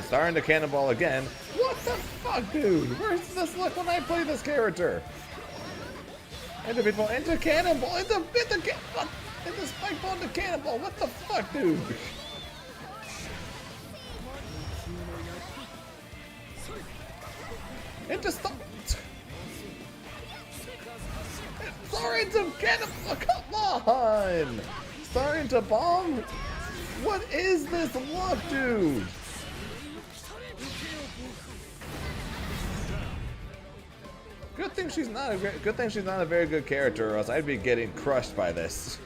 Star into cannonball again. What the fuck, dude? Where's this luck when I play this character? Into people, into cannonball, into spike ball, into cannonball. What the fuck, dude? Into star into cannonball. Come on, star into bomb. What is this luck, dude? Good thing she's not a very good character, or else I'd be getting crushed by this.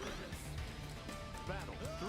Battle 3.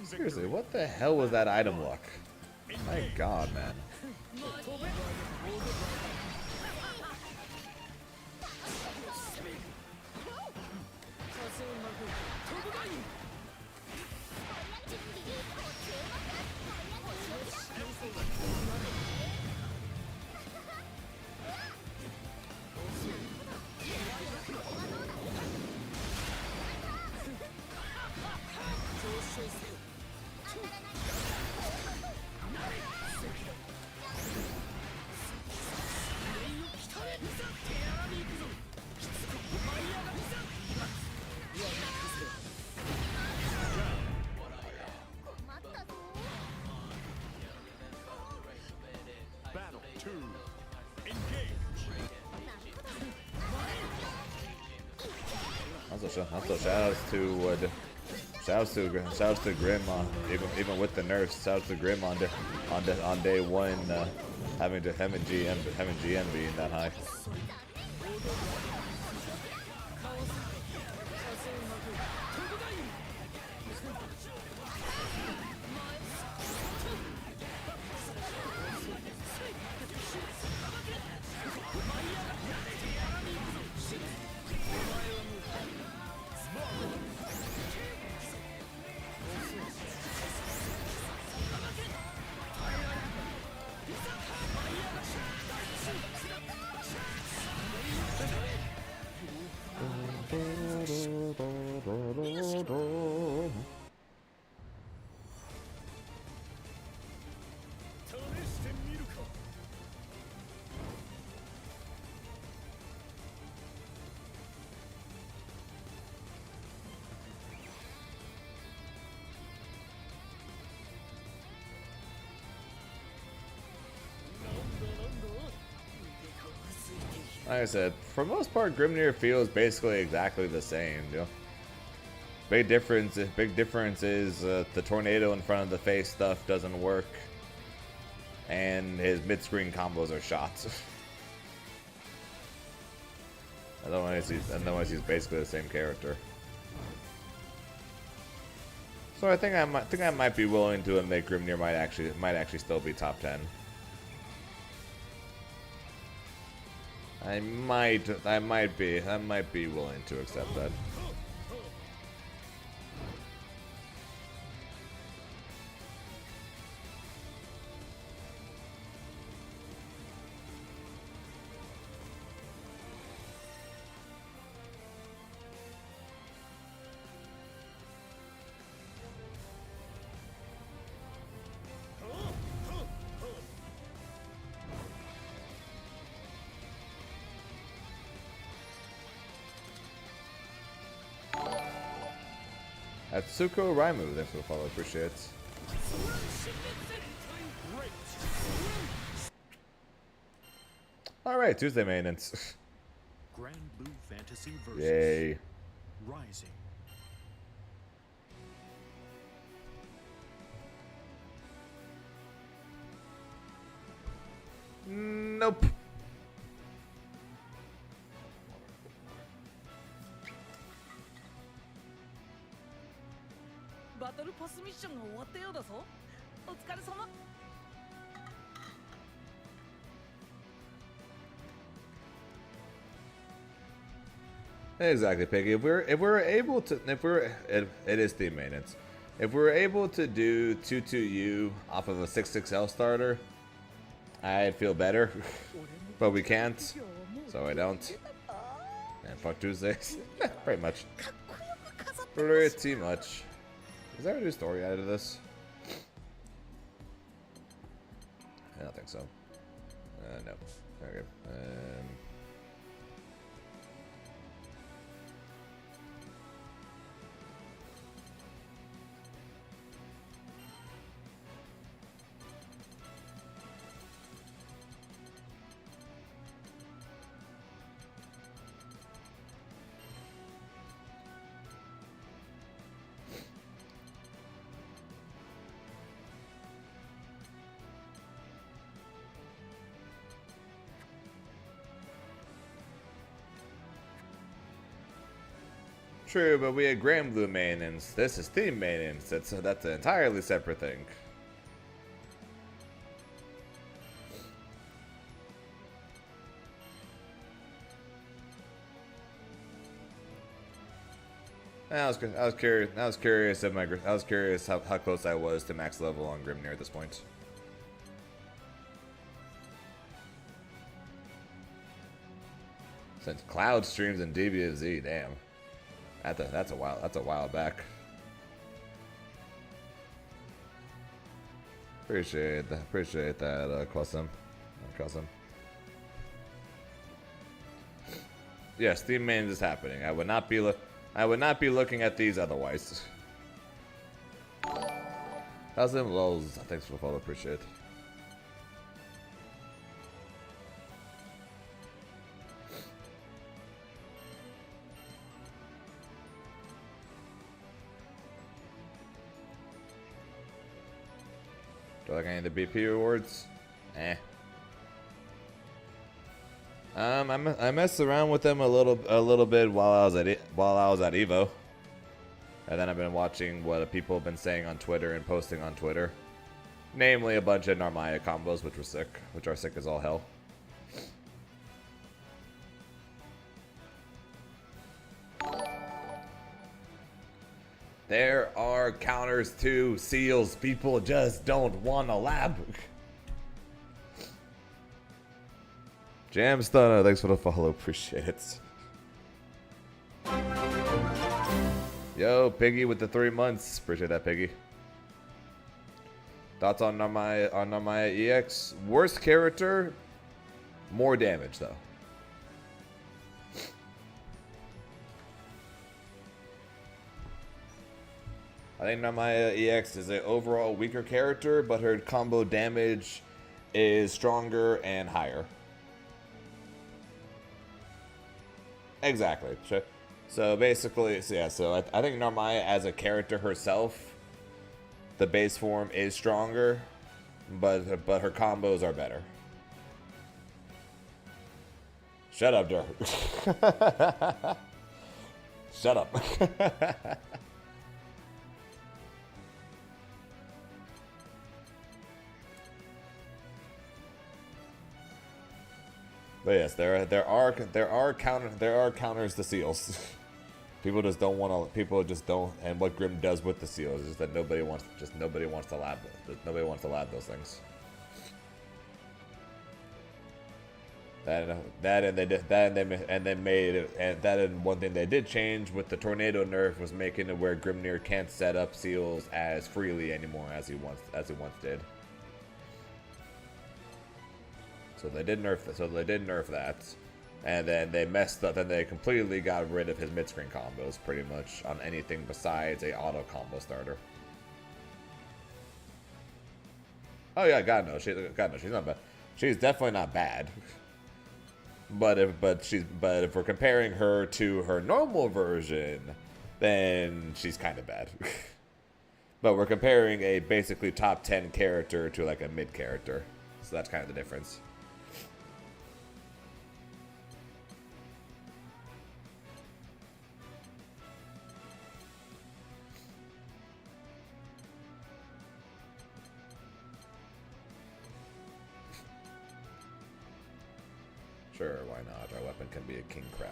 Seriously, what the hell was that item luck? My god, man. Battle 2. Engage. Also shouts to Grim even with the nerfs. Shouts to Grim on day one, having GM being that high. Like I said, for the most part, Grimnir feels basically exactly the same. You know? Big difference is the tornado in front of the face stuff doesn't work, and his mid-screen combos are shots. Otherwise, he's basically the same character. So I think I might be willing to admit Grimnir might actually still be top 10. I might be willing to accept that. Atsuko Raimu, thanks for the follow, appreciate it. Alright, Tuesday maintenance. Grand Blue Fantasy versus Yay. Rising. Nope. バトルパスミッションが終わったようだぞ。お疲れ様。 Exactly, Piggy. It is theme maintenance. If we're able to do 2-2U off of a 6-6L starter, I'd feel better. But we can't, so I don't. And fuck Tuesdays. Pretty much. Pretty much. Is there a new story added to this? I don't think so. No. Okay. True, but we had Grand Blue maintenance. This is theme maintenance. That's an entirely separate thing. I was curious how close I was to max level on Grimnir at this point. Since Cloud streams in DBFZ, damn. That's a while back. Appreciate that, Custom. Yes, theme maintenance is happening. I would not be looking at these otherwise. How's them lows? Thanks for the follow, appreciate it. Do I like any of the BP rewards? Eh. I messed around with them a little bit while I was at EVO, and then I've been watching what people have been saying on Twitter and posting on Twitter, namely a bunch of Narmaya combos, which are sick as all hell. There are counters to seals. People just don't want to lab. Jam Stunner, thanks for the follow. Appreciate it. Yo, Piggy with the 3 months. Appreciate that, Piggy. Thoughts on Narmaya EX? Worst character, more damage though. I think Narmaya EX is an overall weaker character, but her combo damage is stronger and higher. Exactly. So basically, so I think Narmaya as a character herself, the base form is stronger, but her combos are better. Shut up, Dirk. Shut up. But yes, there are counters to seals. People just don't. And what Grim does with the seals is that nobody wants to lab those things. And one thing they did change with the tornado nerf was making it where Grimnir can't set up seals as freely anymore as he once did. So they did nerf that, and then they messed up. Then they completely got rid of his mid-screen combos, pretty much on anything besides a auto combo starter. Oh yeah, God no, she's not bad. She's definitely not bad. But if we're comparing her to her normal version, then she's kind of bad. But we're comparing a basically top 10 character to like a mid character, so that's kind of the difference. Sure, why not? Our weapon can be a king crab.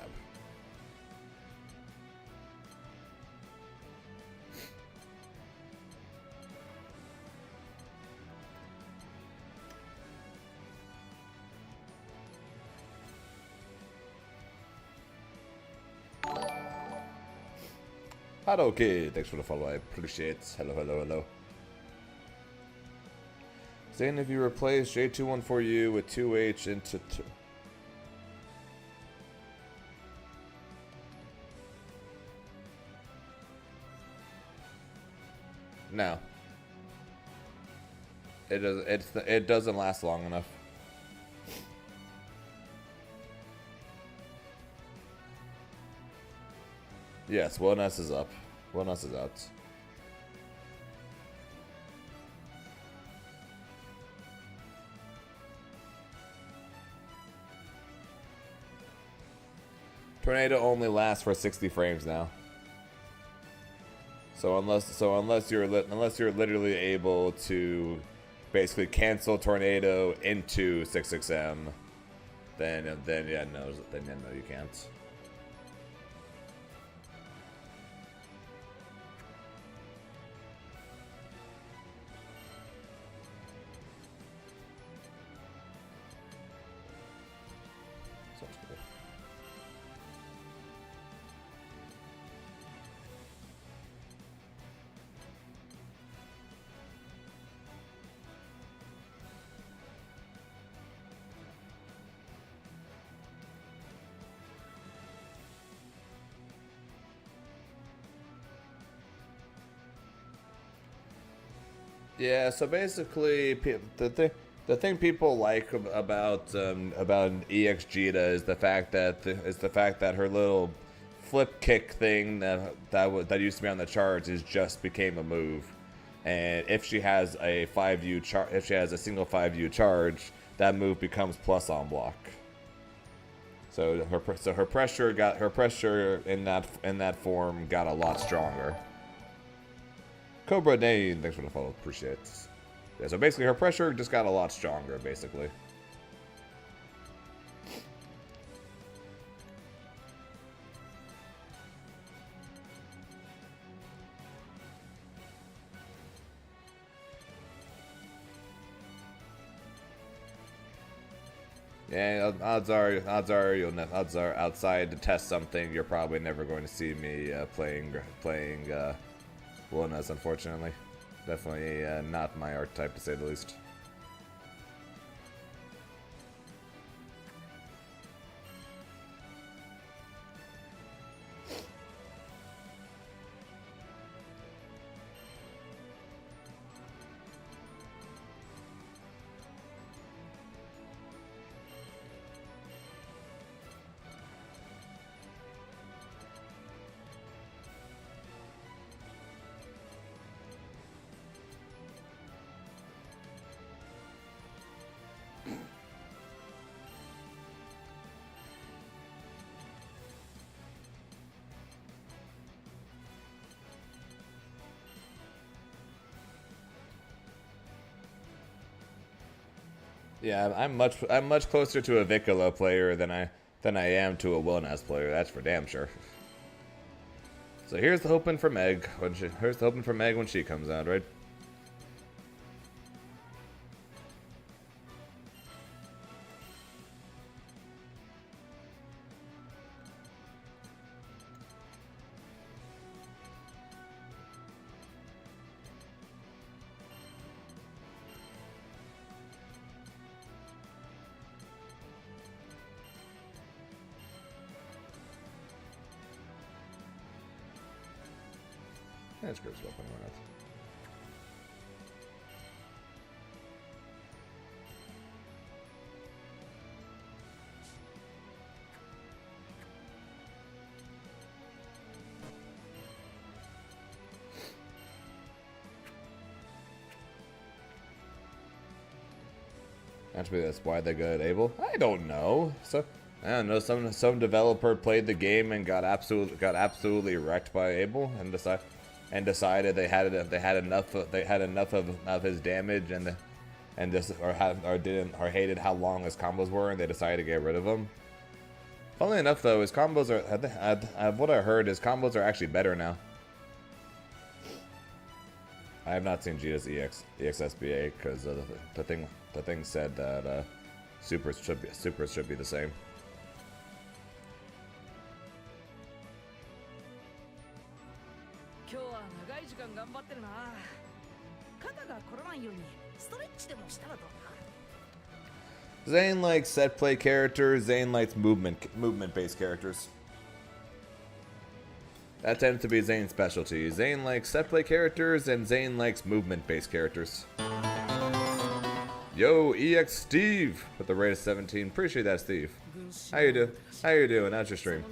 Hello, kid. Thanks for the follow. I appreciate it. Hello, hello, hello. Saying if you replace J214U with 2H into 2. No. It doesn't last long enough. Yes, Wellness is up. Wellness is out. Tornado only lasts for 60 frames now. So unless you're literally able to basically cancel Tornado into 66M, then no, you can't. Yeah, so basically, the thing people like about EX Jita is the fact that her little flip kick thing that used to be on the charts just became a move, and if she has a single 5U charge, that move becomes plus on block. So her pressure in that form got a lot stronger. Cobra Dane, thanks for the follow, appreciate it. Yeah, so basically her pressure just got a lot stronger, basically. Yeah, odds are outside to test something, you're probably never going to see me playing Wilnas, unfortunately. Definitely not my archetype, to say the least. Yeah, I'm much closer to a Vicula player than I am to a Wilnas player. That's for damn sure. So here's the hoping for Meg when she comes out, right? That's good stuff. Why not? Actually, that's why they got able. I don't know. So I don't know. Some developer played the game and got absolutely wrecked by Abel and decided they had enough of his damage and hated how long his combos were, and they decided to get rid of him. Funnily enough, though, his combos are what I heard, his combos are actually better now. I have not seen Gita's EXSBA because the thing said that supers should be the same. 今日は長い時間頑張ってるな。肩が凝らないようにストレッチでもしたらどうだ。 Zane likes set play characters. Zane likes movement based characters. That tends to be Zane's specialty. Zane likes set play characters, and Zane likes movement based characters. Yo, EX Steve with the rate of 17. Appreciate that, Steve. How you doing? How's your stream?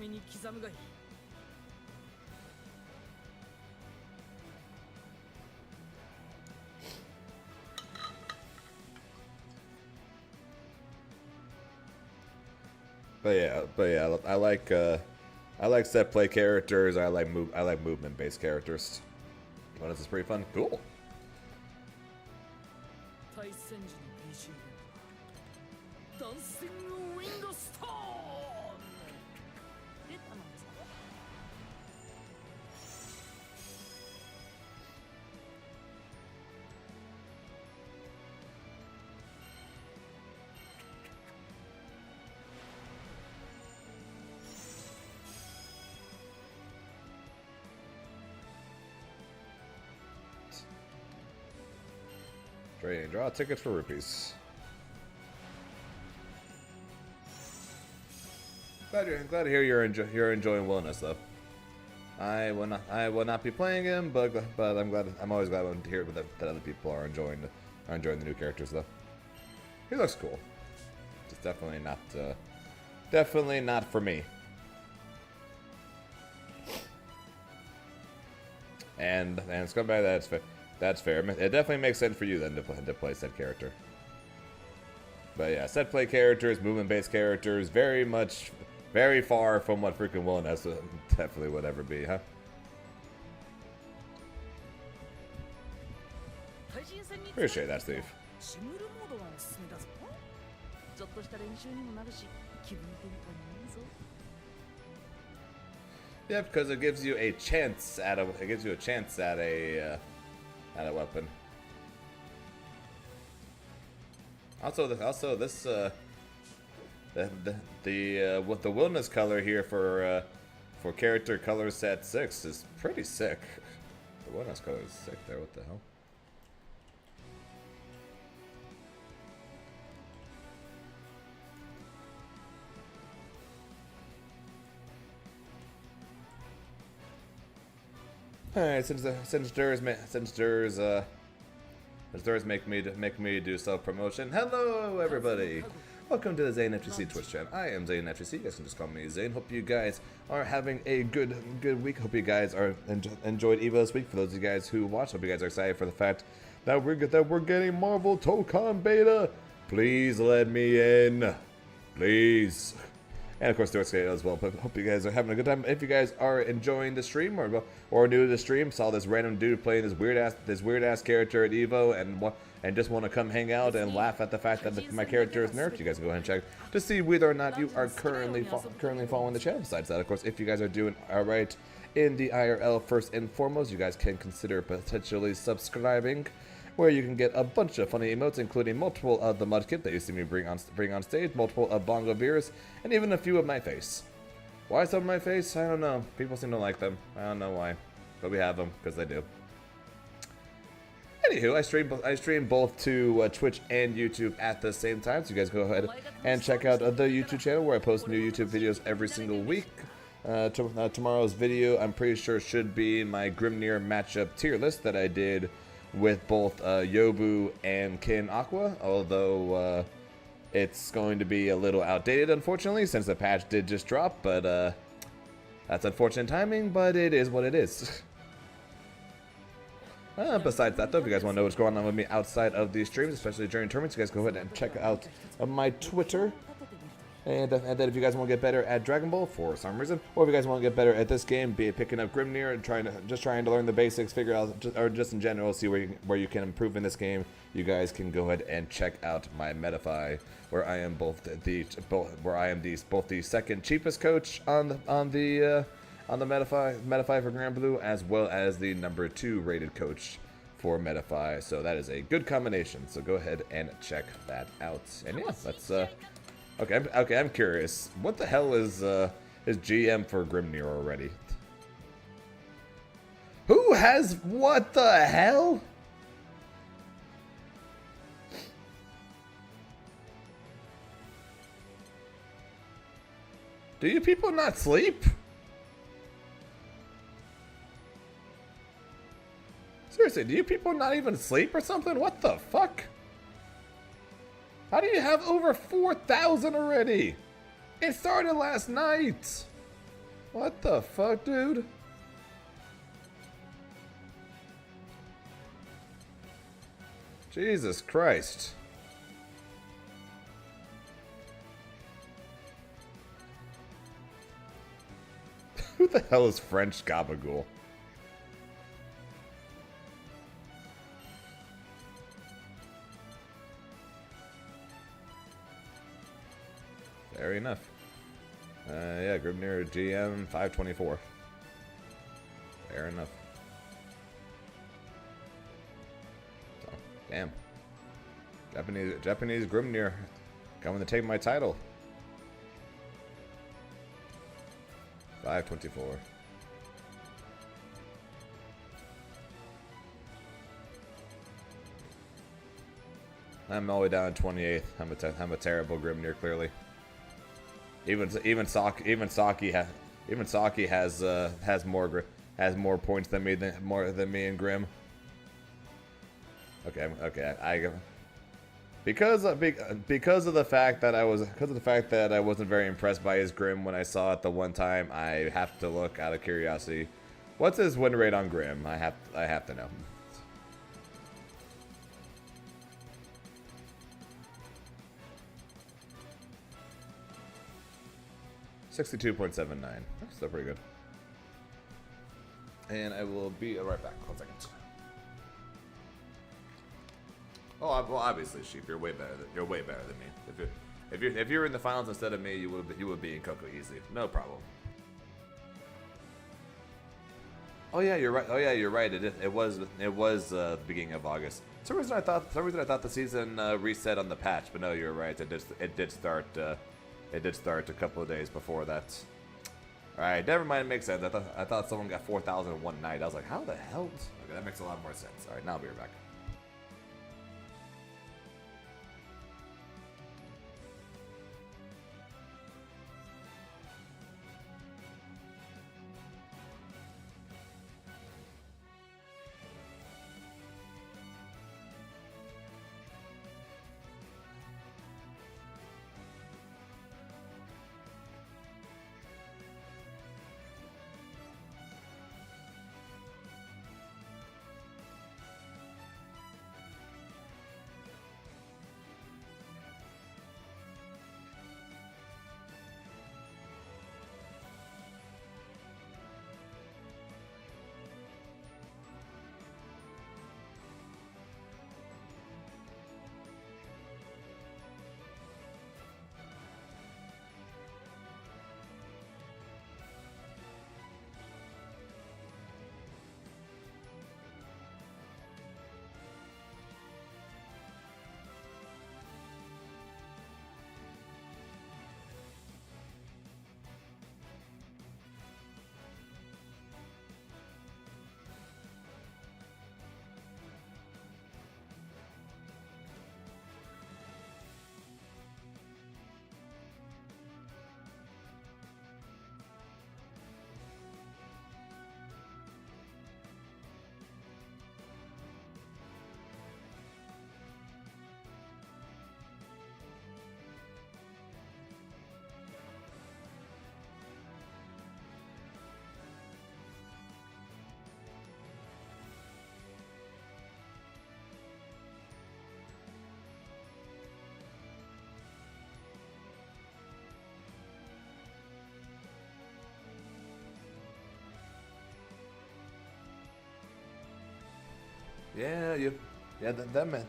But yeah, I like set play characters. I like movement based characters. Well, this is pretty fun. Cool. 対戦時の BGM ダンシングウィンドストーンで頼んですか Trade and draw tickets for rupees. Glad to hear you're enjoying Wellness though. I will not be playing him, but I'm always glad to hear that other people are enjoying the new characters though. He looks cool. Just definitely not for me. And Scumbag, that's fair. It definitely makes sense for you then to play said character. But yeah, set play characters, movement based characters, very far from what freaking Willingness definitely would ever be, huh? 対人戦に Appreciate that, Steve. シムルモードがおすすめだぞ。ちょっとした練習にもなるし、気分転換にいいぞ。 Yeah, because it gives you a chance at a weapon. What the wilderness color here for character color set 6 is pretty sick. The wilderness color is sick there. What the hell? All right, since Durs make me do self promotion. Hello, everybody. Welcome to the Zane FTC Twitch channel. I am Zane FTC. You guys can just call me Zane. Hope you guys are having a good week. Hope you guys are enjoyed EVO this week. For those of you guys who watch, hope you guys are excited for the fact that we're getting Marvel Tokon Beta. Please let me in, please. And of course, Dorks as well. But hope you guys are having a good time. If you guys are enjoying the stream or new to the stream, saw this random dude playing this weird ass character at EVO and just want to come hang out and laugh at the fact that my character is nerfed, you guys can go ahead and check to see whether or not you are currently following the channel. Besides that, of course, if you guys are doing alright in the IRL, first and foremost, you guys can consider potentially subscribing, where you can get a bunch of funny emotes, including multiple of the Mudkip that you see me bring on stage, multiple of Bongo Beers, and even a few of my face. Why some of my face? I don't know. People seem to like them. I don't know why, but we have them because they do. Anywho, I stream both to Twitch and YouTube at the same time, so you guys go ahead and check out the YouTube channel where I post new YouTube videos every single week. Tomorrow's video, I'm pretty sure, should be my Grimnir matchup tier list that I did with both Yobu and Kin Aqua, although it's going to be a little outdated, unfortunately, since the patch did just drop, but that's unfortunate timing, but it is what it is. Besides that, though, if you guys want to know what's going on with me outside of these streams, especially during tournaments, you guys go ahead and check out my Twitter. And then if you guys want to get better at Dragon Ball for some reason, or if you guys want to get better at this game, be it picking up Grimnir and trying to learn the basics, figure out, or just in general, see where you can improve in this game, you guys can go ahead and check out my Metafy, where I am both the second cheapest coach on the Metafy for Grand Blue, as well as the number 2 rated coach for Metafy. So that is a good combination. So go ahead and check that out. And yeah, that's okay. I'm curious. What the hell is GM for Grimnir already? Who has what the hell? Do you people not sleep? Seriously, do you people not even sleep or something? What the fuck? How do you have over 4,000 already? It started last night. What the fuck, dude? Jesus Christ. Who the hell is French Gabagool? Fair enough. Yeah, Grimnir GM 524. Fair enough. So, damn. Japanese Grimnir coming to take my title. 524. I'm all the way down to 28th. I'm a terrible Grimnir, clearly. Even Saki has more points than me and Grim. Okay. Because of the fact that I wasn't very impressed by his Grim when I saw it the one time, I have to look out of curiosity. What's his win rate on Grim? I have to know. 62.79. That's still pretty good. And I will be right back. 1 second. Oh, well, obviously, Sheep, you're way better than me. If you're in the finals instead of me, you would be in Coco easy. No problem. Oh yeah, you're right. It was the beginning of August. For some reason I thought the season reset on the patch, but no, you're right. It did start It did start a couple of days before that. Alright, never mind, it makes sense. I thought someone got 4,000 in one night. I was like, how the hell? Okay, that makes a lot more sense. Alright, now I'll be right back. Yeah,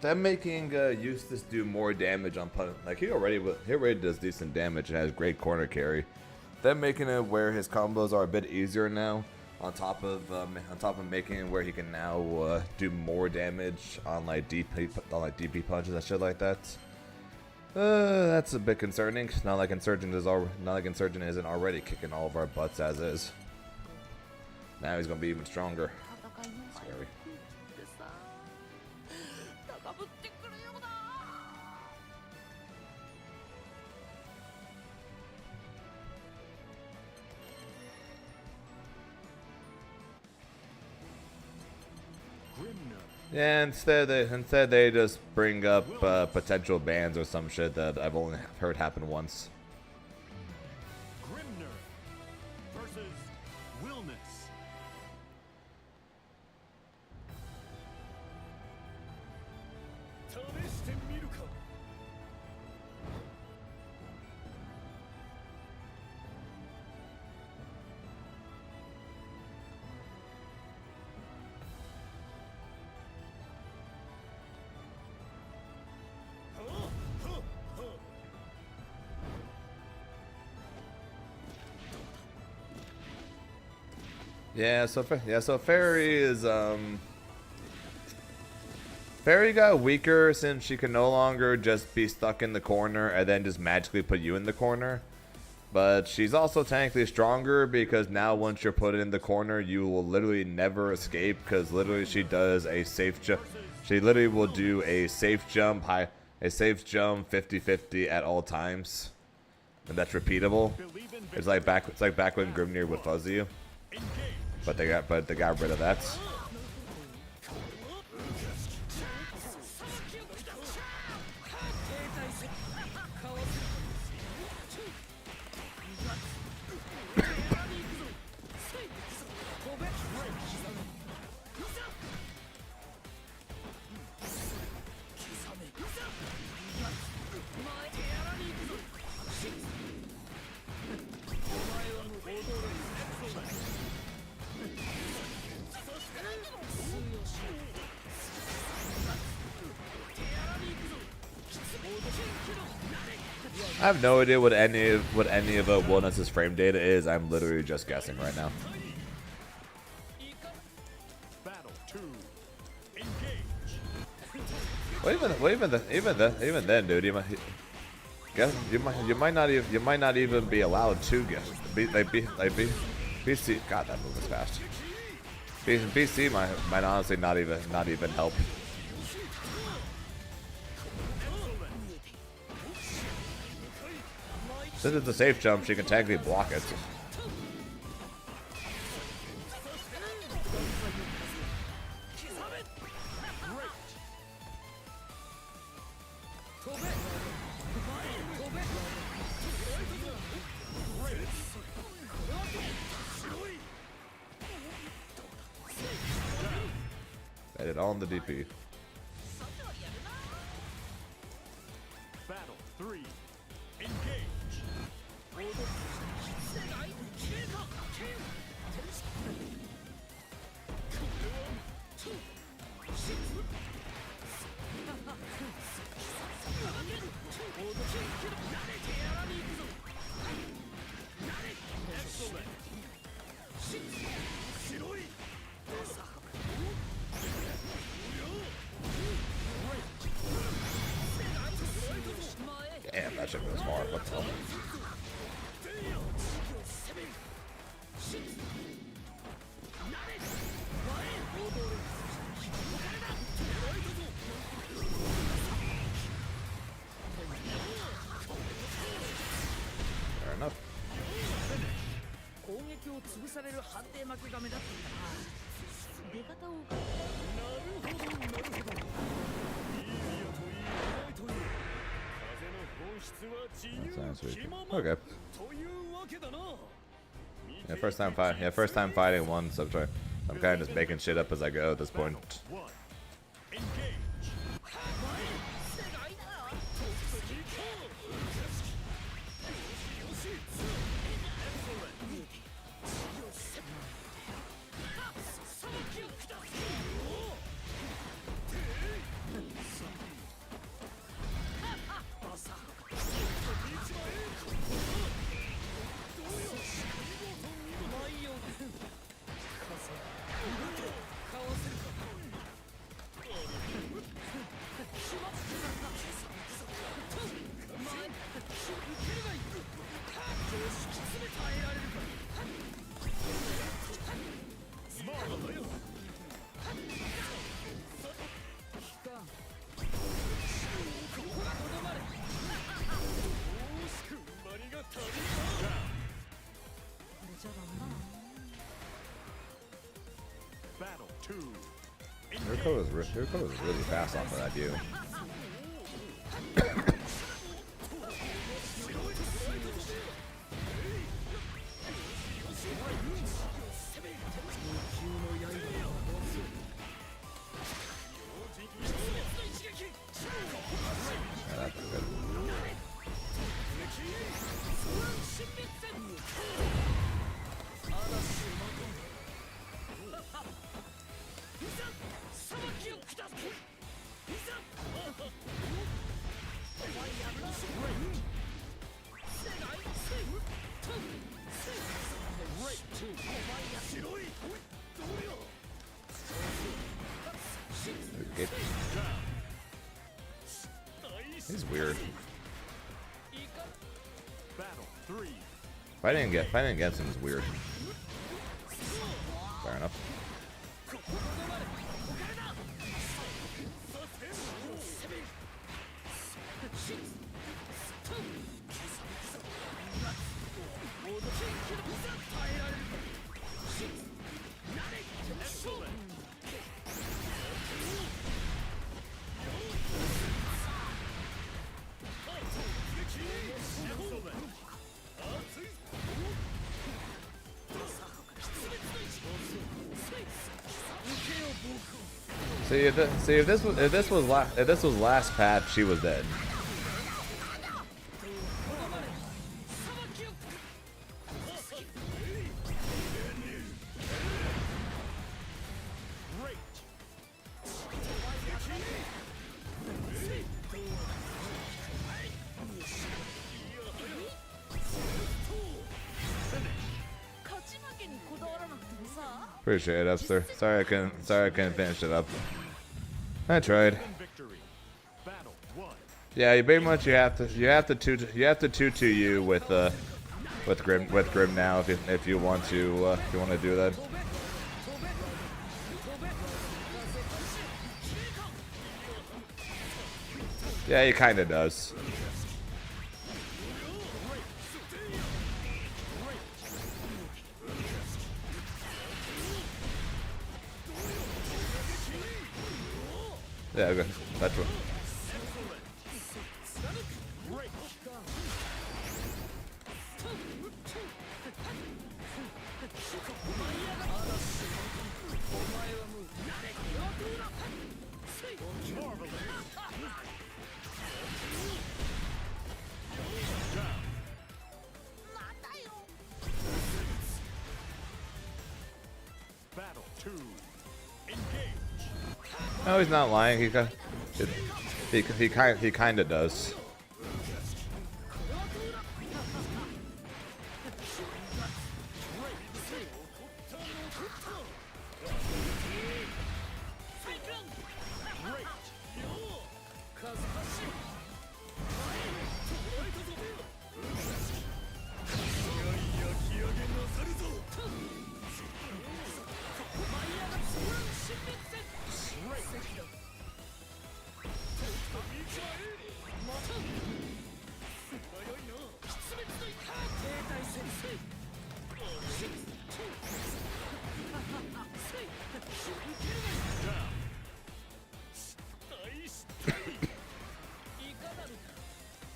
that making Eustace do more damage on punish. Like he already does decent damage and has great corner carry. Them making it where his combos are a bit easier now, on top of making it where he can now do more damage on like DP punches and shit like that. That's a bit concerning. Not like Insurgent isn't already kicking all of our butts as is. Now he's gonna be even stronger. Scary. Yeah, instead they just bring up potential bans or some shit that I've only heard happen once. Grimner versus Wilness. Yeah, so Fairy is Fairy got weaker since she can no longer just be stuck in the corner and then just magically put you in the corner. But she's also technically stronger because now once you're put in the corner, you will literally never escape because literally she does a safe jump. She literally will do a safe jump 50-50 at all times, and that's repeatable. It's like back when Grimnir would fuzzy you. But they got rid of that. I have no idea what any of Wilness's frame data is. I'm literally just guessing right now. Battle 2. Engage. Well, even then, dude. guess you might not even be allowed to get BC. God, that move is fast. BC might honestly not even help. Since it's a safe jump, she can technically block it. Hit it on the DP. Battle 3. Engage. Damn, that shit goes hard. What the hell? Fair enough. 攻撃を潰される判定負けが目立っていたな。出方を伺う。 Sounds sweet. Okay. Yeah, first time fighting one, so I'm kind of just making shit up as I go at this point. Battle 2. Hiroko is really fast off of that view. Yeah, that's good. He's weird. Battle 3. Fighting against him is weird. Fair enough. See if this was last patch, she was dead. Appreciate it, Upster. Sorry I couldn't finish it up. I tried. Victory. Battle 1. Yeah, you pretty much you have to tutu you with Grim now if you want to do that. Yeah, he kind of does. Yeah, okay. That's what. Battle 2. Engage. No, he's not lying. He kind of does.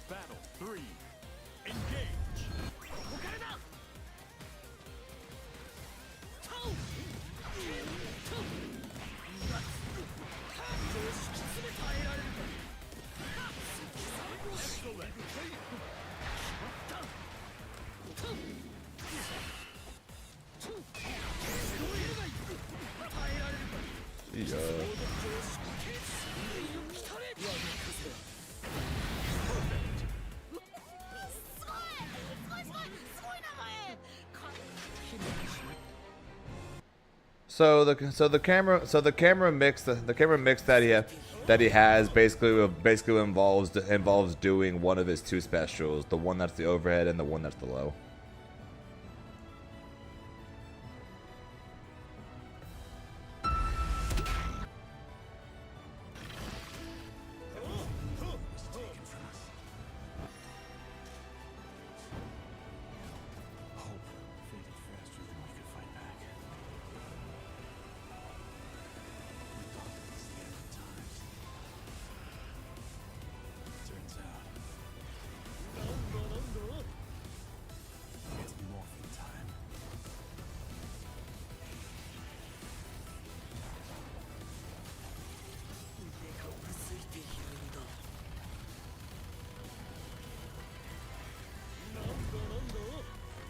Battle 3. Engage. Yeah. So the camera mix that he has basically involves doing one of his two specials, the one that's the overhead and the one that's the low.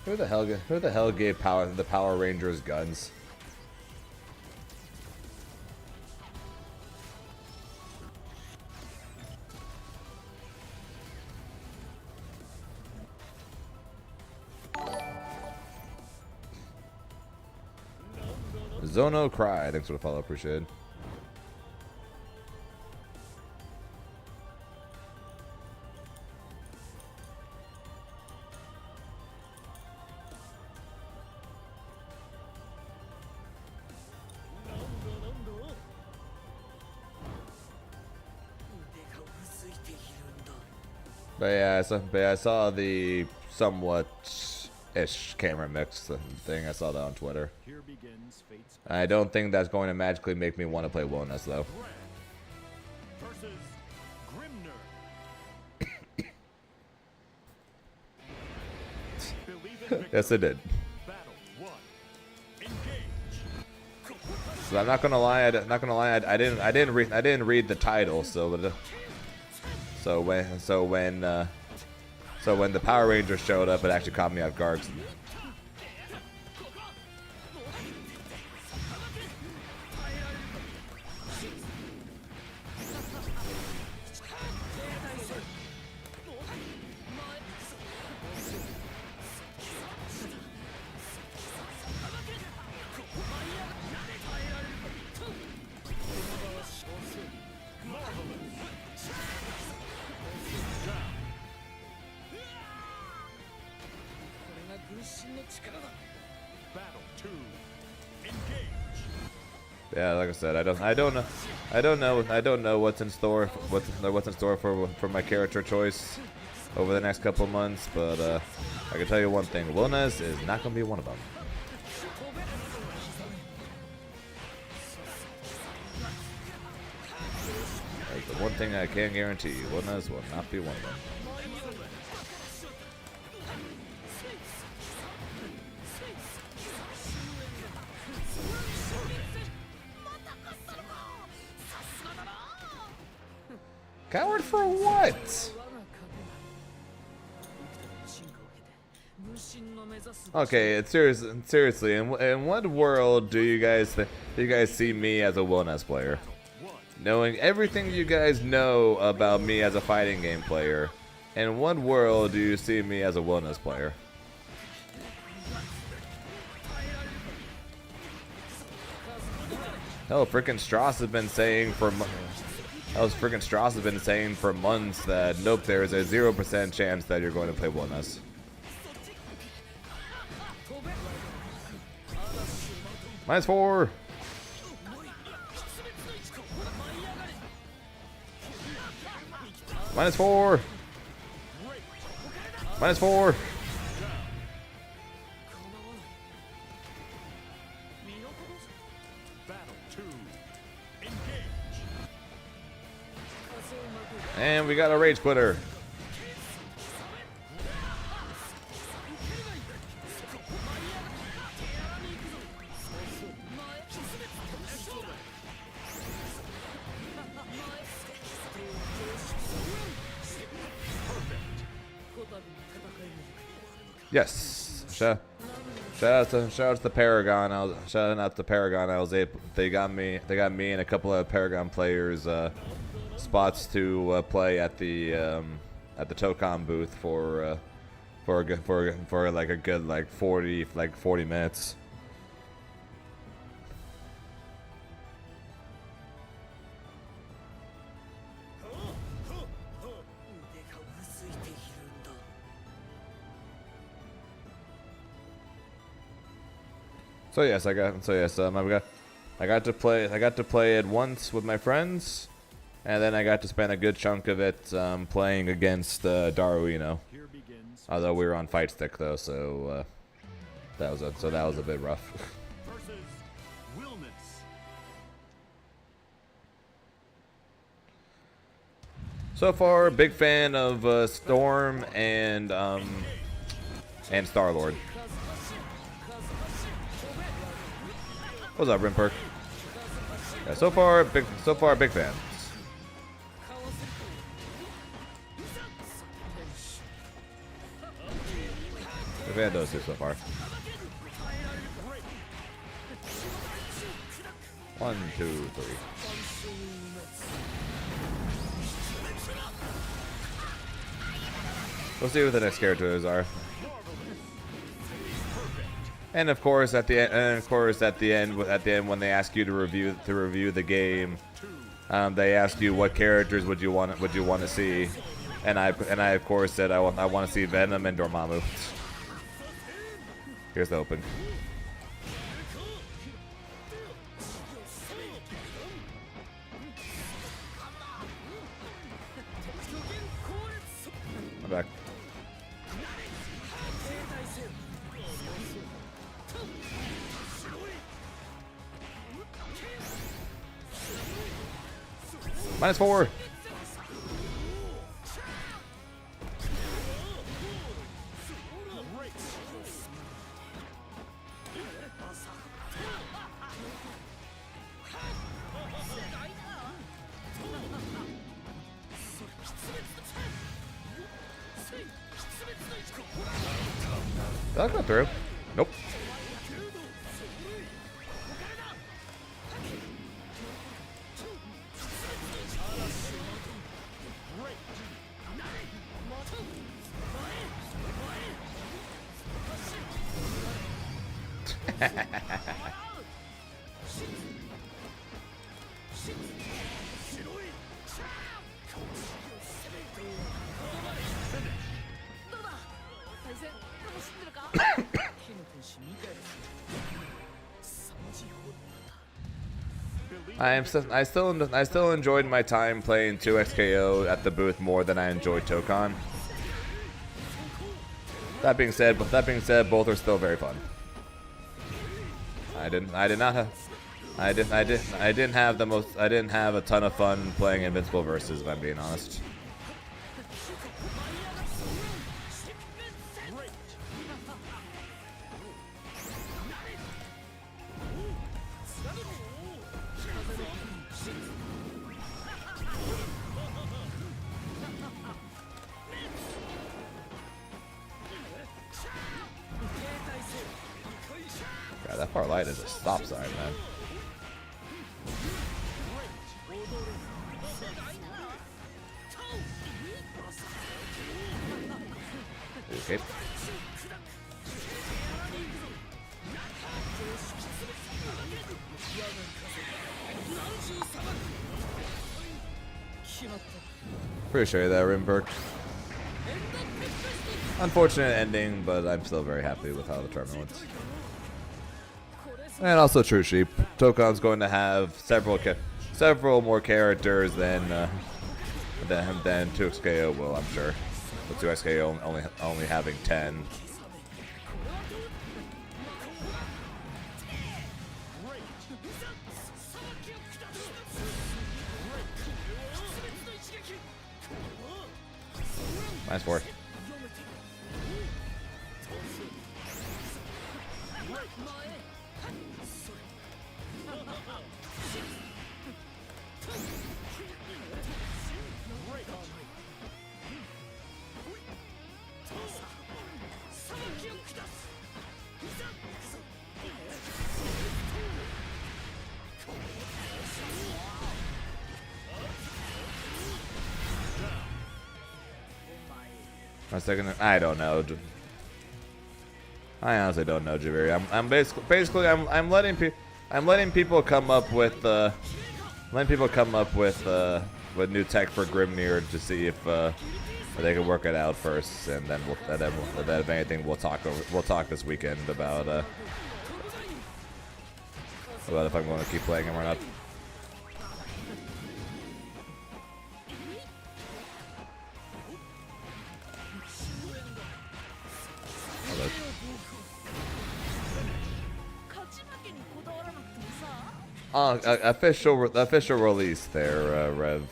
Who the hell gave the Power Rangers guns? Zono Cry, thanks for the follow, appreciate it. But yeah, I saw the somewhat-ish camera mix thing. I saw that on Twitter. Here begins Fate's I don't think that's going to magically make me want to play Wellness, though. Red versus Grimner. Believe in victory. Yes, it did. Battle 1. Engage. So I'm not gonna lie. I didn't read the title. So when the Power Rangers showed up, it actually caught me off guard. Battle 2. Engage. Yeah, like I said, I don't know what's in store, what's in store for my character choice over the next couple of months, but I can tell you one thing: Wilnez is not going to be one of them. That's the one thing I can guarantee you: Wilnez will not be one of them. Coward for what? Okay, it's seriously. In what world do you guys see me as a Wilnez player? Knowing everything you guys know about me as a fighting game player, in what world do you see me as a Wilnez player? Hell, freaking Strauss has been saying for months that nope, there is a 0% chance that you're going to play Wilnez. -4. -4. -4. Battle 2. Engage. And we got a rage quitter. Yes. Shout out to Paragon. Shouting out to Paragon. They got me and a couple of Paragon players spots to play at the Tocom booth for a good 40 minutes. So yes, I got to play it once with my friends, and then I got to spend a good chunk of it playing against Daruino. Here begins Although we were on fight stick though, so that was a bit rough. versus Wilnez. So far, big fan of Storm and Star-Lord. What's up, Rimperk? Yeah, so far big fans. We've had those two so far. 1, 2, 3. We'll see what the next characters are. And of course, at the end, when they ask you to review the game, they ask you what characters would you want to see, and I of course said I want to see Venom and Dormammu. Here's the open. I'm back. -4. That'll go through. Nope. I still enjoyed my time playing 2XKO at the booth more than I enjoyed Tokon. That being said, both are still very fun. I didn't have a ton of fun playing Invincible Versus, if I'm being honest. God, that far light is a stop sign, man. Okay. Pretty sure that rim perk. Unfortunate ending, but I'm still very happy with how the tournament went. And also True Sheep. Tokon's going to have several more characters than 2XKO will, I'm sure. With 2XKO only having 10. Nice work. I don't know. I honestly don't know, Javiri. I'm letting people come up with new tech for Grimnir to see if they can work it out first, and then if anything we'll talk this weekend about if I'm going to keep playing him or not. Official release there, Rev.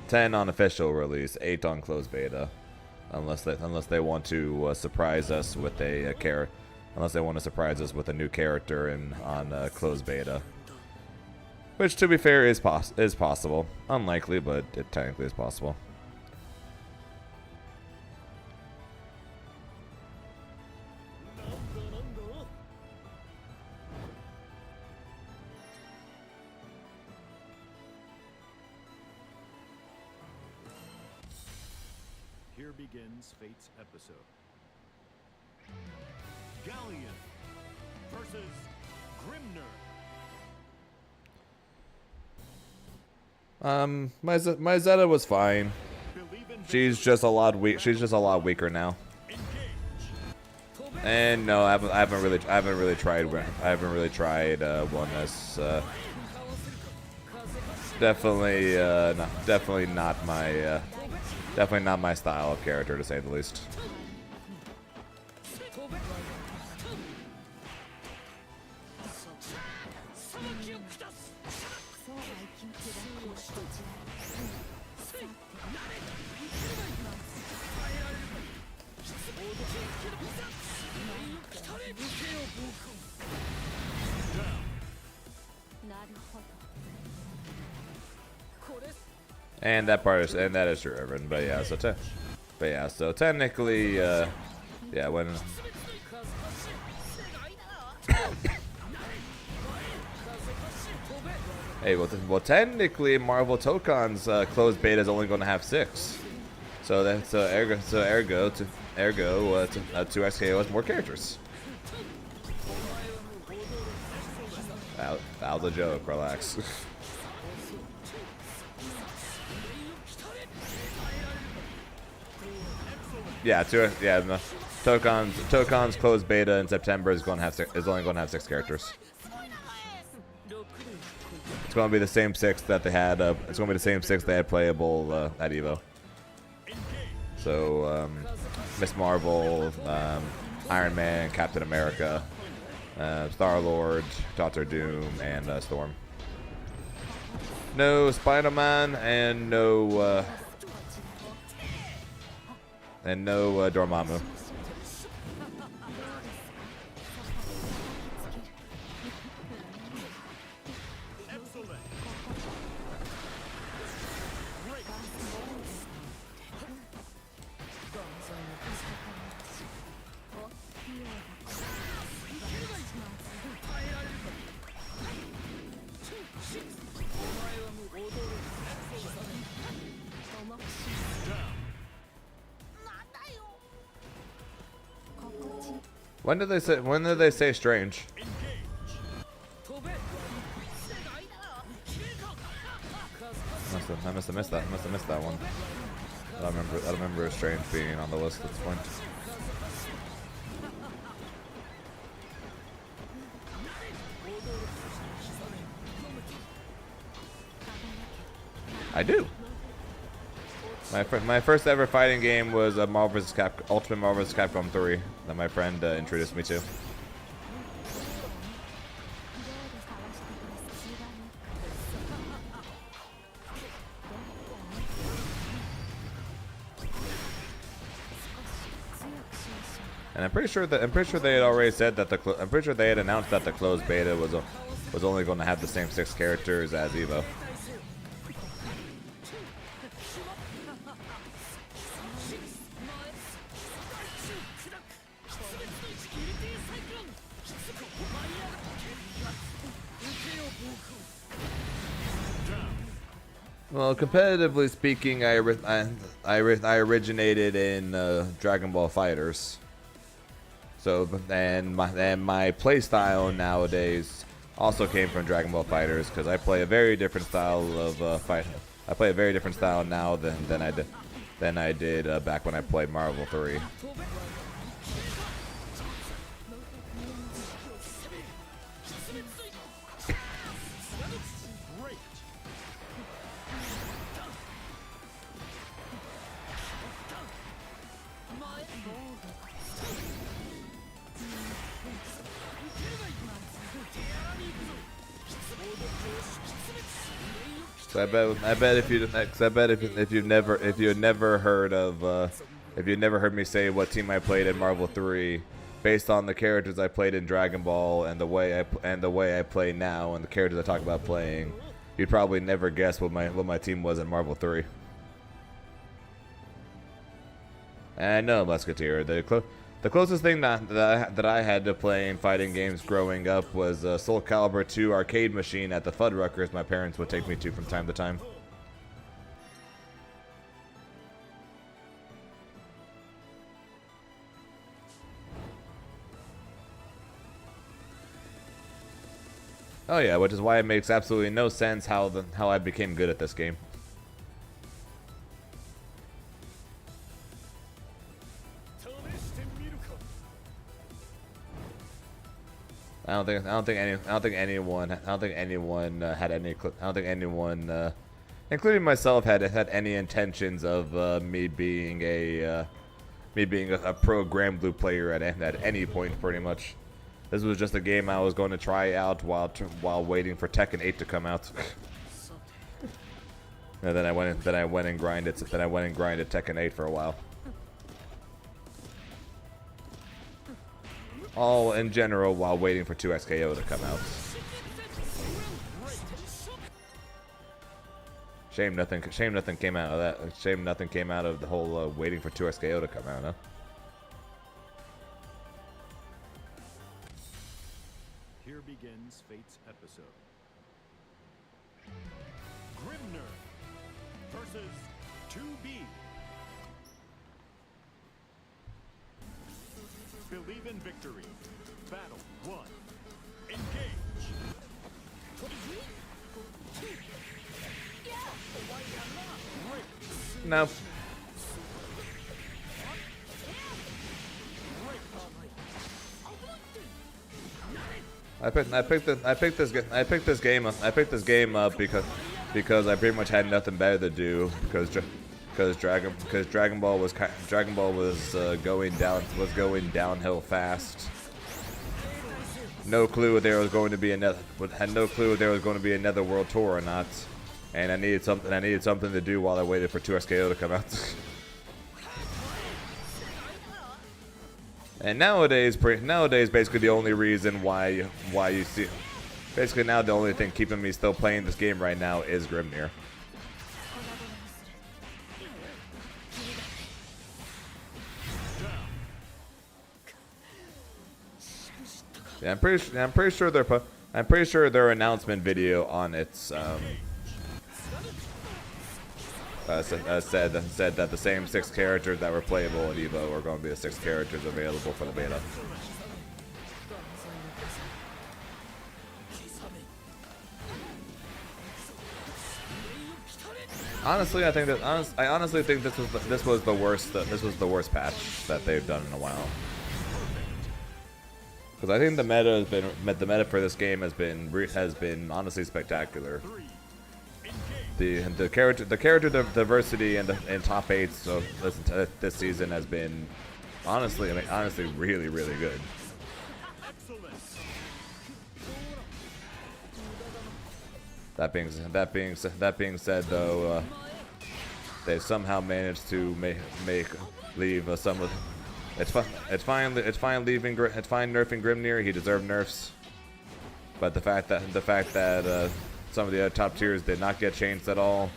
10 on official release, 8 on closed beta, unless they want to surprise us with a new character on closed beta, which to be fair is possible. Unlikely, but it technically is possible. Here begins Fate's episode. Galleon versus Grimnir. My Zeta was fine. She's just a lot weaker now. And no, I haven't really tried Oneness. Definitely not my style of character, to say the least. And that is true, Irvin. But yeah, so technically, yeah, when hey, well, technically, Marvel Tokon's closed beta is only going to have 6. So ergo, 2XKO has more characters. That was a joke. Relax. Yeah, no. Tokon's closed beta in September is only going to have 6 characters. It's going to be the same 6 that they had. It's going to be the same 6 they had playable at EVO. So, Miss Marvel, Iron Man, Captain America, Star-Lord, Doctor Doom, and Storm. No Spider-Man and no Dormammu. When did they say strange? I must have missed that. Must have missed that one. I don't remember strange being on the list at this point. I do. My first ever fighting game was Ultimate Marvel vs. Capcom 3 that my friend introduced me to. And I'm pretty sure they had already said that I'm pretty sure they had announced that the closed beta was only going to have the same 6 characters as EVO. Well, competitively speaking, I originated in Dragon Ball FighterZ. So, and my play style nowadays also came from Dragon Ball FighterZ because I play a very different style of fight. I play a very different style now than I did back when I played Marvel 3. So I bet if you've never heard me say what team I played in Marvel 3, based on the characters I played in Dragon Ball and the way I play now and the characters I talk about playing, you'd probably never guess what my team was in Marvel 3. And no, Musketeer. The closest thing that I had to playing fighting games growing up was Soul Calibur 2 arcade machine at the Fuddruckers my parents would take me to from time to time. Oh yeah, which is why it makes absolutely no sense how I became good at this game. I don't think anyone, including myself, had any intentions of me being a pro Grand Blue player at any point, pretty much. This was just a game I was going to try out while waiting for Tekken 8 to come out. And then I went and grinded Tekken 8 for a while. All in general while waiting for 2XKO to come out. Shame nothing came out of that. Shame nothing came out of the whole waiting for 2XKO to come out, huh? Here begins Fate's episode. Grimner versus 2B. Believe in victory. Battle 1. Engage. No. I picked this game up because I pretty much had nothing better to do because Dragon Ball was going downhill fast. No clue there was going to be another world tour or not, and I needed something to do while I waited for 2SKO to come out. And nowadays, basically the only reason why you see, basically now the only thing keeping me still playing this game right now is Grimnir. Yeah, I'm pretty sure their announcement video on its said that the same 6 characters that were playable at EVO are going to be the 6 characters available for the beta. Honestly, I honestly think this was the worst patch that they've done in a while. Because I think the meta for this game has been honestly spectacular. The character diversity in top 8 so this season has been honestly really good. That being said though, they somehow managed to leave some of. It's fine nerfing Grimnir. He deserved nerfs, but the fact that some of the other top tiers did not get changed at all,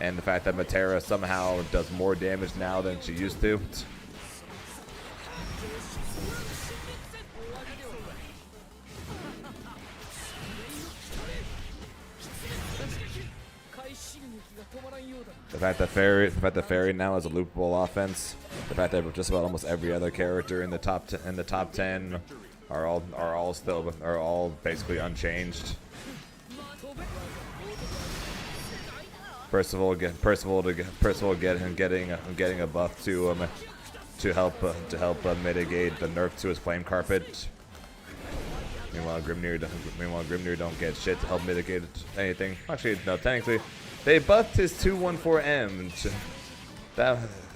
and the fact that Matera somehow does more damage now than she used to. The fact that Fairy now has a loopable offense. The fact that just about almost every other character in the top 10 are all basically unchanged. Percival getting a buff to help mitigate the nerf to his flame carpet. Meanwhile, Grimnir don't get shit to help mitigate anything. Actually, no, technically, they buffed his 214M.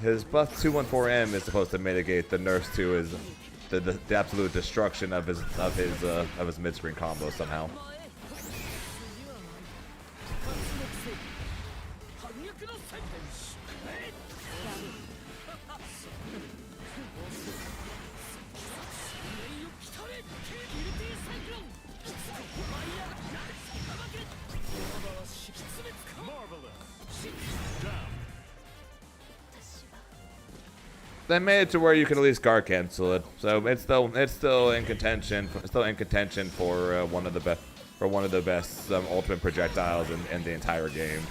His buff 214M is supposed to mitigate the nerfs to his the absolute destruction of his mid-screen combo somehow. They made it to where you can at least guard cancel it, so it's still in contention. For one of the best ultimate projectiles in the entire game.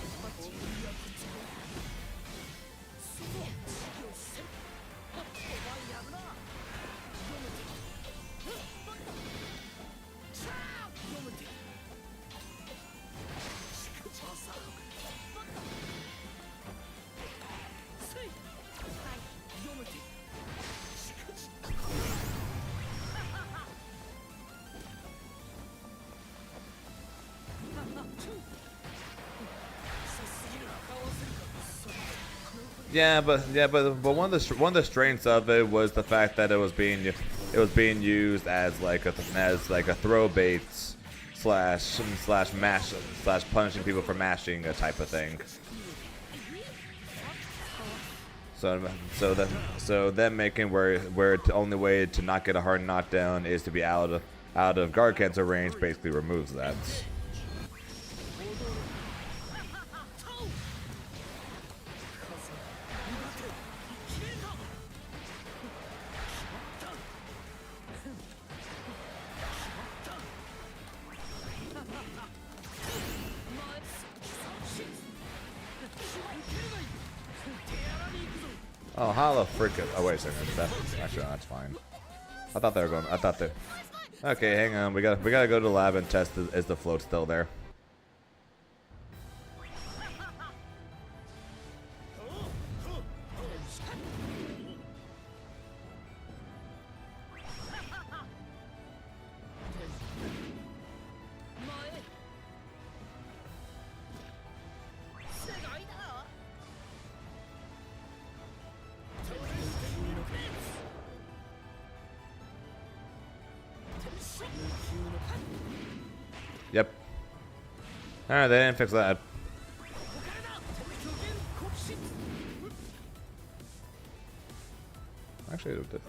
Yeah, but one of the strengths of it was the fact that it was being used as like a throw bait slash mash slash punishing people for mashing a type of thing. So them making where the only way to not get a hard knockdown is to be out of guard cancel range basically removes that. Oh, holla frickin'. Oh, wait a second. Actually, no, that's fine. I thought they were going. Okay, hang on. We gotta go to the lab and test is the float still there. Alright, they didn't fix that. Actually, it did.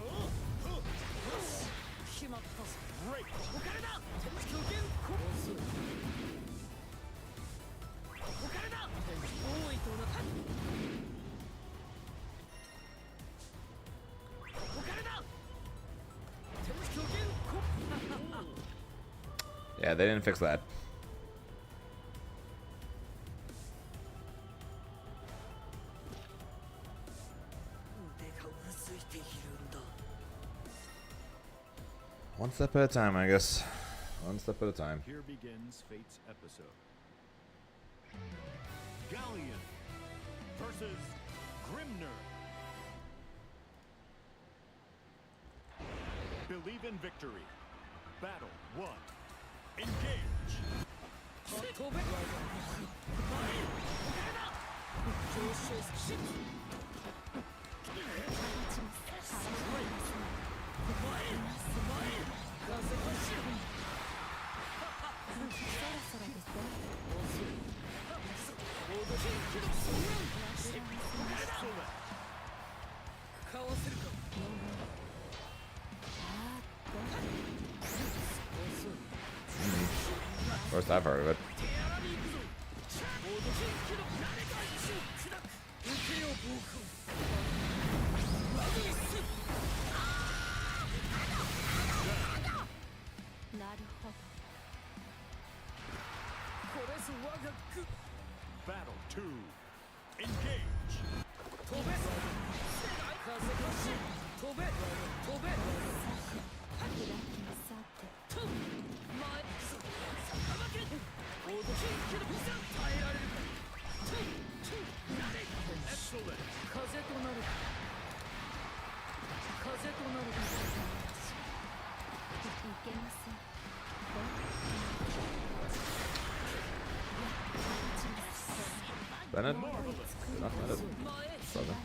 Yeah, they didn't fix that. One step at a time, I guess. One step at a time. Here begins Fate's episode. Galleon versus Grimner. Believe in victory. Battle 1. Engage. First I've heard of it. Battle 2. Engage. Excellent. Bennett? Not Bennett. Southern.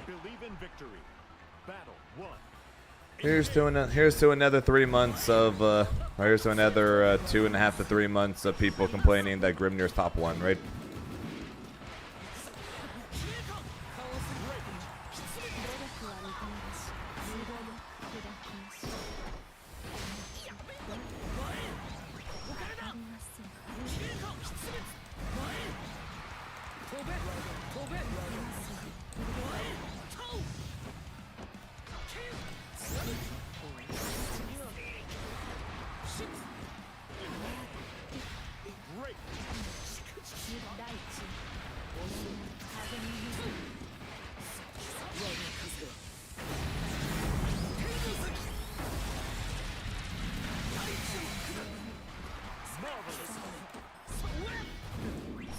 Believe in victory. Battle 1. Here's to another 3 months of here's to another 2.5 to 3 months of people complaining that Grimnir's top 1, right?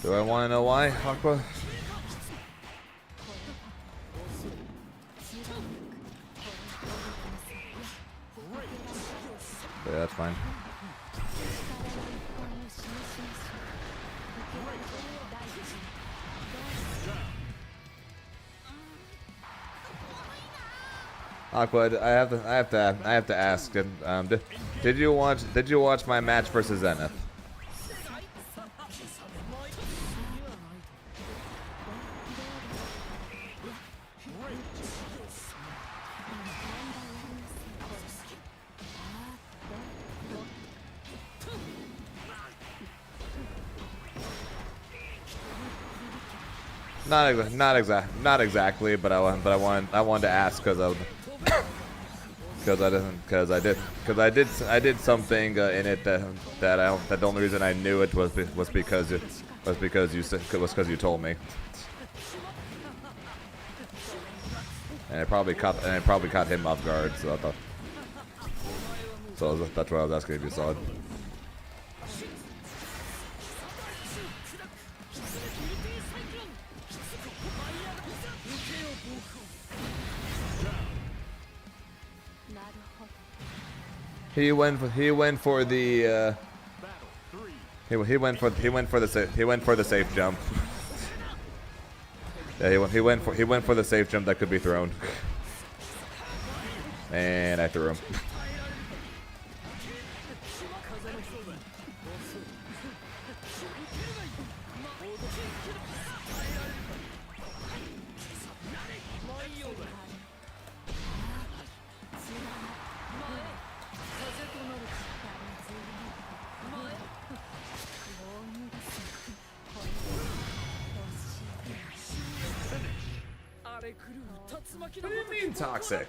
Do I want to know why, Aqua? Yeah, that's fine. Aqua, I have to ask. Did you watch my match versus Zenith? Not exactly, but I wanted to ask I did something in it that the only reason I knew it was because you told me, and it probably caught him off guard. So that's why I was asking if you saw it. He went for the Battle 3. he went for the safe jump. Yeah, he went for the safe jump that could be thrown. And I threw him. What do you mean toxic?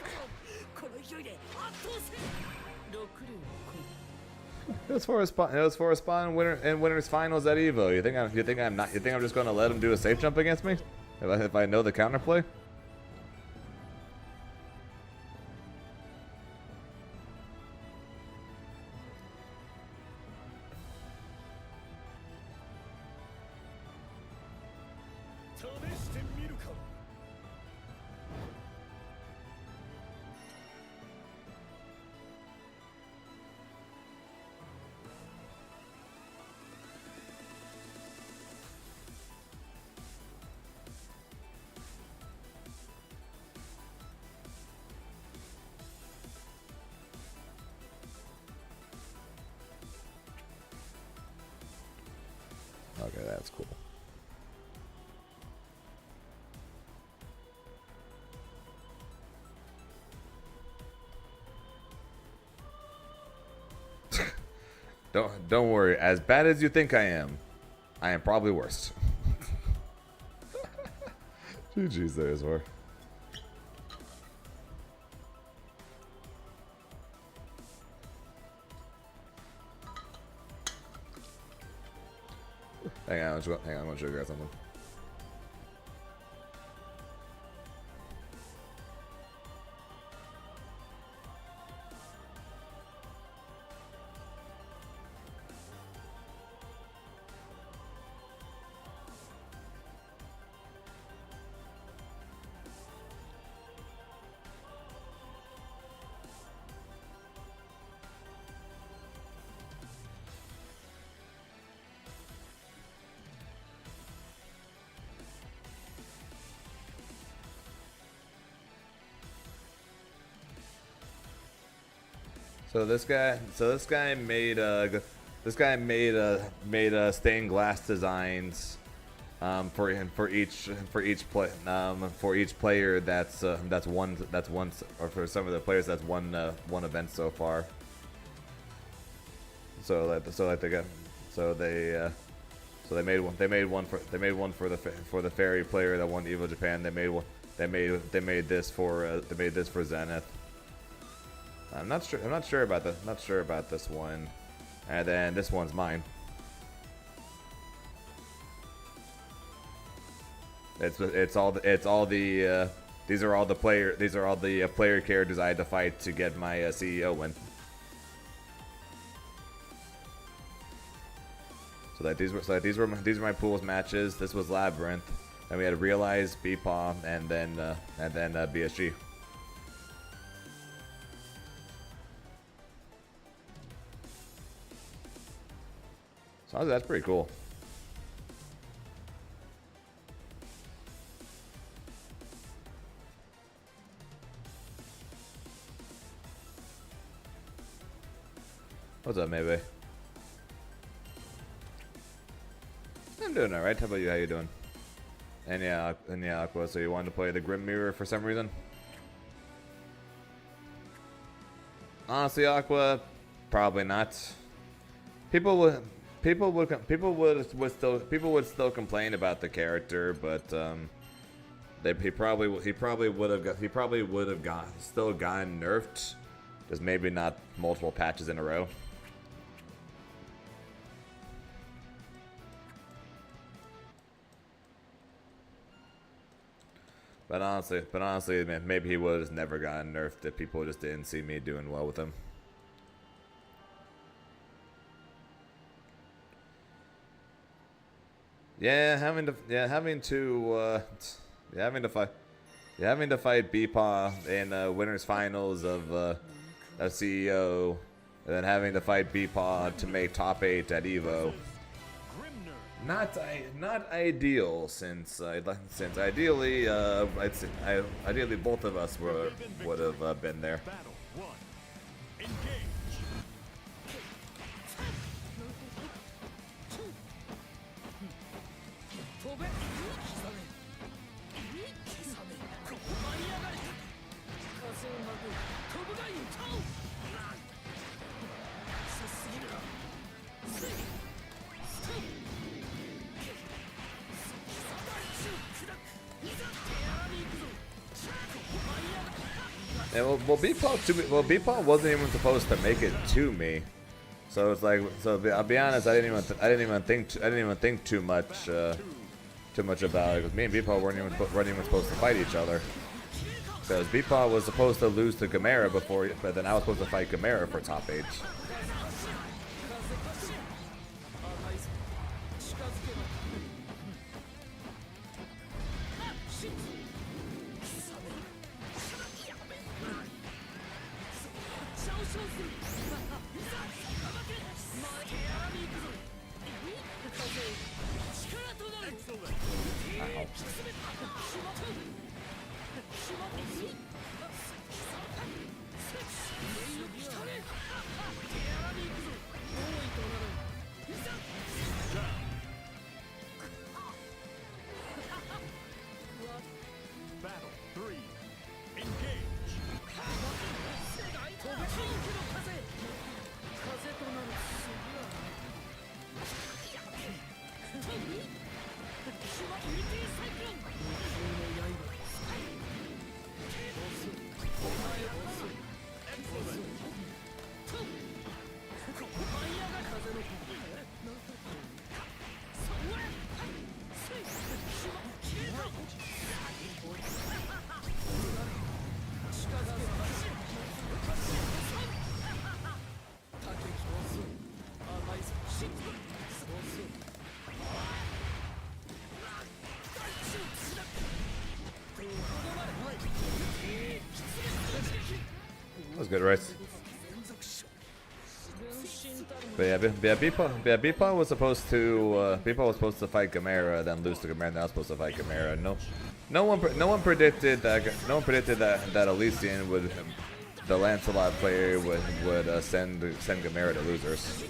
It was for a spot. It was for a spot in winners finals at EVO. You think I'm just going to let him do a safe jump against me? If I know the counterplay? Okay, that's cool. Don't worry. As bad as you think I am probably worse. GG's there as well. Hang on, I'm gonna show you guys something. So this guy made stained glass designs for each player that's won or for some of the players that's won one event so far. So they made one for the ferry player that won EVO Japan. They made this for Zenith. I'm not sure about this one. And then this one's mine. It's all the these are all the player characters I had to fight to get my CEO win. These were my pools matches. This was Labyrinth. Then we had Realize, BPAW, and then BSG. So that's pretty cool. What's up, maybe? I'm doing alright. How about you? How you doing? And yeah, Aqua. So you wanted to play the Grim Mirror for some reason? Honestly, Aqua, probably not. People would still complain about the character, but he probably would have still gotten nerfed, just maybe not multiple patches in a row. But honestly, man, maybe he would have never gotten nerfed if people just didn't see me doing well with him. Having to fight BPAW in winners finals of as CEO, and then having to fight B-Pod to make top 8 at EVO. Grimner. Not ideal, since ideally ideally both of us would have been there. Battle 1. Engage. 飛べ刻め刻め舞い上がれ風をまく飛ぶがいいタオさすぎるかせいストッ砕くいざ手荒に行くぞ舞い上がれ And B-Pod wasn't even supposed to make it to me, so it's like, I'll be honest, I didn't even think too much about it, because me and B-Pod weren't even supposed to fight each other, because B-Pod was supposed to lose to Gamera before, but then I was supposed to fight Gamera for top 8. 'That was good, Rice. But yeah, B-Pod was supposed to fight Gamera, then lose to Gamera, and then I was supposed to fight Gamera. No one predicted that Elysian would, the Lancelot player would send Gamera to losers.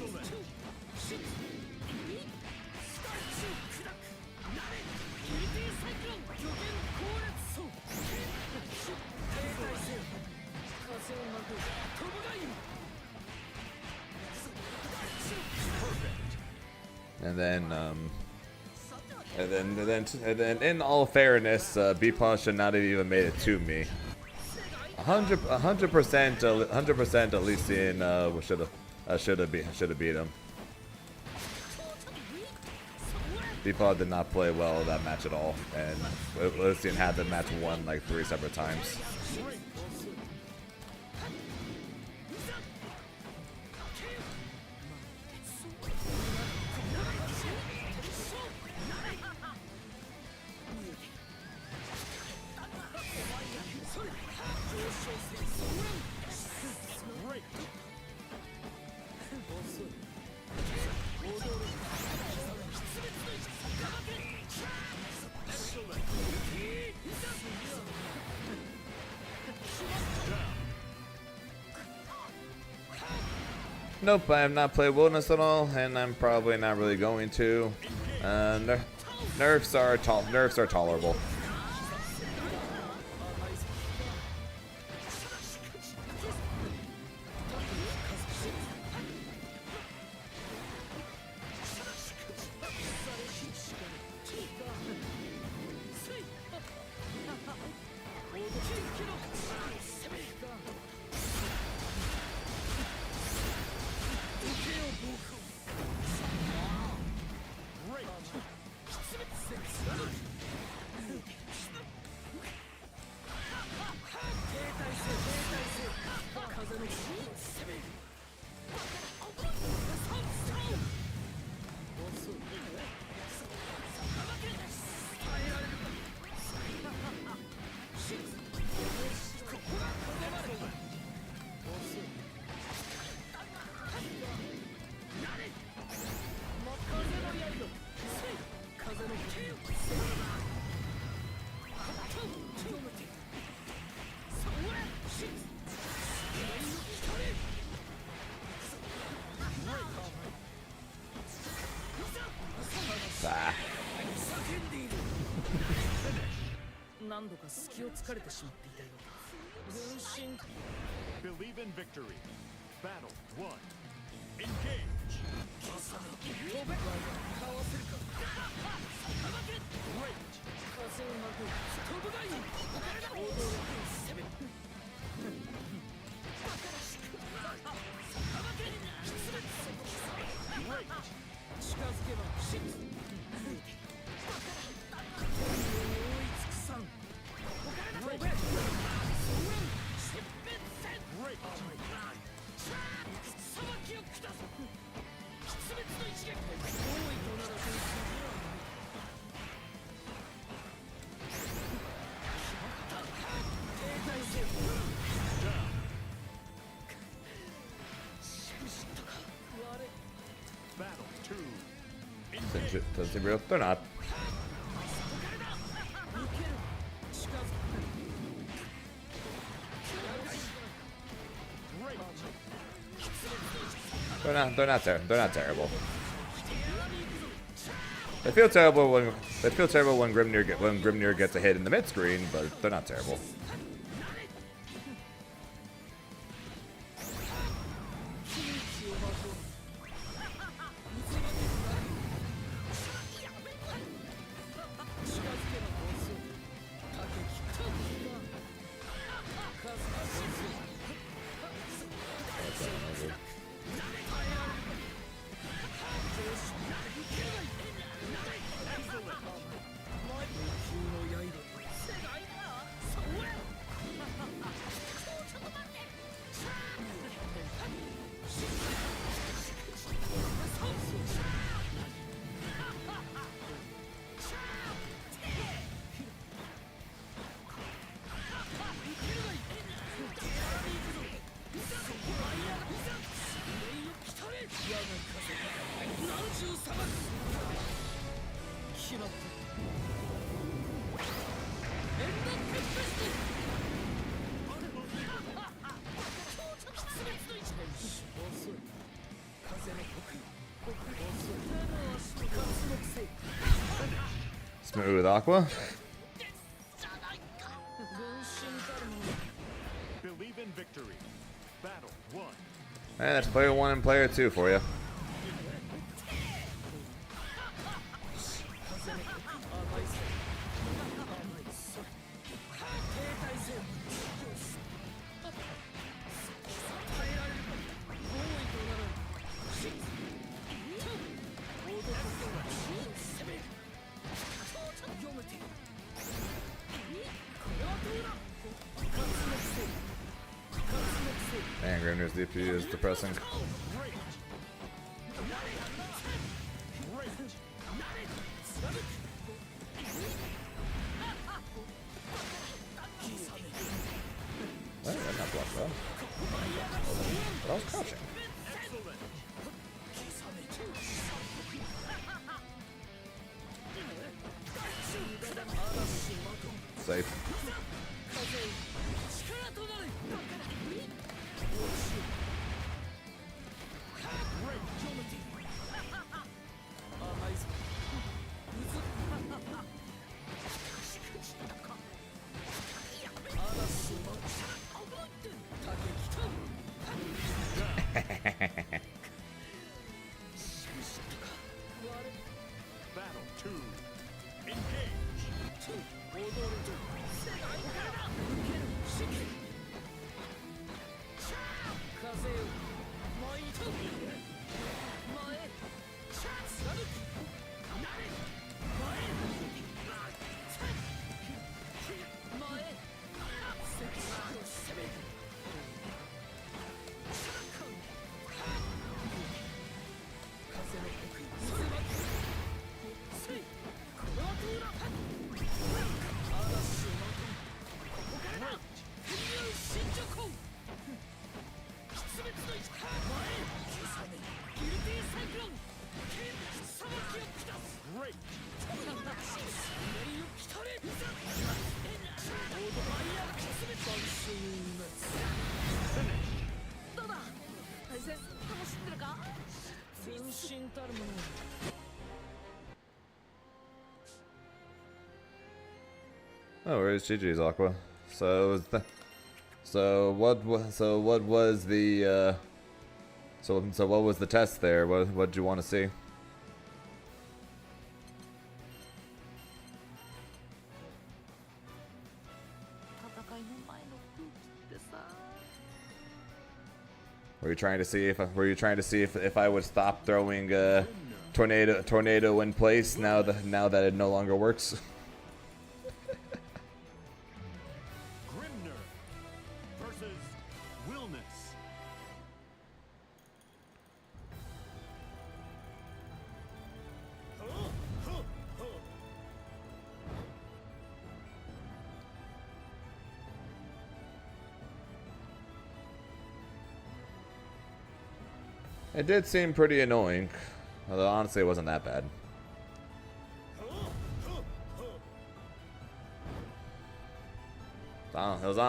And then, in all fairness, B-Pod should not have even made it to me. 100% Elysian should have beat him. B-Pod did not play well that match at all, and Elysian had the match won like 3 separate times. Nope, I have not played Wilderness at all, and I'm probably not really going to. Nerfs are tolerable. か隙を突かれてしまっていたようだ。分身 Believe in victory. Battle 1. Engage. 飛べかわせるか。 Great. 風をまく飛ぶがいい。驚く攻め。 Great. 近づけば死ぬ。追いつくさん。飛べ。 Great. 裁きを下す。出滅の一撃。多いとならず停滞せよ。 Down. 知ったか。我 Battle 2. Doesn't Engage. seem real. They're not. 抜ける。近づく。 Great. They're not terrible. They feel terrible when Grimnir gets a hit in the mid screen, but they're not terrible. 'Smooth Aqua. Believe in victory. Battle 1. And that's player 1 and player 2 for you. Man, Grimnir's DP is depressing. Well, that's not blocked well. But I was crouching. Safe. Battle 2. Engage. 風よ舞い飛ぶ前貫く前関を攻める風の刻印渦巻きせいこの後裏嵐をまとうここからだ天竜真珠行出滅の一前刻めギルティサイクロン裁きを下す Great. 命を来たれオードバイヤー出滅万象滅どうだ対戦楽しんでるか分身たるもの Oh, where's GG's Aqua? So what was the so what was the test there? What did you want to see? Were you trying to see if I would stop throwing tornado in place now that it no longer works? Grimner versus Willness. It did seem pretty annoying, although honestly it wasn't that bad. It was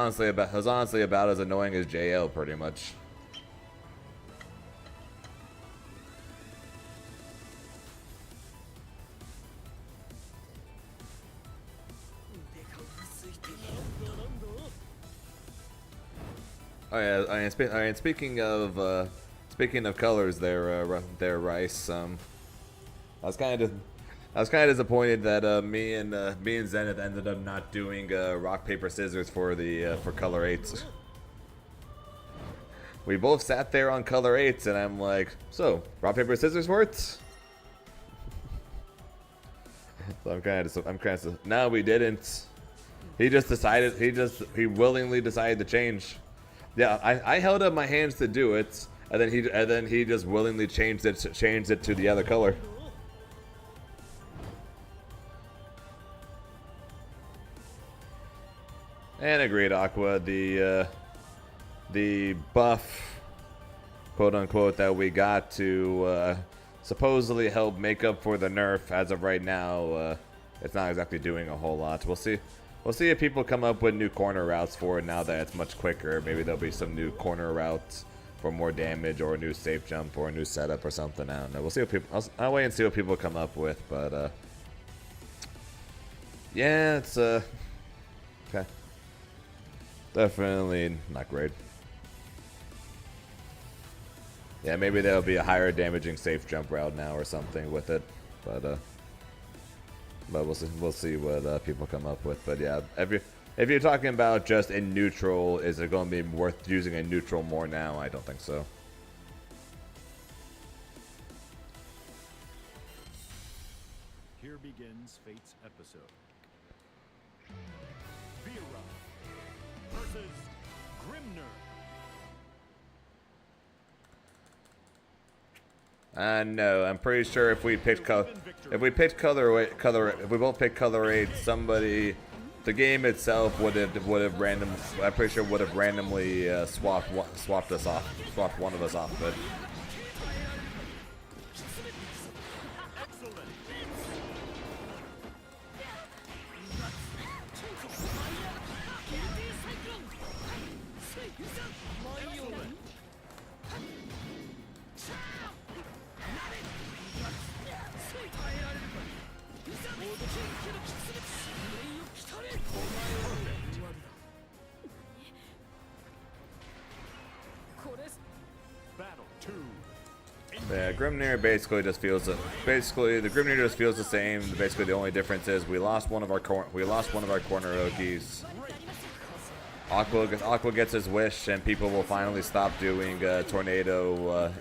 honestly about as annoying as JL, pretty much. Oh yeah, I mean, speaking of colors, there, Rice. I was kind of disappointed that me and Zenith ended up not doing rock paper scissors for the for color 8s. We both sat there on color 8s, and I'm like, so rock paper scissors for it. So I'm kind of no, we didn't. He willingly decided to change. Yeah, I held up my hands to do it, and then he just willingly changed it to the other color. And agreed, Aqua. The buff, quote unquote, that we got to supposedly help make up for the nerf, as of right now, it's not exactly doing a whole lot. We'll see. We'll see if people come up with new corner routes for it now that it's much quicker. Maybe there'll be some new corner routes for more damage, or a new safe jump, or a new setup, or something. I don't know. We'll see what people. I'll wait and see what people come up with. But yeah, it's okay. Definitely not great. Yeah, maybe there'll be a higher damaging safe jump route now or something with it. But we'll see what people come up with. But yeah, if you're talking about just in neutral, is it going to be worth using a neutral more now? I don't think so. Here begins Fate's episode. Vera versus Grimner. No, I'm pretty sure if we both pick color 8, somebody, the game itself would have I'm pretty sure would have randomly swapped one of us off. But Battle 2. yeah, Grimnir basically just feels the Grimnir just feels the same. Basically, the only difference is we lost one of our corner Okies. Aqua gets his wish, and people will finally stop doing tornado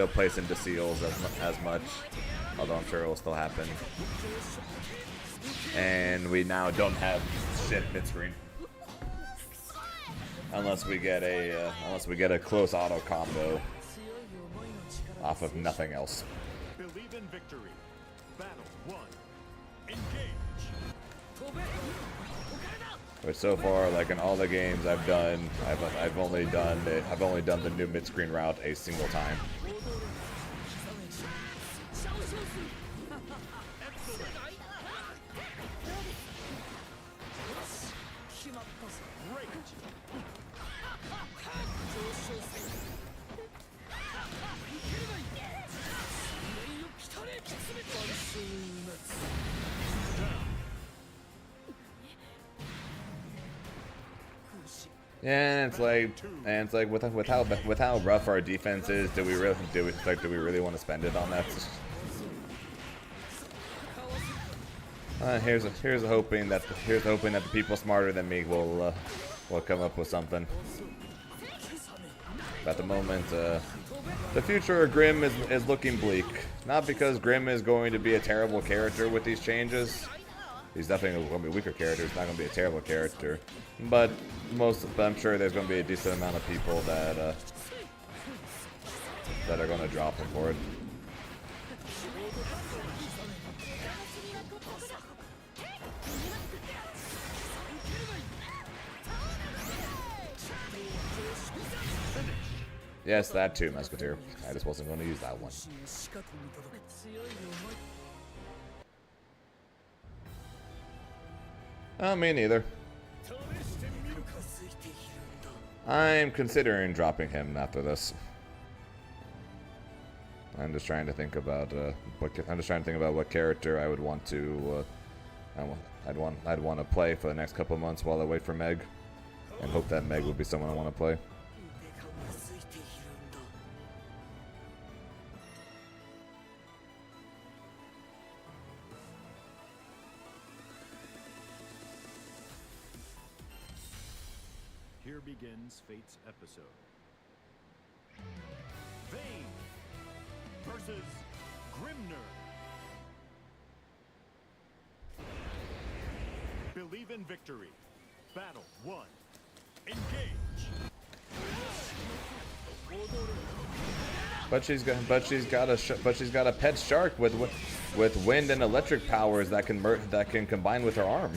place into seals as much. Although I'm sure it will still happen. And we now don't have shit mid-screen. Unless we get a close auto combo off of nothing else. Believe in victory. Battle 1. Engage. Which so far, like in all the games I've done, I've only done the new mid-screen route a single time. Yeah, and it's like with how rough our defense is, do we really want to spend it on that? Here's hoping that the people smarter than me will come up with something. At the moment, the future of Grimm is looking bleak. Not because Grimm is going to be a terrible character with these changes. He's definitely going to be a weaker character. He's not going to be a terrible character. But I'm sure there's going to be a decent amount of people that are going to drop him for it. Yes, that too, Musketeer. I just wasn't going to use that one. Me neither. I'm considering dropping him after this. I'm just trying to think about what character I would want to I'd want to play for the next couple months while I wait for Meg, and hope that Meg would be someone I want to play. Here begins Fate's episode. Vayne versus Grimner. Believe in victory. Battle 1. Engage. But she's got a pet shark with wind and electric powers that can combine with her arm.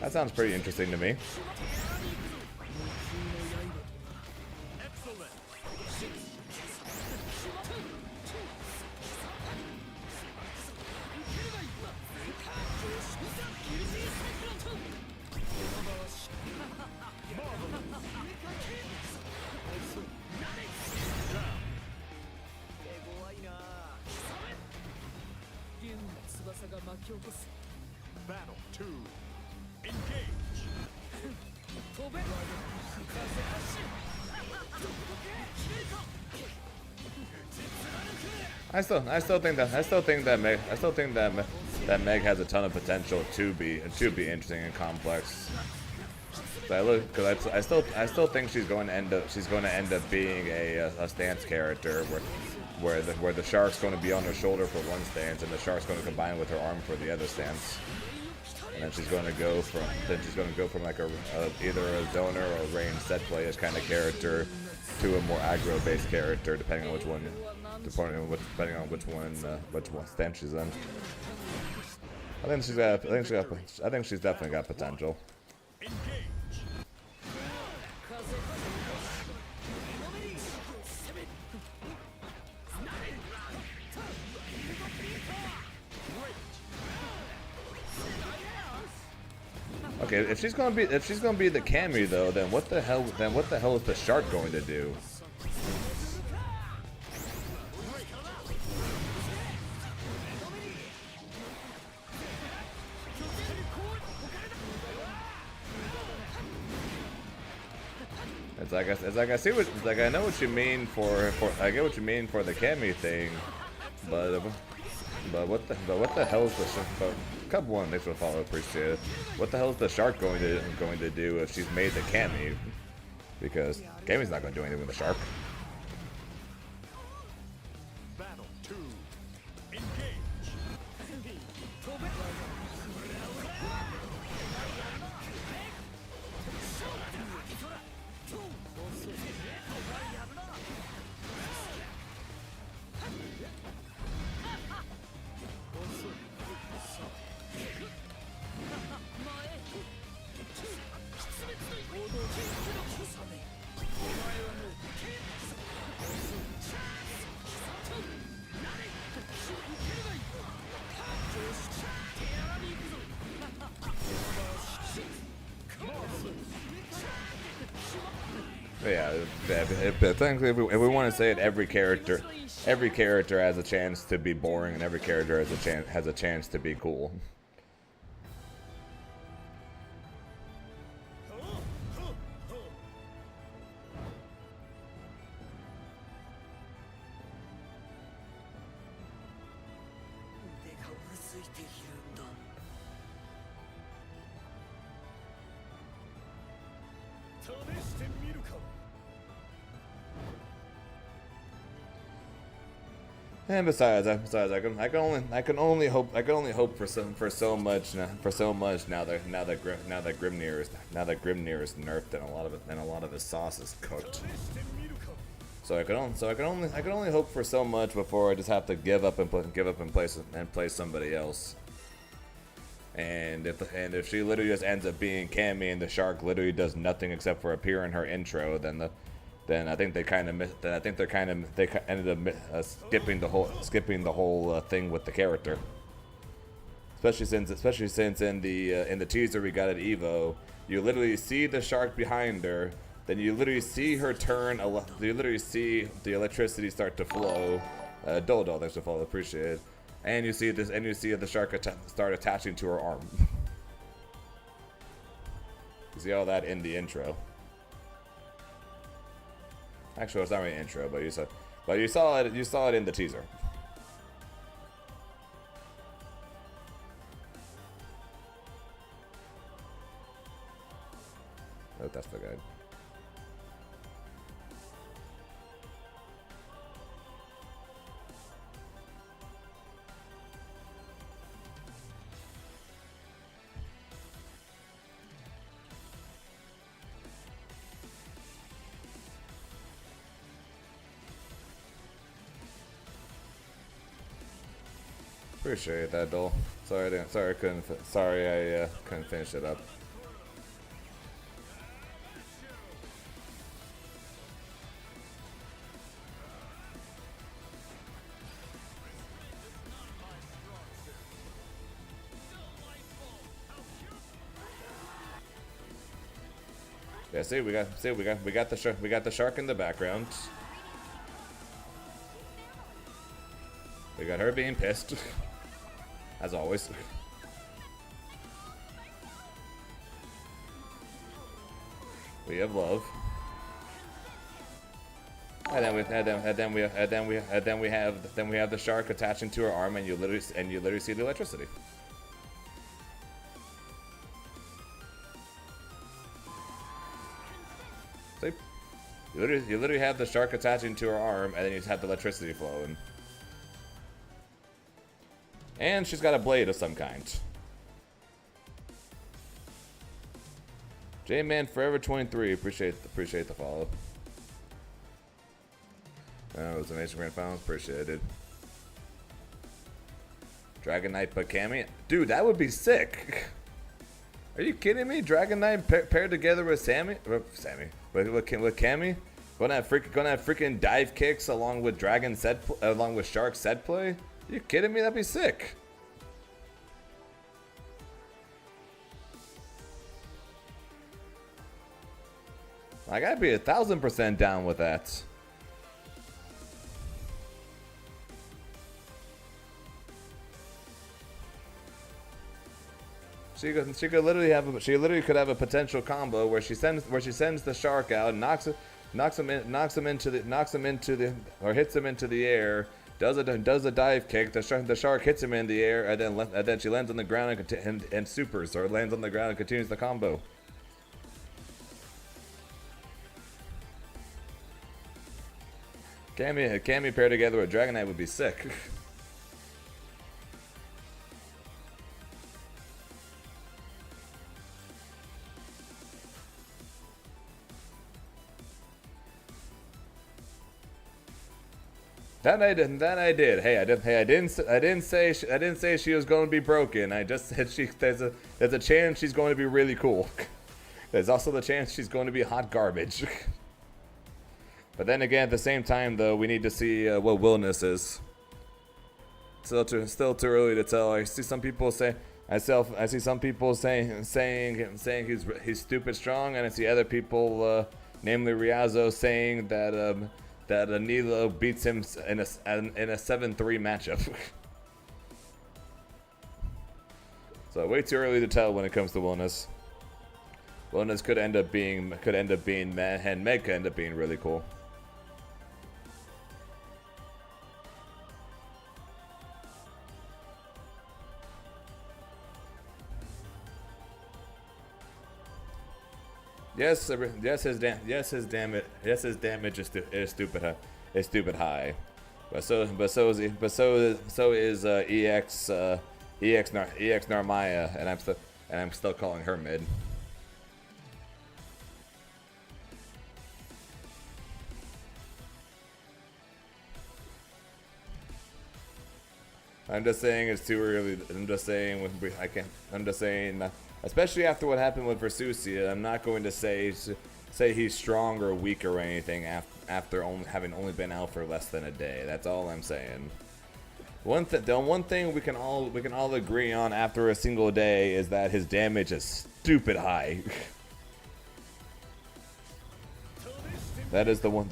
That sounds pretty interesting to me. Excellent. Battle 2. Engage. I still think that Meg has a ton of potential to be interesting and complex. I still think she's going to end up being a stance character where the shark's going to be on her shoulder for one stance and the shark's going to combine with her arm for the other stance. And then she's going to go from like either a zoner or a range set players kind of character to a more aggro based character, depending on which one stance she's in. I think she's definitely got potential. Okay, if she's gonna be the Cammy though, then what the hell is the shark going to do? I know what you mean I get what you mean for the Cammy thing, but what the hell is the shark? Couple one, thanks for the follow, appreciate it. What the hell is the shark going to do if she's made the Cammy? Because Cammy's not going to do anything with the shark. Battle 2. Engage. Yeah, technically, if we want to say it, every character has a chance to be boring, and every character has a chance to be cool. 試してみるか。 And besides, I can only hope for so much now that Grimnir is nerfed and a lot of his sauce is cooked. 試してみるか。 So I can only hope for so much before I just have to give up and play somebody else. And if she literally just ends up being Cammy and the shark literally does nothing except for appear in her intro, then I think they ended up skipping the whole thing with the character. Especially since in the teaser we got at EVO, you literally see the shark behind her, then you literally see her turn. You literally see the electricity start to flow. Dodo, thanks for follow, appreciate it. And you see the shark start attaching to her arm. You see all that in the intro. Actually, it's not really intro, but you saw it in the teaser. Oh, that's the guy. Appreciate that, Dole. Sorry I couldn't finish it up. Yeah, see, we got the shark in the background. We got her being pissed, as always. We have love, and then we have the shark attaching to her arm, and you literally see the electricity. See, you literally have the shark attaching to her arm, and then you just have the electricity flowing. And she's got a blade of some kind. J-Man Forever 23, appreciate the follow. It was an Asian Grand Finals, appreciate it. Dragon Knight but Cammy? Dude, that would be sick. Are you kidding me? Dragon Knight paired together with Sammy? With Cammy? Gonna have freaking dive kicks along with Shark set play? You kidding me? That'd be sick. Like, I'd be 1000% down with that. She could literally could have a potential combo where she sends the shark out and knocks him into the air. Does a dive kick. The shark hits him in the air, and then she lands on the ground and supers, or lands on the ground and continues the combo. Cammy paired together with Dragon Knight would be sick. That I did. Hey, I didn't say she was going to be broken. I just said there's a chance she's going to be really cool. There's also the chance she's going to be hot garbage. But then again, at the same time, though, we need to see what Willness is. Still too early to tell. I see some people saying he's stupid strong, and I see other people, namely Riazzo, saying that Nilo beats him in a 7-3 matchup. So way too early to tell when it comes to Willness. Willness could end up being meh, and Meg could end up being really cool. Yes, his damage is stupid high. But so is EX Narmaya, and I'm still calling her mid. I'm just saying it's too early. I'm just saying especially after what happened with Versusia, I'm not going to say he's strong or weak or anything after having only been out for less than a day. That's all I'm saying. The one thing we can all agree on after a single day is that his damage is stupid high. That is the one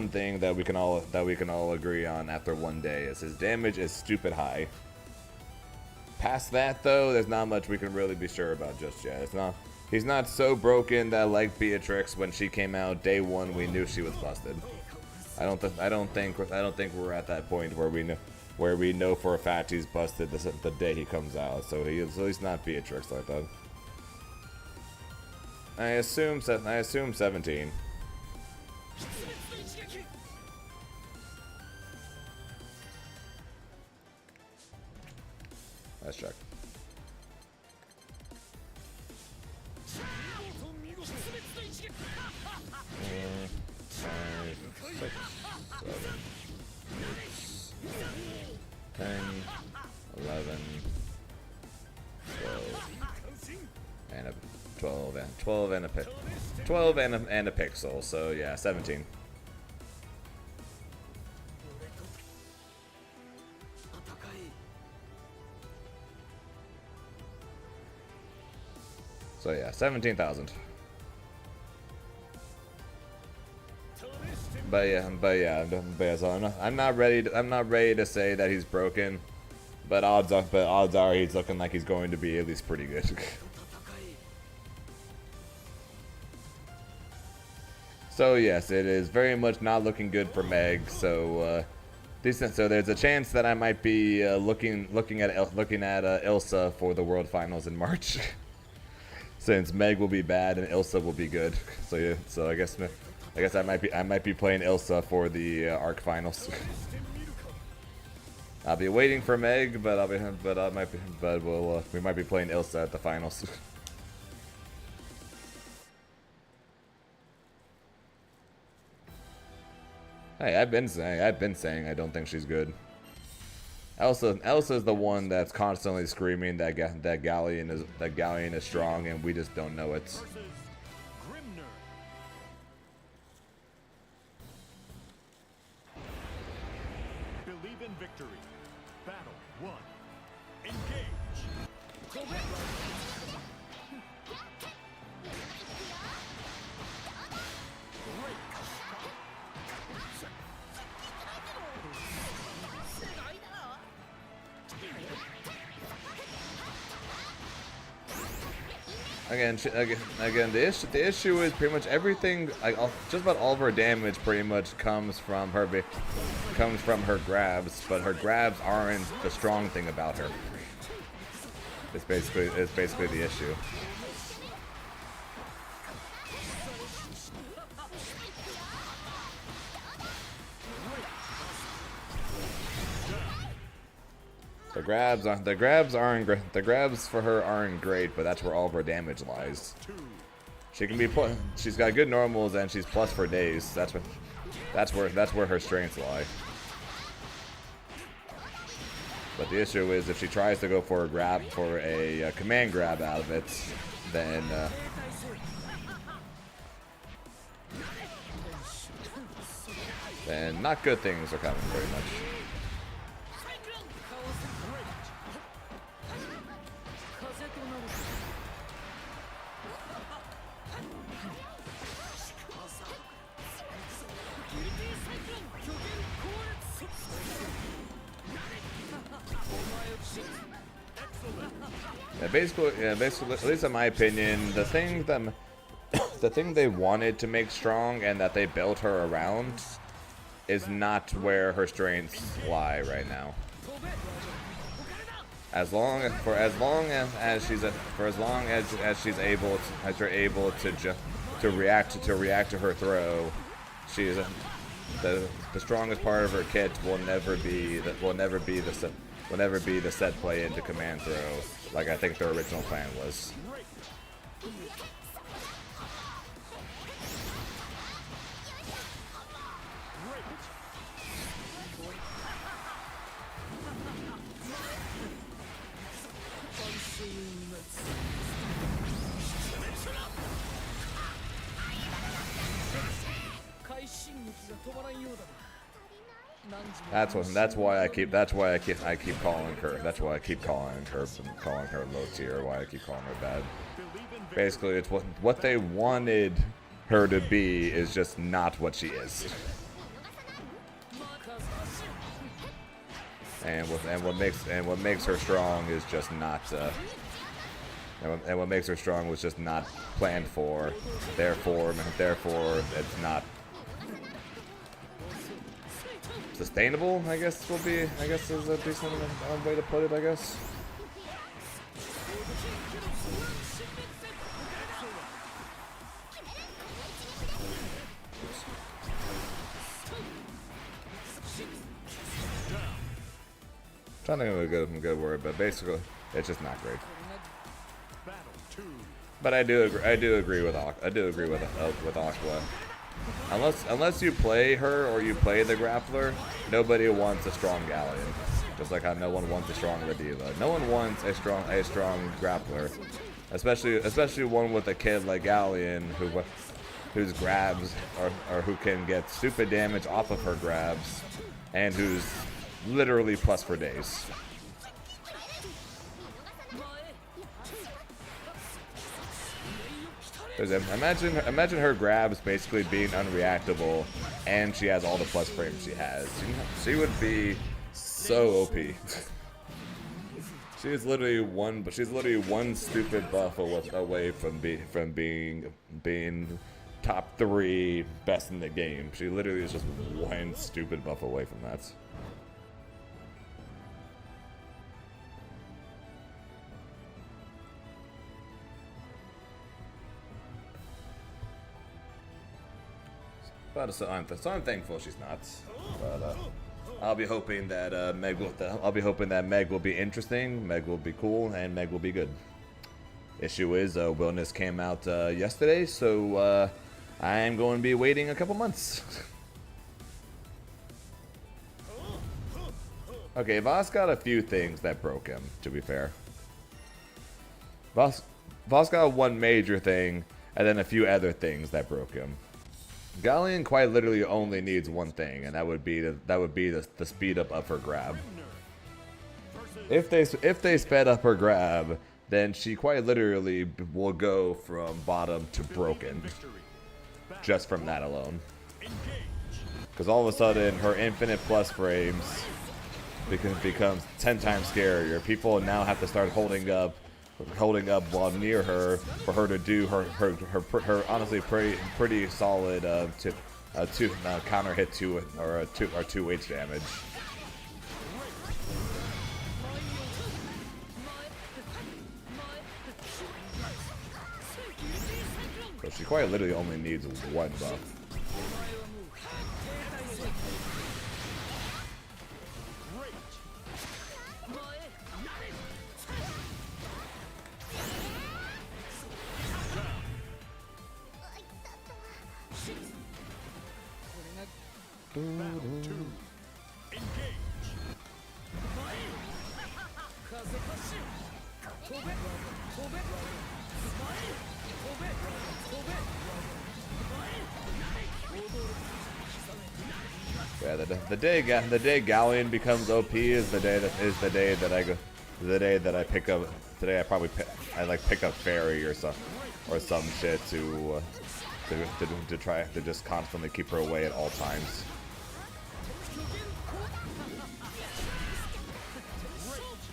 thing that we can all agree on after one day is his damage is stupid high. Past that though, there's not much we can really be sure about just yet. He's not so broken that like Beatrix when she came out day one we knew she was busted. I don't think we're at that point where we know for a fact he's busted the day he comes out. So he's not Beatrix like that. I assume 17. Let's check. Five, 6, 7, 8, 10, 11, 12 and a pixel. So yeah, 17. So yeah, 17,000. But yeah. So I'm not ready to say that he's broken, but odds are he's looking like he's going to be at least pretty good. So yes, it is very much not looking good for Meg. So so there's a chance that I might be looking at Ilsa for the World Finals in March. Since Meg will be bad and Ilsa will be good, so yeah. So I guess I might be playing Ilsa for the Arc Finals. I'll be waiting for Meg, but we might be playing Ilsa at the finals. Hey, I've been saying I don't think she's good. Elsa's the one that's constantly screaming that Galleon is strong, and we just don't know it. Versus Grimner. Believe in victory. Battle 1. Engage. Again, the issue is pretty much everything. Just about all of her damage pretty much comes from her grabs, but her grabs aren't the strong thing about her. It's basically the issue. The grabs for her aren't great, but that's where all of her damage lies. She's got good normals and she's plus for days. That's where her strengths lie. But the issue is if she tries to go for a command grab out of it, then not good things are coming very much. Basically, at least in my opinion, the thing they wanted to make strong and that they built her around is not where her strengths lie right now. as long as she's able to react to her throw, she is the strongest part of her kit will never be the set play into command throw, like I think their original plan was. That's why I keep calling her. That's why I keep calling her low tier. Why I keep calling her bad. Basically, it's what they wanted her to be is just not what she is. And what makes her strong is just not. And what makes her strong was just not planned for. Therefore, it's not sustainable. I guess is a decent way to put it. I guess. Trying to think of a good word, but basically, it's just not great. But I do agree with Aqua. Unless you play her or you play the grappler, nobody wants a strong Galleon. Just like how no one wants a strong Rediva. No one wants a strong grappler, especially one with a kid like Galleon whose grabs or who can get stupid damage off of her grabs, and who's literally plus for days. Imagine her grabs basically being unreactable, and she has all the plus frames she has. She would be so OP. She's literally one stupid buff away from being top 3 best in the game. She literally is just one stupid buff away from that. But so I'm thankful she's not. But I'll be hoping that Meg will be interesting, Meg will be cool, and Meg will be good. Issue is, Wellness came out yesterday, so I am going to be waiting a couple months. Okay, Voss got a few things that broke him, to be fair. Voss got one major thing, and then a few other things that broke him. Galleon quite literally only needs one thing, and that would be the speed up of her grab. If they sped up her grab, then she quite literally will go from bottom to broken, just from that alone. Because all of a sudden, her infinite plus frames becomes 10 times scarier. People now have to start holding up while near her for her to do her honestly pretty solid two counter hit two or 2H damage. So she quite literally only needs one buff. Yeah, the day Galleon becomes OP is the day that I pick up. Today I pick up Fairy or some shit to try to just constantly keep her away at all times.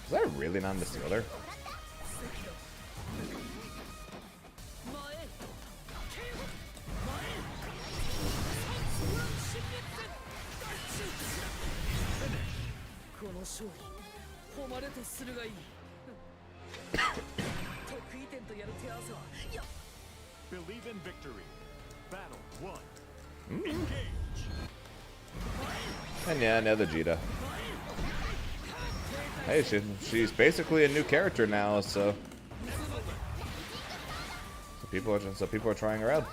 Is that really not in the sealer? Finish. 点とやる手合わせはや Believe in victory. Battle 1. Engage. And yeah, another Vegeta. Hey, she's basically a new character now, so people are trying her out.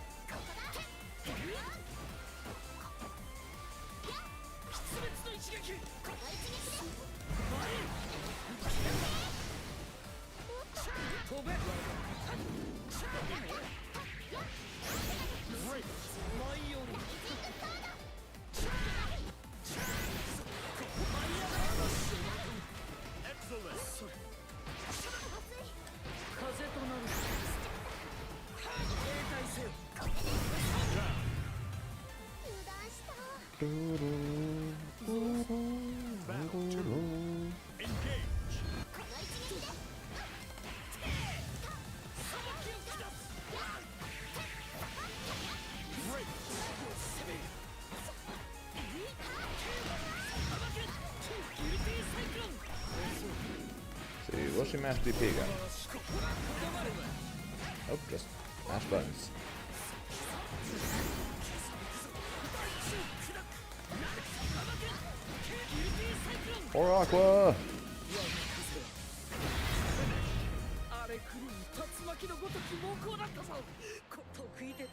Battle 2. Engage. See, will she mash DP again? Oh, just mash buttons. Or Aqua! あれ来る竜巻のごとき猛攻だったぞ得意で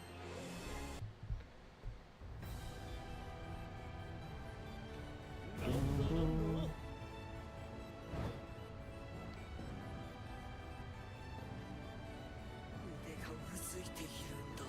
腕がうずいているんだ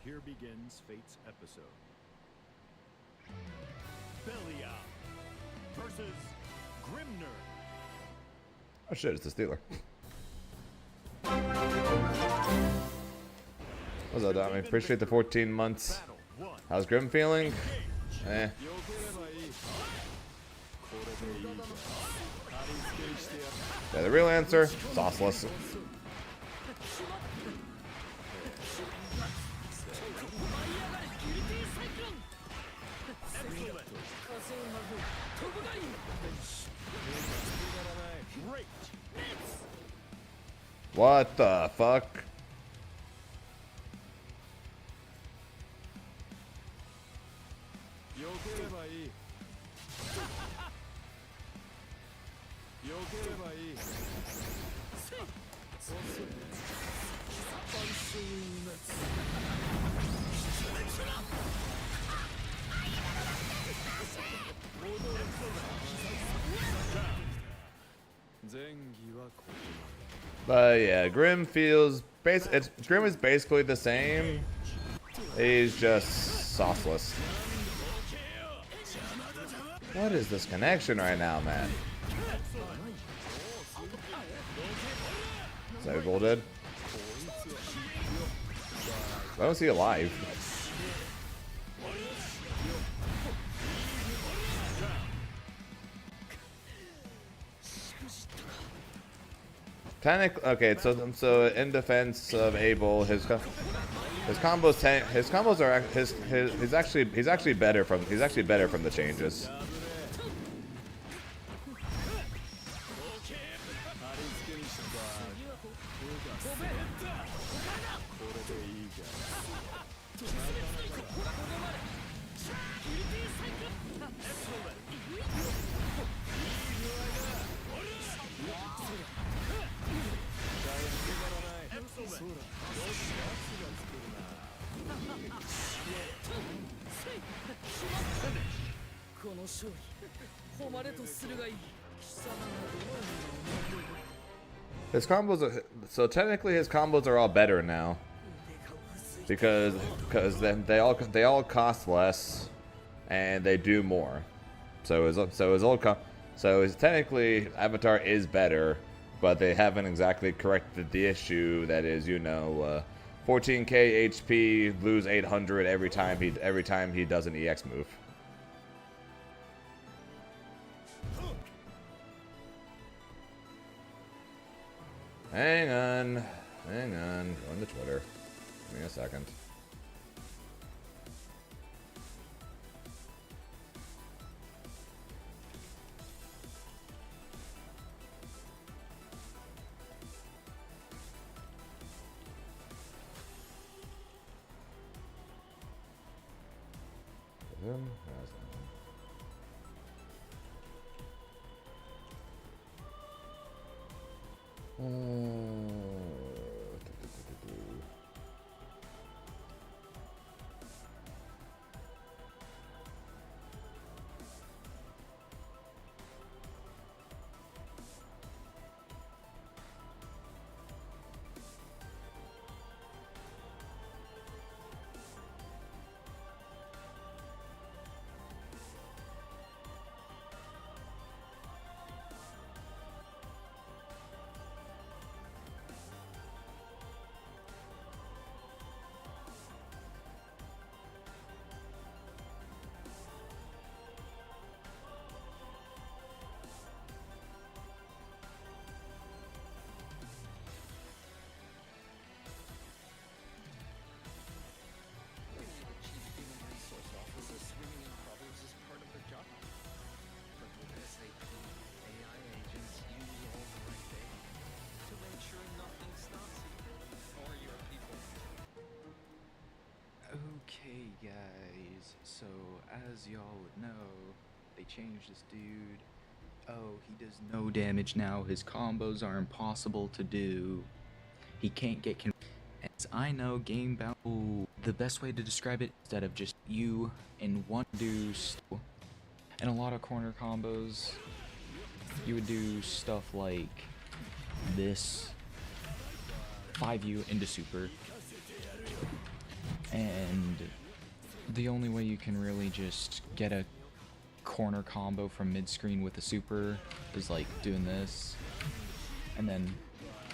Here begins Fate's episode. Belial versus Grimner. Oh shit, it's the Steeler. What's up, Dami? Appreciate the 14 months. Battle 1. How's Grim feeling? Eh. Yeah, the real answer, sauceless. Great. What the fuck? But yeah, Grim feels Grim is basically the same. He's just sauceless. What is this connection right now, man? Is that Bull dead? I don't see alive. Okay, so in defense of Abel, he's actually better from the changes. His combos are, so technically his combos are all better now because then they all cost less and they do more. So his technically Avatar is better, but they haven't exactly corrected the issue that is, 14k HP, lose 800 every time he does an EX move. Hang on. Hang on. Going to Twitter. Give me a second. Chief Human Resource Officer swinging in problems is part of their job. But with SAP, AI agents use all the right data to make sure nothing stops you or your people. Okay, guys, so as y'all would know, they changed this dude. Oh, he does no damage now. His combos are impossible to do. He can't get as I know, game bound. The best way to describe it, instead of just you in one deuce and a lot of corner combos, you would do stuff like this: 5U into super. And the only way you can really just get a corner combo from mid-screen with a super is like doing this. And then,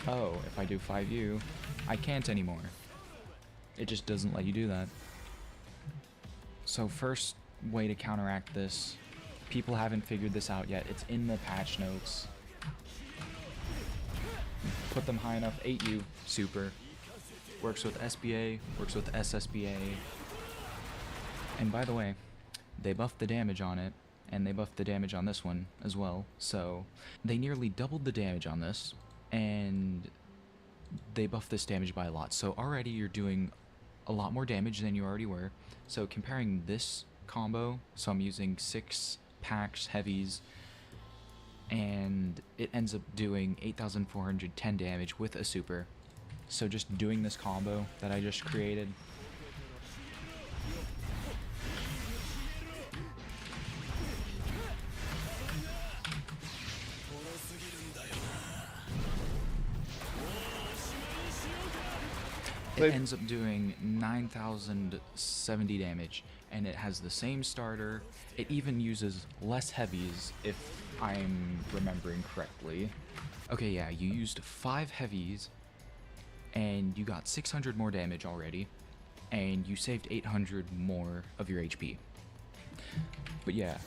oh, if I do 5U, I can't anymore. It just doesn't let you do that. So first way to counteract this, people haven't figured this out yet. It's in the patch notes. Put them high enough, 8U, super. Works with SBA, works with SSBA. And by the way, they buffed the damage on it, and they buffed the damage on this one as well. So they nearly doubled the damage on this, and they buffed this damage by a lot. So already you're doing a lot more damage than you already were. So comparing this combo, so I'm using 6 packs heavies, and it ends up doing 8,410 damage with a super. So just doing this combo that I just created, it ends up doing 9,070 damage, and it has the same starter. It even uses less heavies, if I'm remembering correctly. Okay, yeah, you used 5 heavies, and you got 600 more damage already, and you saved 800 more of your HP. But yeah,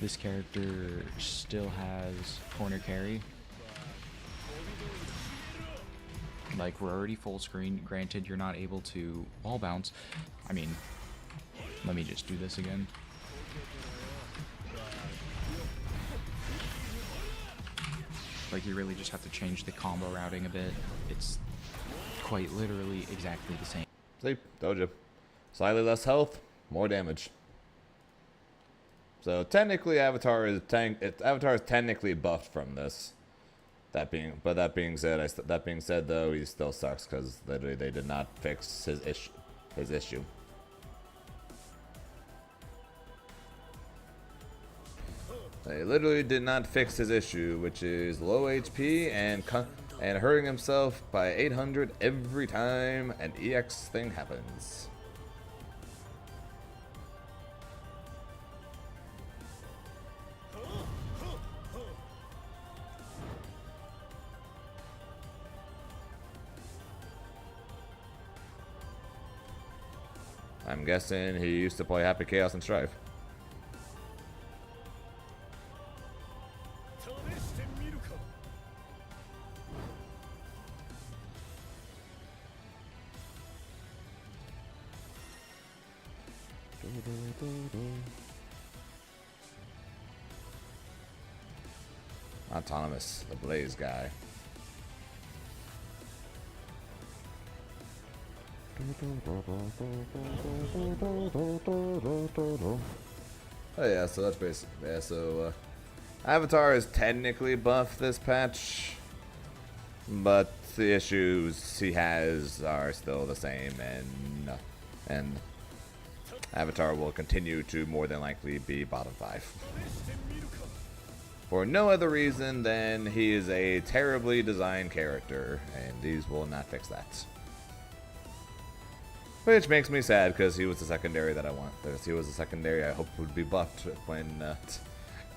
this character still has corner carry. Like, we're already full screen. Granted, you're not able to wall bounce. I mean, let me just do this again. Like, you really just have to change the combo routing a bit. It's quite literally exactly the same. See, told you. Slightly less health, more damage. So technically, Avatar is technically buffed from this. That being said, though, he still sucks because literally they did not fix his issue. They literally did not fix his issue, which is low HP and hurting himself by 800 every time an EX thing happens. I'm guessing he used to play Happy Chaos and Strife. Autonomous, the Blaze guy. Oh yeah, so that's basically, yeah, so Avatar is technically buffed this patch, but the issues he has are still the same, and Avatar will continue to more than likely be bottom 5. For no other reason than he is a terribly designed character, and these will not fix that. Which makes me sad, because he was the secondary that I want. He was the secondary I hoped would be buffed when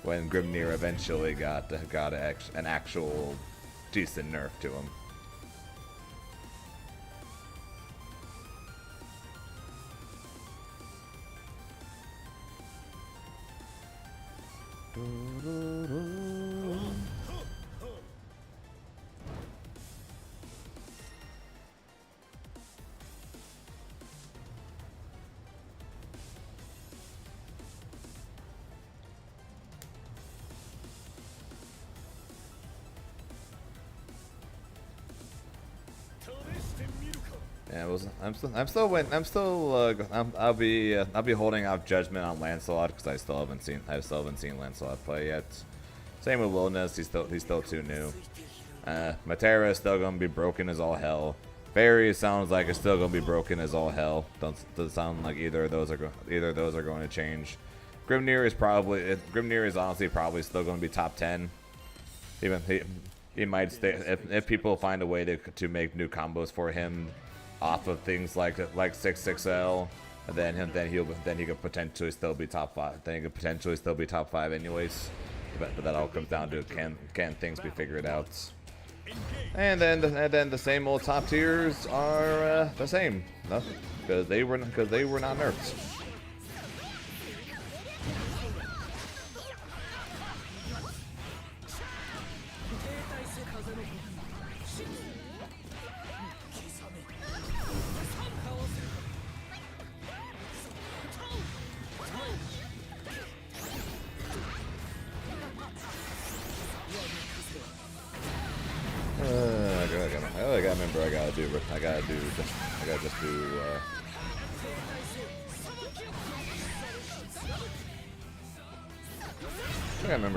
Grimnir eventually got an actual decent nerf to him. Yeah, I'll be holding out judgment on Lancelot because I still haven't seen Lancelot play yet. Same with Wilness, he's still too new. Matera is still gonna be broken as all hell. Barry sounds like it's still gonna be broken as all hell. Doesn't sound like either of those are going to change. Grimnir is honestly probably still gonna be top 10. Even he might stay if people find a way to make new combos for him off of things like 6XL, then he could potentially still be top 5. Then he could potentially still be top 5 anyways. But that all comes down to can things be figured out. And then the same old top tiers are the same, because they were not nerfed.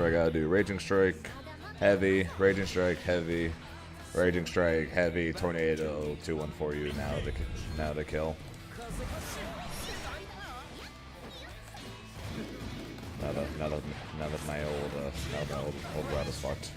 I gotta do Raging Strike, Heavy, Raging Strike, Heavy, Raging Strike, Heavy, Tornado, 2-1 for you now to kill. Now that my old route is fucked.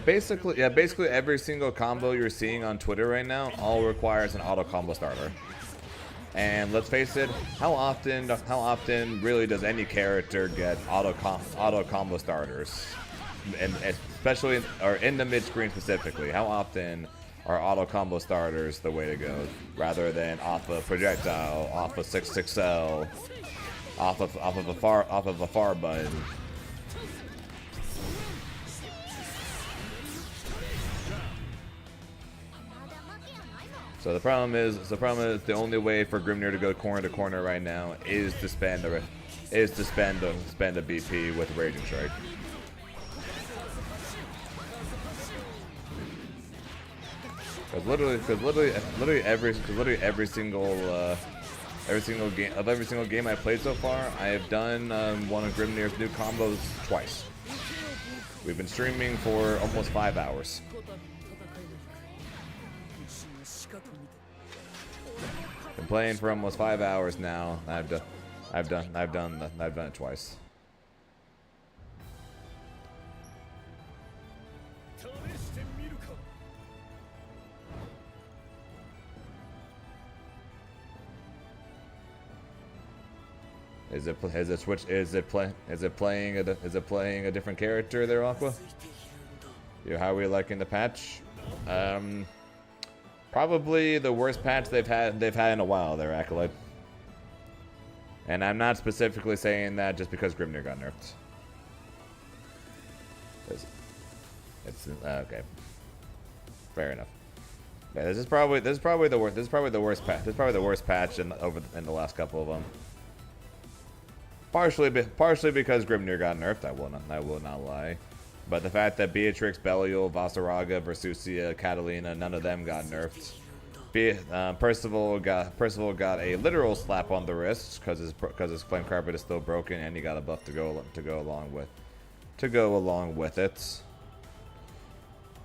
Basically every single combo you're seeing on Twitter right now all requires an auto combo starter. And let's face it, how often really does any character get auto combo starters? And especially in the mid screen specifically, how often are auto combo starters the way to go rather than off of projectile, off of 6XL, off of a far button? So the problem is the only way for Grimnir to go corner to corner right now is to spend a BP with Raging Strike. Because literally every single game I played so far, I have done one of Grimnir's new combos twice. We've been streaming for almost 5 hours. Been playing for almost 5 hours now. I've done it twice. Is it playing a different character there, Aqua? How are we liking the patch? Probably the worst patch they've had in a while there, Acolyte. And I'm not specifically saying that just because Grimnir got nerfed. It's okay. Fair enough. Yeah, this is probably the worst. This is probably the worst patch. This is probably the worst patch in the last couple of them. Partially because Grimnir got nerfed. I will not lie. But the fact that Beatrix, Belial, Vasaraga, Versusia, Catalina, none of them got nerfed. Percival got a literal slap on the wrist because his flame carpet is still broken, and he got a buff to go along with it.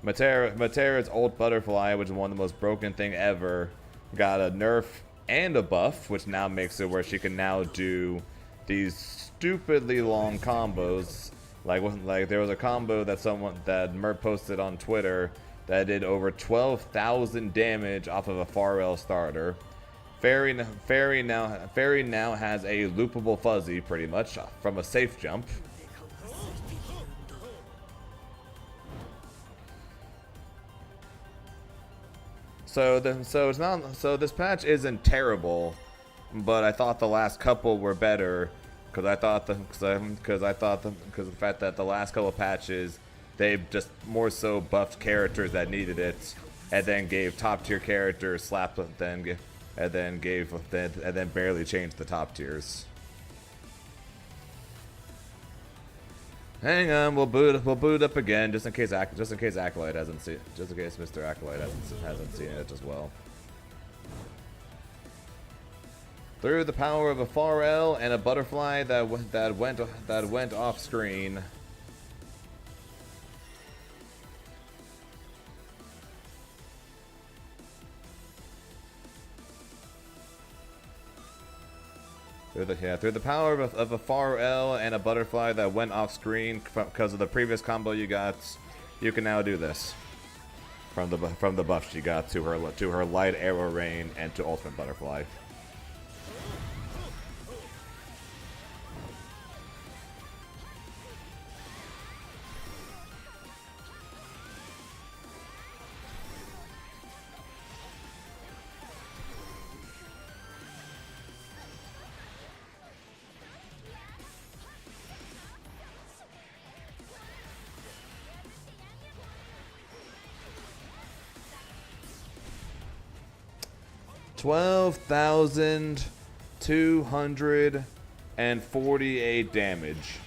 Matera's Old Butterfly, which is one of the most broken thing ever, got a nerf and a buff, which now makes it where she can now do these stupidly long combos. Like there was a combo that Mert posted on Twitter that did over 12,000 damage off of a Pharrell starter. Fairy now has a loopable fuzzy pretty much from a safe jump. So this patch isn't terrible, but I thought the last couple were better because the fact that the last couple of patches they've just more so buffed characters that needed it, and then gave top tier characters and then barely changed the top tiers. Hang on, we'll boot up again just in case Acolyte hasn't seen, just in case Mr. Acolyte hasn't seen it as well. Through the power of a Pharrell and a butterfly that went off screen. Through the power of a Pharrell and a butterfly that went off screen because of the previous combo you got, you can now do this. From the buff she got to her light arrow rain and to ultimate butterfly. $12,248 damage.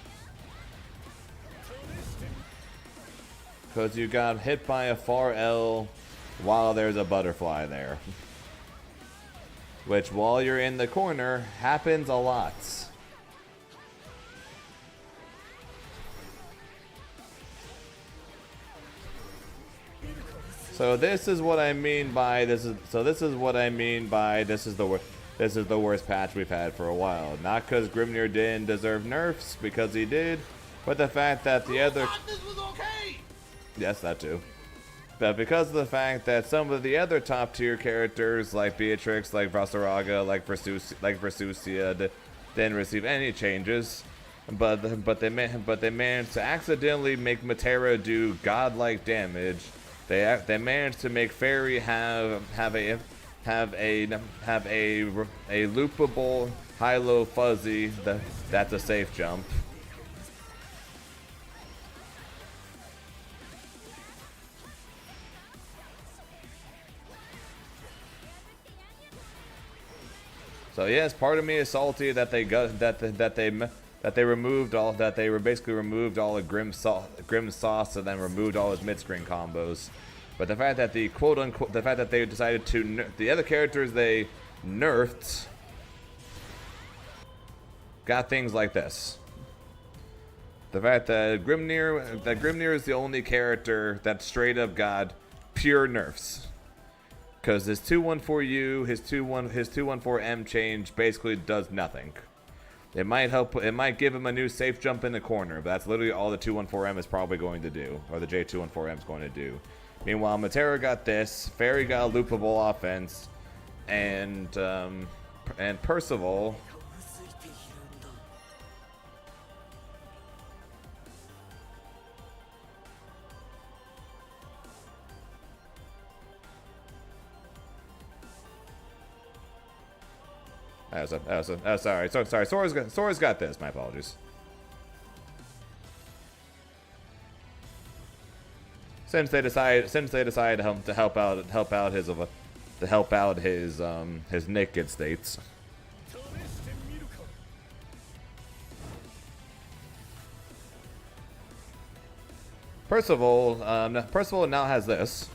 Because you got hit by a Pharrell while there's a butterfly there. Which, while you're in the corner, happens a lot. So this is what I mean by this is the worst patch we've had for a while. Not because Grimnir didn't deserve nerfs, because he did, but the fact that the other this was okay. Yes, that too. But because of the fact that some of the other top tier characters like Beatrix, like Vasaraga, like Versusia didn't receive any changes. But they managed to accidentally make Matera do godlike damage. They managed to make Fairy have a loopable high-low fuzzy that's a safe jump. So yes, part of me is salty that they removed all of Grim sauce and then removed all his mid-screen combos. But the fact that the fact that they decided to the other characters they nerfed got things like this. The fact that Grimnir is the only character that straight up got pure nerfs. Because his 214U, his 214M change basically does nothing. It might help. It might give him a new safe jump in the corner, but that's literally all the 214M is probably going to do, or the J214M is going to do. Meanwhile, Matera got this. Fairy got a loopable offense, and Percival Sorry. Sora's got this. My apologies. Since they decided to help out his naked states. Percival now has this.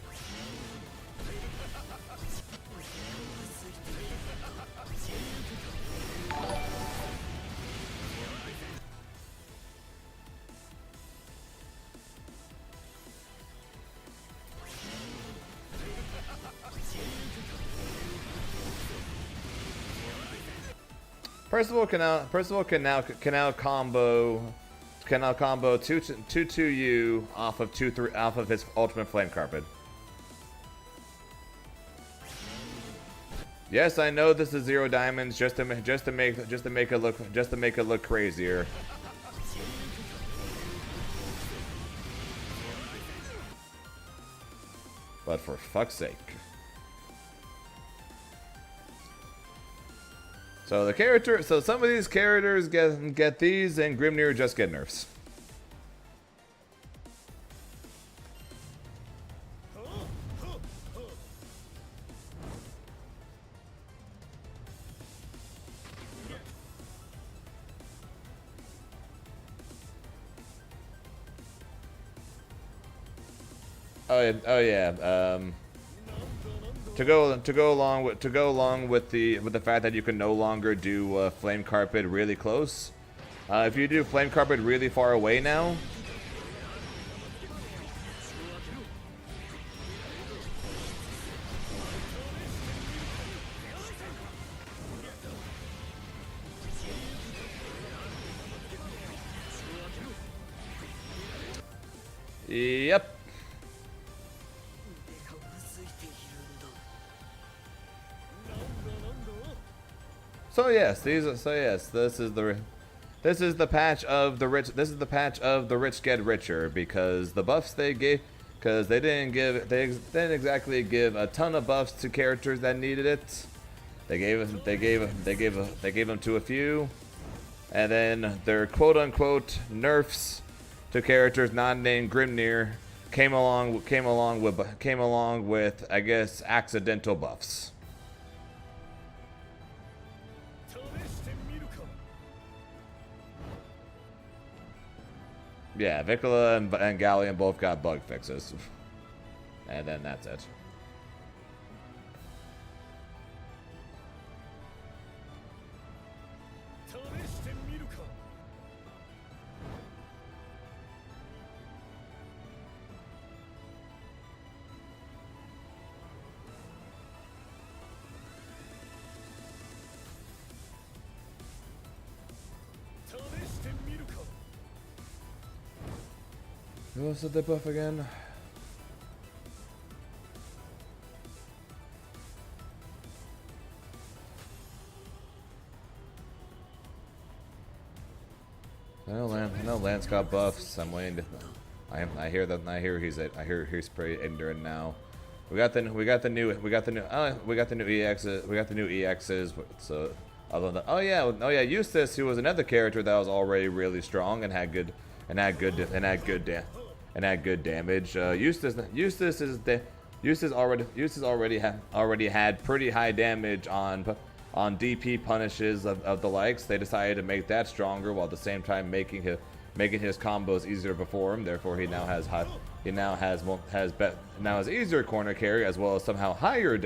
Percival can now combo 2-2-U off of his ultimate flame carpet. Yes, I know this is 0 diamonds just to make it look crazier. But for fuck's sake. So some of these characters get these, and Grimnir just get nerfs. Oh yeah. To go along with the fact that you can no longer do flame carpet really close. If you do flame carpet really far away now. Yep. So yes, this is the patch of the rich. This is the patch of the rich get richer, because the buffs they gave, because they didn't exactly give a ton of buffs to characters that needed it. They gave them to a few, and then their quote unquote nerfs to characters not named Grimnir came along with I guess accidental buffs. Yeah, Vicola and Galleon both got bug fixes. And then that's it. What's the buff again? I know Lance got buffs. I'm waiting to. I hear he's pretty ignorant now. We got the new EXs. So other than oh yeah, Eustace, who was another character that was already really strong and had good damage. Eustace already had pretty high damage on DP punishes of the likes. They decided to make that stronger while at the same time making his combos easier to perform. Therefore, he now has easier corner carry as well as somehow higher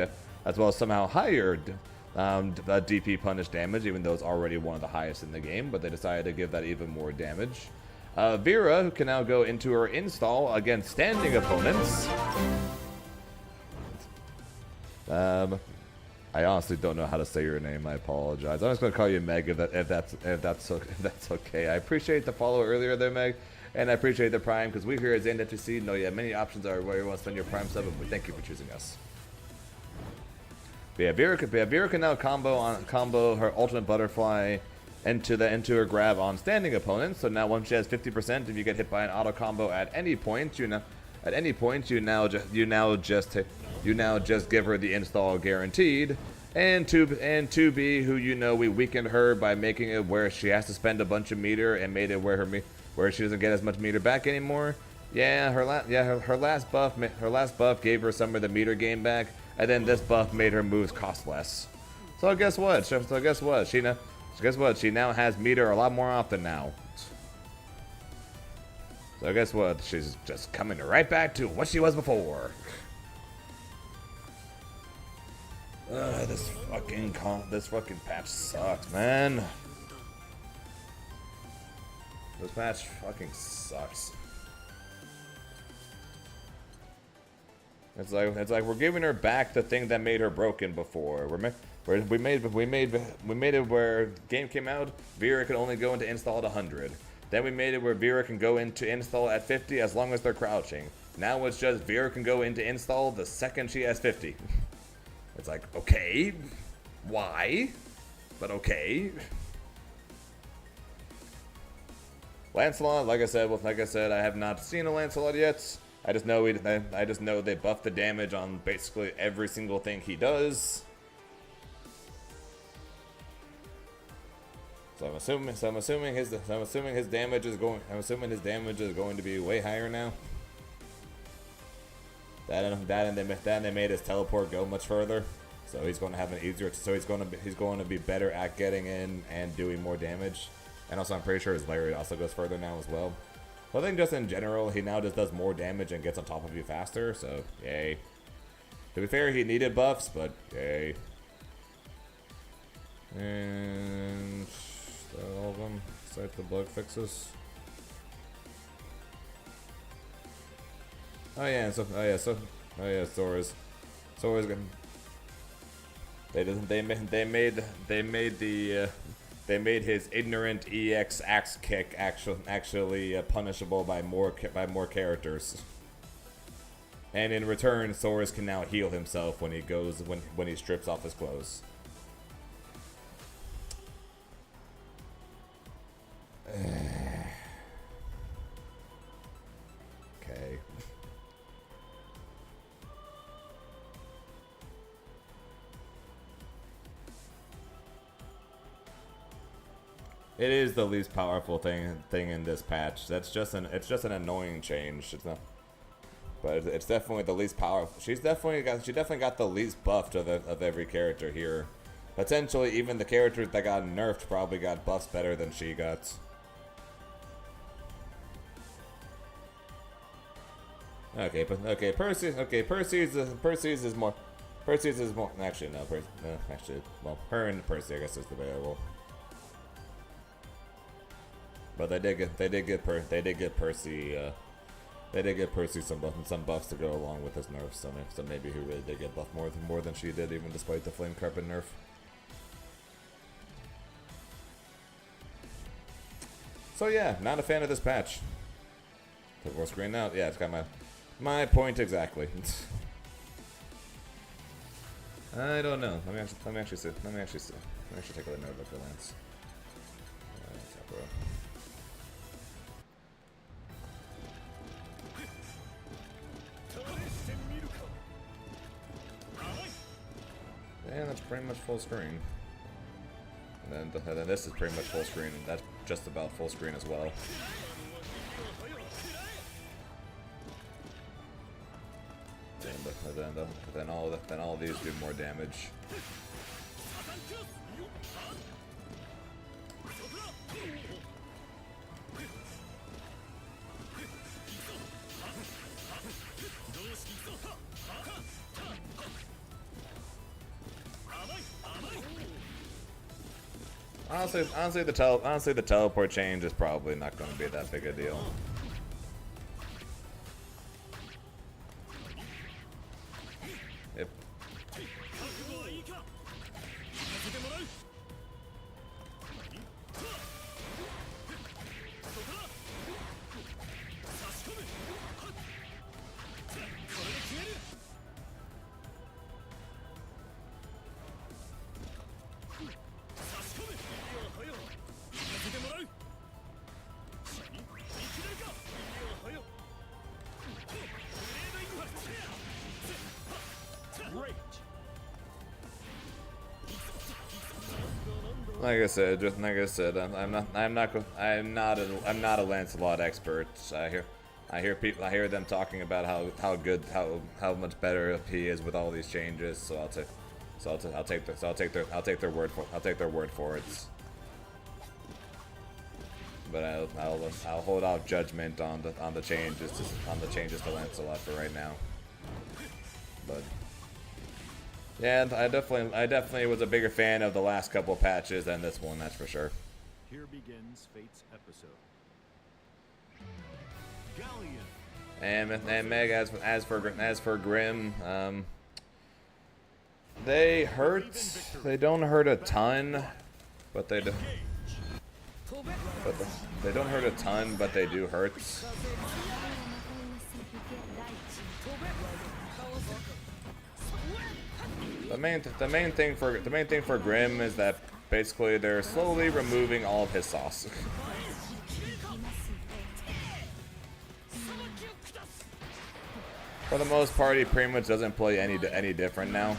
DP punish damage, even though it's already one of the highest in the game. But they decided to give that even more damage. Vera, who can now go into her install against standing opponents. I honestly don't know how to say your name. I apologize. I'm just gonna call you Meg if that's okay. I appreciate the follow earlier there, Meg, and I appreciate the Prime, because we here at ZNFTC know you have many options are where you want to spend your Prime sub, and we thank you for choosing us. But yeah, Vera can now combo her ultimate butterfly into her grab on standing opponents. So now once she has 50%, if you get hit by an auto combo at any point, you now just give her the install guaranteed. And 2B, who you know we weakened her by making it where she has to spend a bunch of meter and made it where she doesn't get as much meter back anymore. Yeah, her last buff gave her some of the meter gain back, and then this buff made her moves cost less. So guess what? She now has meter a lot more often now. So guess what? She's just coming right back to what she was before. This fucking patch sucks, man. This patch fucking sucks. It's like we're giving her back the thing that made her broken before. We made it where game came out, Vera could only go into install at 100. Then we made it where Vera can go into install at 50 as long as they're crouching. Now it's just Vera can go into install the second she has 50. It's like, okay, why? But okay. Lancelot, like I said, I have not seen a Lancelot yet. I just know they buff the damage on basically every single thing he does. So I'm assuming his damage is going to be way higher now. That and they made his teleport go much further, so he's going to have an easier. So he's going to be better at getting in and doing more damage. And also, I'm pretty sure his Larry also goes further now as well. I think just in general, he now just does more damage and gets on top of you faster. So yay. To be fair, he needed buffs, but yay. And all of them. Start the bug fixes. Sora's gonna. They made his ignorant EX axe kick actually punishable by more characters. And in return, Sora's can now heal himself when he strips off his clothes. Okay. It is the least powerful thing in this patch. It's just an annoying change. It's not, but it's definitely the least powerful. She definitely got the least buffed of every character here. Potentially even the characters that got nerfed probably got buffs better than she got. Percy's is more. Actually, no. Well, her and Percy, I guess, is debatable. But they did get Percy some buffs to go along with his nerfs. So maybe he really did get buffed more than she did, even despite the flame carpet nerf. So yeah, not a fan of this patch. Full screen now. Yeah, it's got my point exactly. I don't know. Let me actually take a note of the Lance. And that's pretty much full screen. And then this is pretty much full screen, and that's just about full screen as well. Then all of these do more damage. Honestly, the teleport change is probably not going to be that big a deal. Yep. Like I said, I'm not a Lancelot expert. I hear them talking about how much better he is with all these changes. So I'll take their word for it. But I'll hold off judgment on the changes to Lancelot for right now. But yeah, I definitely was a bigger fan of the last couple patches than this one, that's for sure. Here begins Fate's episode. Galleon. And Meg, as for Grim, they hurt. They don't hurt a ton, but they do. But they don't hurt a ton, but they do hurt. The main thing for Grim is that basically they're slowly removing all of his sauce. For the most part, he pretty much doesn't play any different now.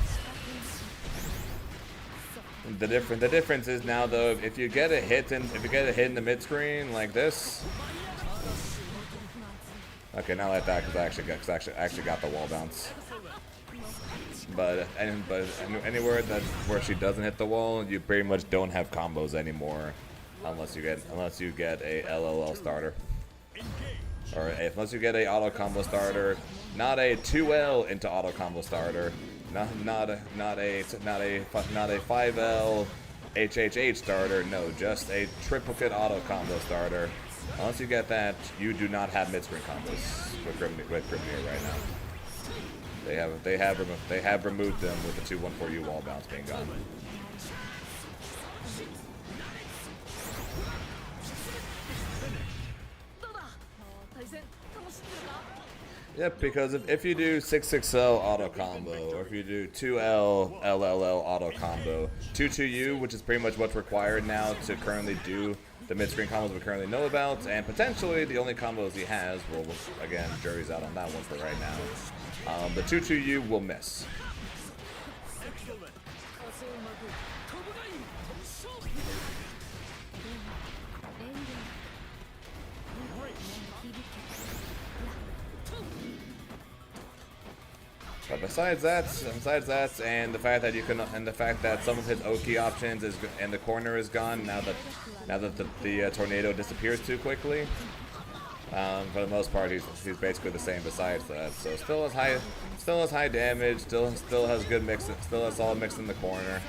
The difference is now though, if you get a hit in the mid screen like this. Okay, not like that because I actually got the wall bounce. But anywhere where she doesn't hit the wall, you pretty much don't have combos anymore, unless you get a LLL starter, or unless you get a auto combo starter, not a 2L into auto combo starter, not a 5L HHH starter. No, just a triplicate auto combo starter. Unless you get that, you do not have mid screen combos with Grimnir right now. They have removed them with the 214U wall bounce being gone. Yep, because if you do 6XL auto combo, or if you do 2L LLL auto combo, 22U, which is pretty much what's required now to currently do the mid-screen combos we currently know about, and potentially the only combos he has, well, again, jury's out on that one for right now. The 22U will miss. But besides that, and the fact that some of his Oki options and the corner is gone now that the tornado disappears too quickly. For the most part, he's basically the same. Besides that, so still has high damage, still has good mix, still has solid mix in the corner.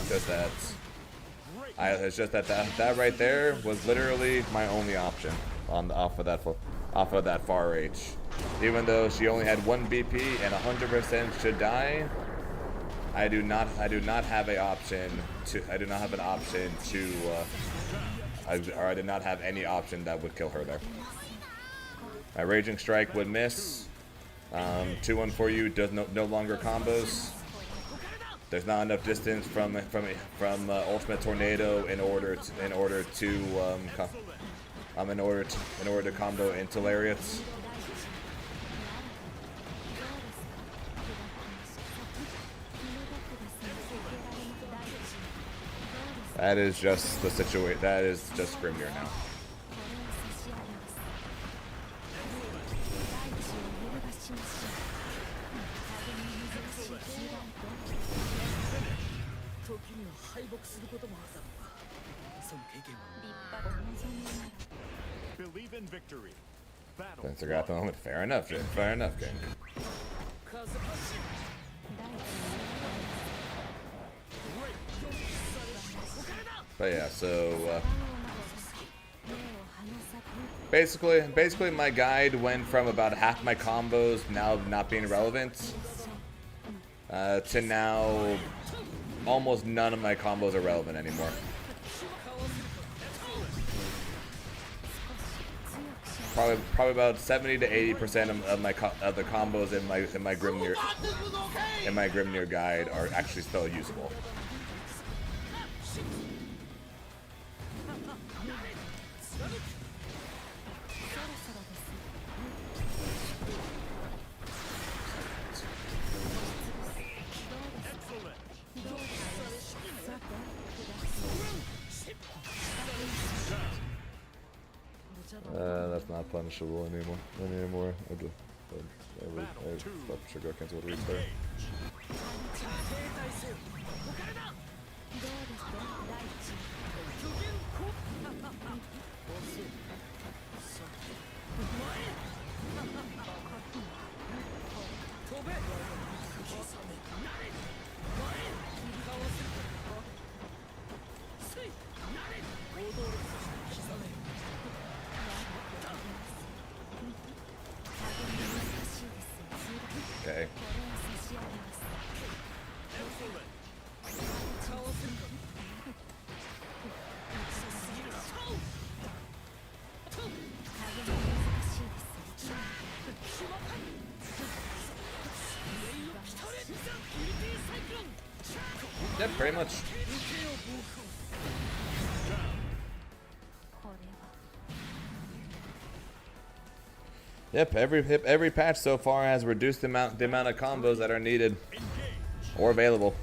It's just that right there was literally my only option off of that far H. Even though she only had 1 BP and 100% should die, I do not have an option that would kill her there. My Raging Strike would miss. 214U does no longer combos. There's not enough distance from Ultimate Tornado in order to combo into lariats. That is just the situation. That is just Grimnir now. Believe in victory. Battle. Since I got the moment, fair enough, Jim. Fair enough, King. But yeah, so basically my guide went from about half my combos now not being relevant to now almost none of my combos are relevant anymore. Probably about 70 to 80% of the combos in my Grimnir guide are actually still usable. That's not punishable anymore. I stopped sugar cancel the restart. 'Kay. Yeah, pretty much. Yep, every patch so far has reduced the amount of combos that are needed or available.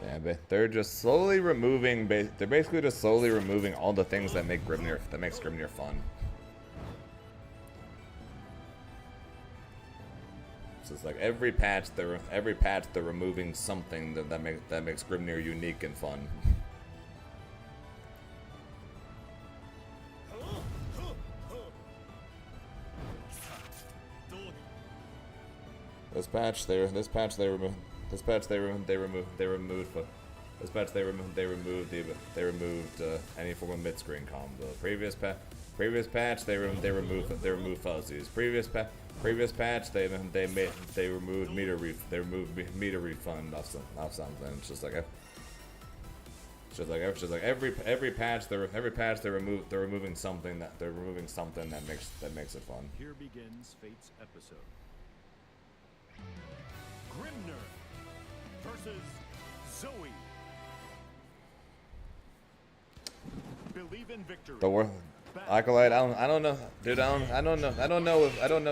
Yeah, but they're just slowly removing. They're basically just slowly removing all the things that makes Grimnir fun. So it's like every patch they're removing something that makes Grimnir unique and fun. This patch they removed any form of mid-screen combo. Previous patch they removed fuzzies. Previous patch they removed meter refund off something. It's just like every patch they're removing something that makes it fun. Here begins Fate's episode. Grimnir versus Zoe. Believe in victory. The world, Acolyte. I don't know, dude. I don't know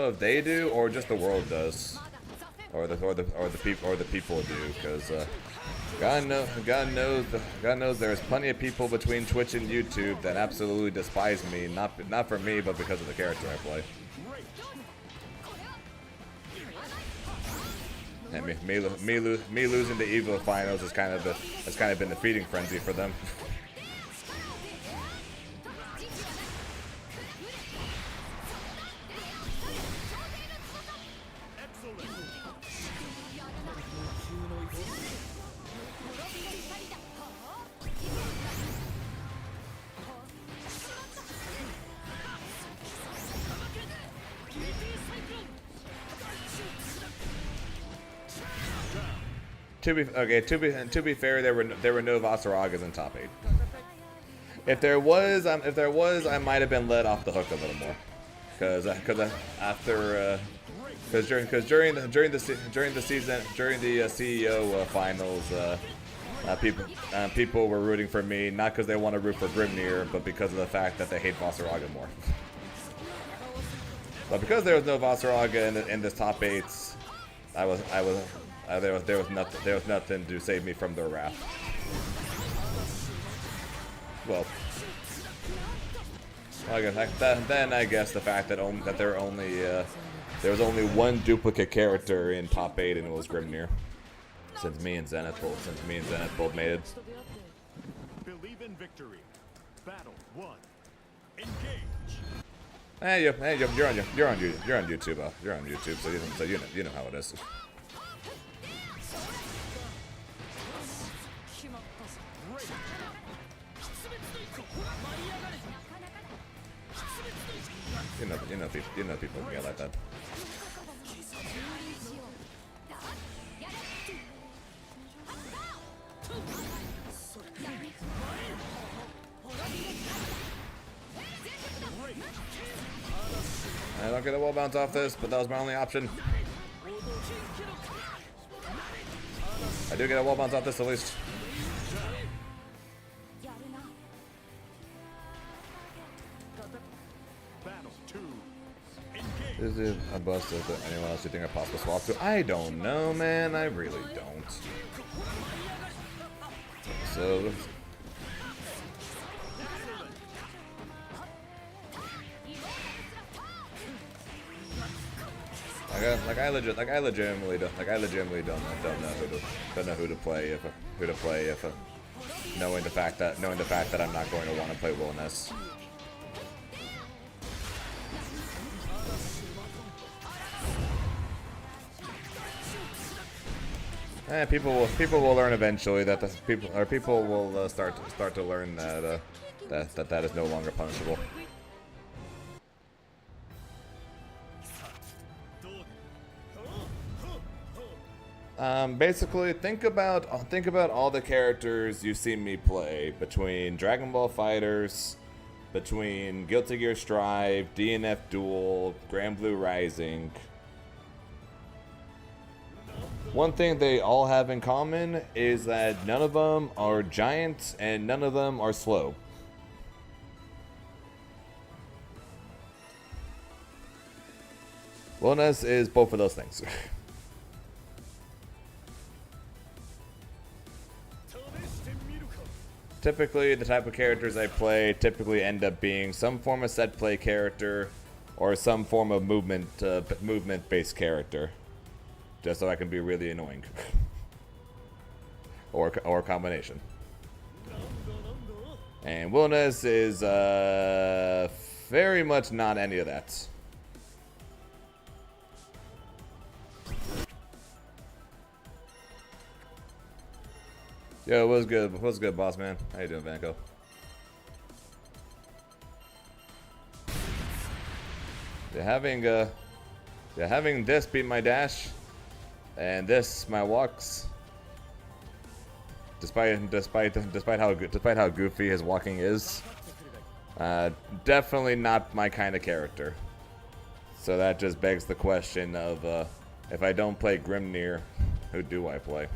if they do or just the world does, or the people do, because God knows there's plenty of people between Twitch and YouTube that absolutely despise me, not for me, but because of the character I play. And me losing the EVO finals has kind of been a feeding frenzy for them. To be fair, there were no Vasaragas in top 8. If there was, I might have been let off the hook a little more, because during the CEO finals, people were rooting for me, not because they want to root for Grimnir, but because of the fact that they hate Vasaraga more. But because there was no Vasaraga in this top 8s, there was nothing to save me from their wrath. Well, then I guess the fact that there was only one duplicate character in top 8, and it was Grimnir. Since me and Zenith both made it. Believe in victory. Battle 1. Engage. Hey, you're on YouTube. You're on YouTube, so you know how it is. 決まったぞ Ready. 出滅の一個舞い上がれ出滅の一個 You know people get like that. それ I don't get a wall bounce off this, but that was my only option. I do get a wall bounce off this at least. やるな Battle 2. Engage. Is it a bust of anyone else you think I possibly swap to? I don't know, man. I really don't. So, I legitimately don't know who to play if knowing the fact that I'm not going to want to play Wilderness. People will learn eventually that people will start to learn that that is no longer punishable. Basically, think about all the characters you've seen me play between Dragon Ball Fighters, between Guilty Gear Strive, DNF Duel, Grand Blue Rising. One thing they all have in common is that none of them are giants and none of them are slow. Wellness is both of those things. Typically, the type of characters I play typically end up being some form of set play character or some form of movement-based character, just so I can be really annoying, or a combination. And Wilderness is very much not any of that. Yo, what's good? What's good, boss man? How you doing, Vanco? Having this beat my dash, and this my walks. Despite how goofy his walking is, definitely not my kind of character. So that just begs the question of, if I don't play Grimnir, who do I play?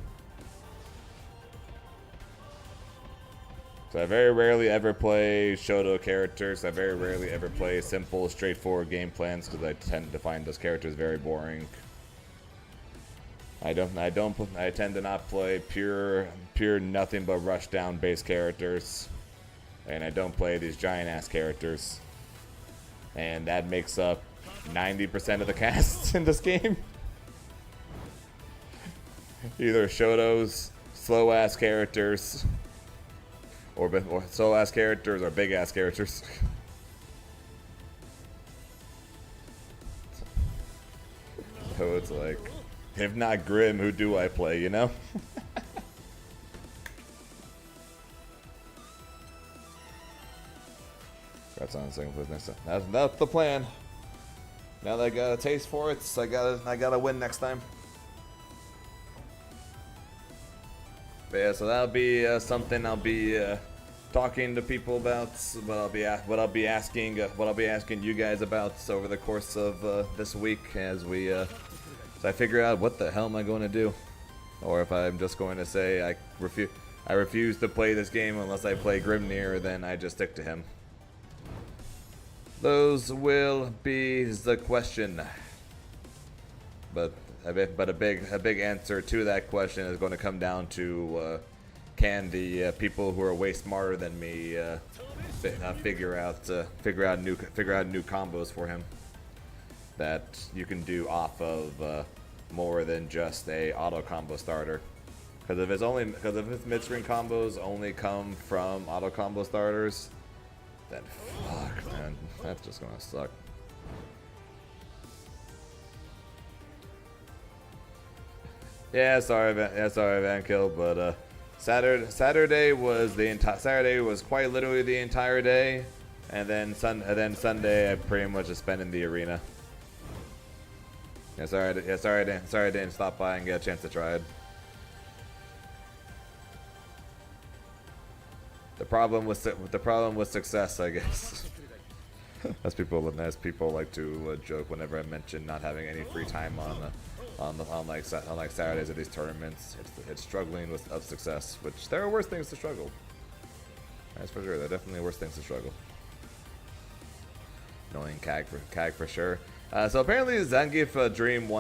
So I very rarely ever play Shoto characters. I very rarely ever play simple, straightforward game plans because I tend to find those characters very boring. I tend to not play pure nothing but rushdown based characters, and I don't play these giant ass characters, and that makes up 90% of the casts in this game. Either Shotos, slow ass characters, or slow ass characters, or big ass characters. So it's like, if not Grim, who do I play, you know? That's on the second place next time. That's the plan. Now that I got a taste for it, so I gotta win next time. But yeah, so that'll be something I'll be talking to people about. What I'll be asking you guys about over the course of this week as I figure out what the hell am I going to do, or if I'm just going to say I refuse to play this game unless I play Grimnir, then I just stick to him. Those will be the question. But a big answer to that question is going to come down to can the people who are way smarter than me figure out new combos for him that you can do off of more than just a auto combo starter. Because if his mid-screen combos only come from auto combo starters, then fuck, man, that's just gonna suck. Yeah, sorry, Van Kill, but Saturday was quite literally the entire day, and then Sunday I pretty much just spent in the arena. Yeah, sorry I didn't stop by and get a chance to try it. The problem was success, I guess. As people like to joke whenever I mention not having any free time on like Saturdays at these tournaments. It's struggling with success, which there are worse things to struggle. That's for sure. There are definitely worse things to struggle. Annoying CAG for sure. So apparently Zangief Dream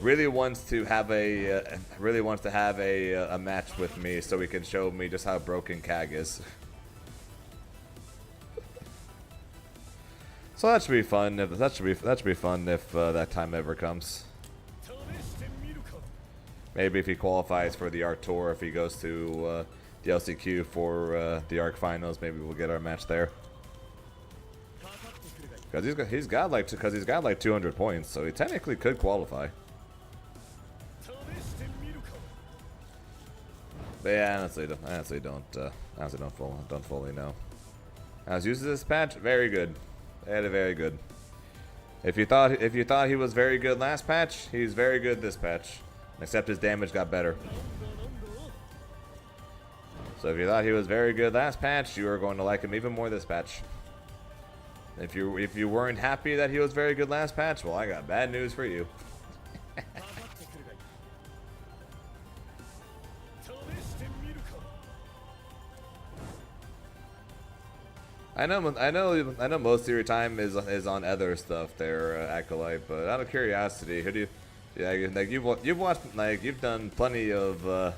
really wants to have a match with me so he can show me just how broken CAG is. So that should be fun. That should be fun if that time ever comes. Maybe if he qualifies for the ARC Tour, if he goes to the LCQ for the ARC Finals, maybe we'll get our match there. Because he's got like 200 points, so he technically could qualify. But yeah, honestly don't fully know. How's used this patch? Very good. Very good. If you thought he was very good last patch, he's very good this patch. Except his damage got better. So if you thought he was very good last patch, you are going to like him even more this patch. If you weren't happy that he was very good last patch, well, I got bad news for you. I know most of your time is on other stuff there, Acolyte. But out of curiosity, who do you? Yeah, like you've watched, like you've done plenty of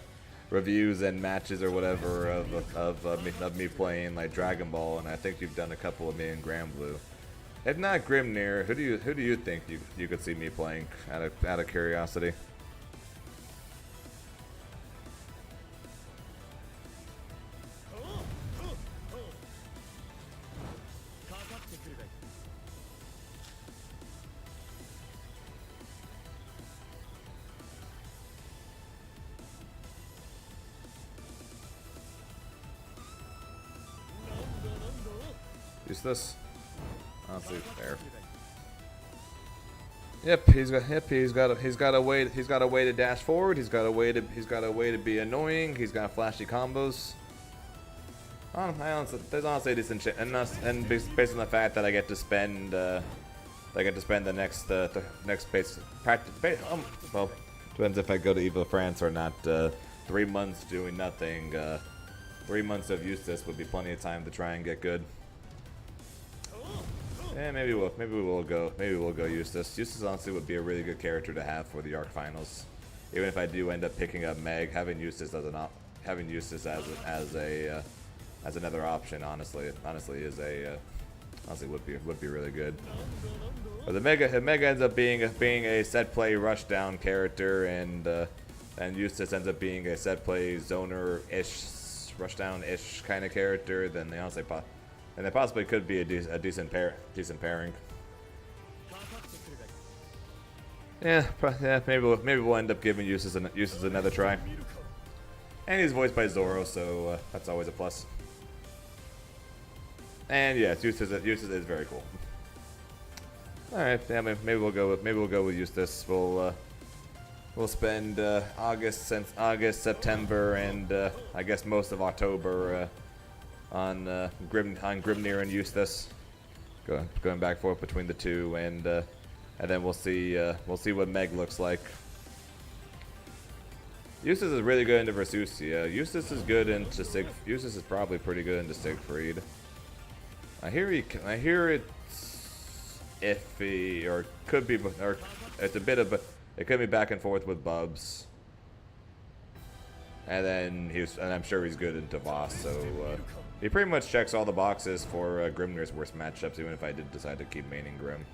reviews and matches or whatever of me playing like Dragon Ball, and I think you've done a couple of me in Grand Blue. If not Grimnir, who do you think you could see me playing? Out of curiosity. Use this. Honestly, there. Yep, he's got a way to dash forward. He's got a way to be annoying. He's got flashy combos. There's honestly a decent chance, and based on the fact that I get to spend the next practice. Well, depends if I go to EVO France or not. 3 months doing nothing. 3 months of Eustace would be plenty of time to try and get good. Yeah, maybe we'll go Eustace. Eustace honestly would be a really good character to have for the ARC Finals. Even if I do end up picking up Meg, having Eustace as another option, honestly would be really good. But the Mega ends up being a set play rushdown character, and Eustace ends up being a set play zoner-ish, rushdown-ish kind of character. Then they possibly could be a decent pairing. Yeah, maybe we'll end up giving Eustace another try. And he's voiced by Zoro, so that's always a plus. And yeah, Eustace is very cool. All right, yeah, maybe we'll go with Eustace. We'll spend August, September, and I guess most of October on Grimnir and Eustace, going back and forth between the two, and then we'll see what Meg looks like. Eustace is really good into Versusia. Eustace is good into Eustace is probably pretty good into Siegfried. I hear it's iffy, or could be, or it's a bit of it could be back and forth with Bubs. And then I'm sure he's good into Voss, so he pretty much checks all the boxes for Grimnir's worst matchups, even if I did decide to keep maining Grim.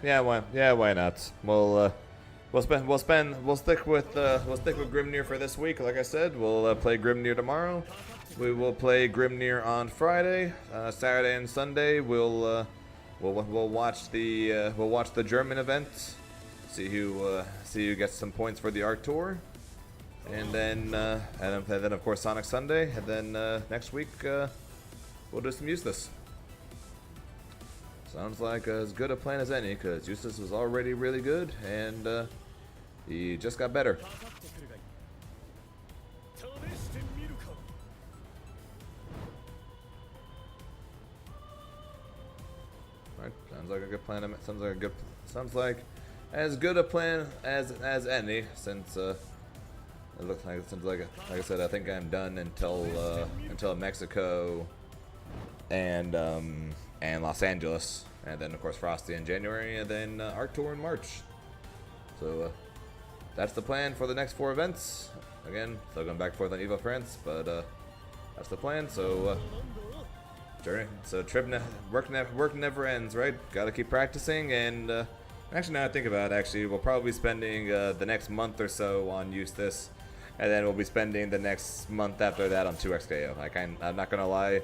Yeah, why not? We'll stick with Grimnir for this week. Like I said, we'll play Grimnir tomorrow. We will play Grimnir on Friday, Saturday and Sunday. We'll we'll watch the German event, see who gets some points for the Arc Tour, and then of course Sonic Sunday, and then next week we'll do some Eustace. Sounds like as good a plan as any, because Eustace was already really good, and he just got better. かかってくるがいい試してみるか Alright, sounds like a good plan. Sounds like as good a plan as any, since it looks like like I said, I think I'm done until Mexico and Los Angeles, and then of course Frosty in January, and then Arc Tour in March. So that's the plan for the next 4 events. Again, still going back and forth on EVO France, but that's the plan. So work never ends, right? Gotta keep practicing, and actually now I think about it, actually we'll probably be spending the next month or so on Eustace, and then we'll be spending the next month after that on 2XKO. Like I'm not gonna lie,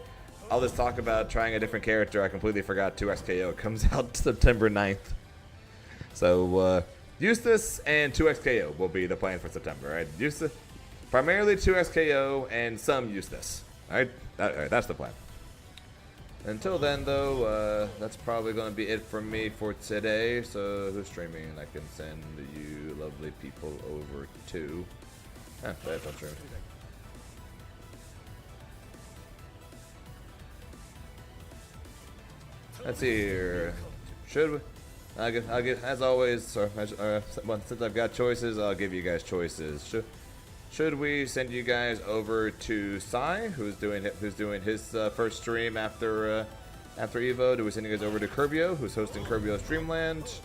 all this talk about trying a different character, I completely forgot 2XKO comes out September 9th. So Eustace and 2XKO will be the plan for September, right? Eustace, primarily 2XKO and some Eustace, alright? Alright, that's the plan. Until then, though, that's probably going to be it from me for today. So, who's streaming? I can send you lovely people over to. That's not streaming. Let's see here. Should we? I'll give, as always. Since I've got choices, I'll give you guys choices. Should we send you guys over to Sai, who's doing his first stream after EVO? Do we send you guys over to Curbio, who's hosting Curbio Streamland?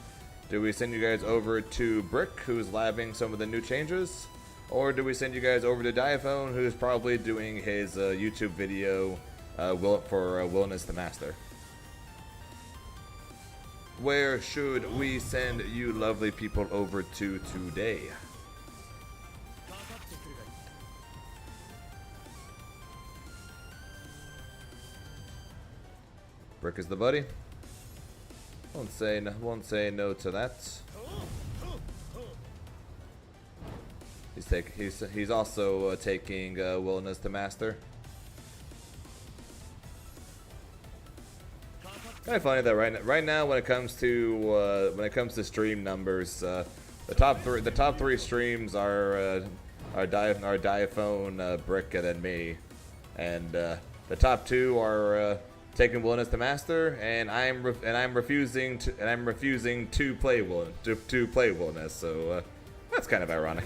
Do we send you guys over to Brick, who's labbing some of the new changes? Or do we send you guys over to Diaphone, who's probably doing his YouTube video for Wilderness the Master? Where should we send you lovely people over to today? かかってくるがいい Brick is the buddy. Won't say no to that. He's also taking Wilderness to Master. Kind of funny that right now when it comes to stream numbers, the top three streams are Diaphone, Brick, and then me, and the top 2 are taking Wilderness to Master, and I'm refusing to play Wilderness. So that's kind of ironic.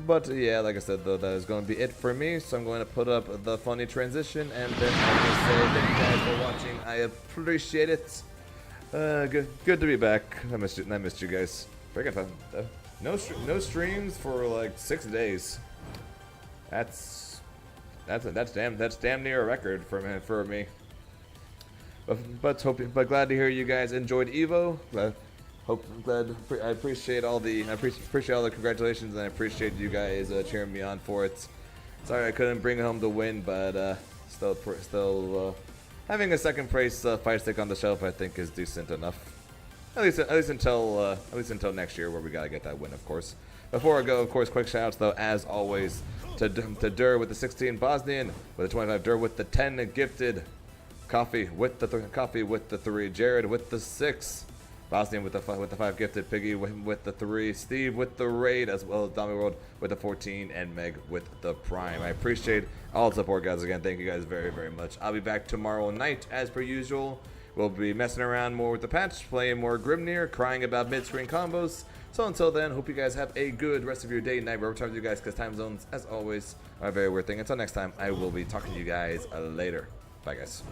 But yeah, like I said, though, that is going to be it for me. So I'm going to put up the funny transition, and then I'm going to say thank you guys for watching. I appreciate it. Good to be back. I missed you guys. Freaking fun. No streams for like 6 days. That's damn near a record for me. But glad to hear you guys enjoyed EVO. I appreciate all the congratulations, and I appreciate you guys cheering me on for it. Sorry I couldn't bring home the win, but still having a second place fight stick on the shelf I think is decent enough. At least until next year, where we gotta get that win, of course. Before I go, of course, quick shoutouts though, as always, to Dur with the 16 Bosnian, with the 25 Dur with the 10 gifted, Coffee with the 3, Jared with the 6. Bosnian with the 5 gifted, Piggy with the 3, Steve with the raid, as well as Dami World with the 14, and Meg with the prime. I appreciate all the support, guys. Again, thank you guys very, very much. I'll be back tomorrow night as per usual. We'll be messing around more with the patch, playing more Grimnir, crying about mid-screen combos. So until then, hope you guys have a good rest of your day, night, wherever time with you guys, because time zones, as always, are a very weird thing. Until next time, I will be talking to you guys later. Bye, guys.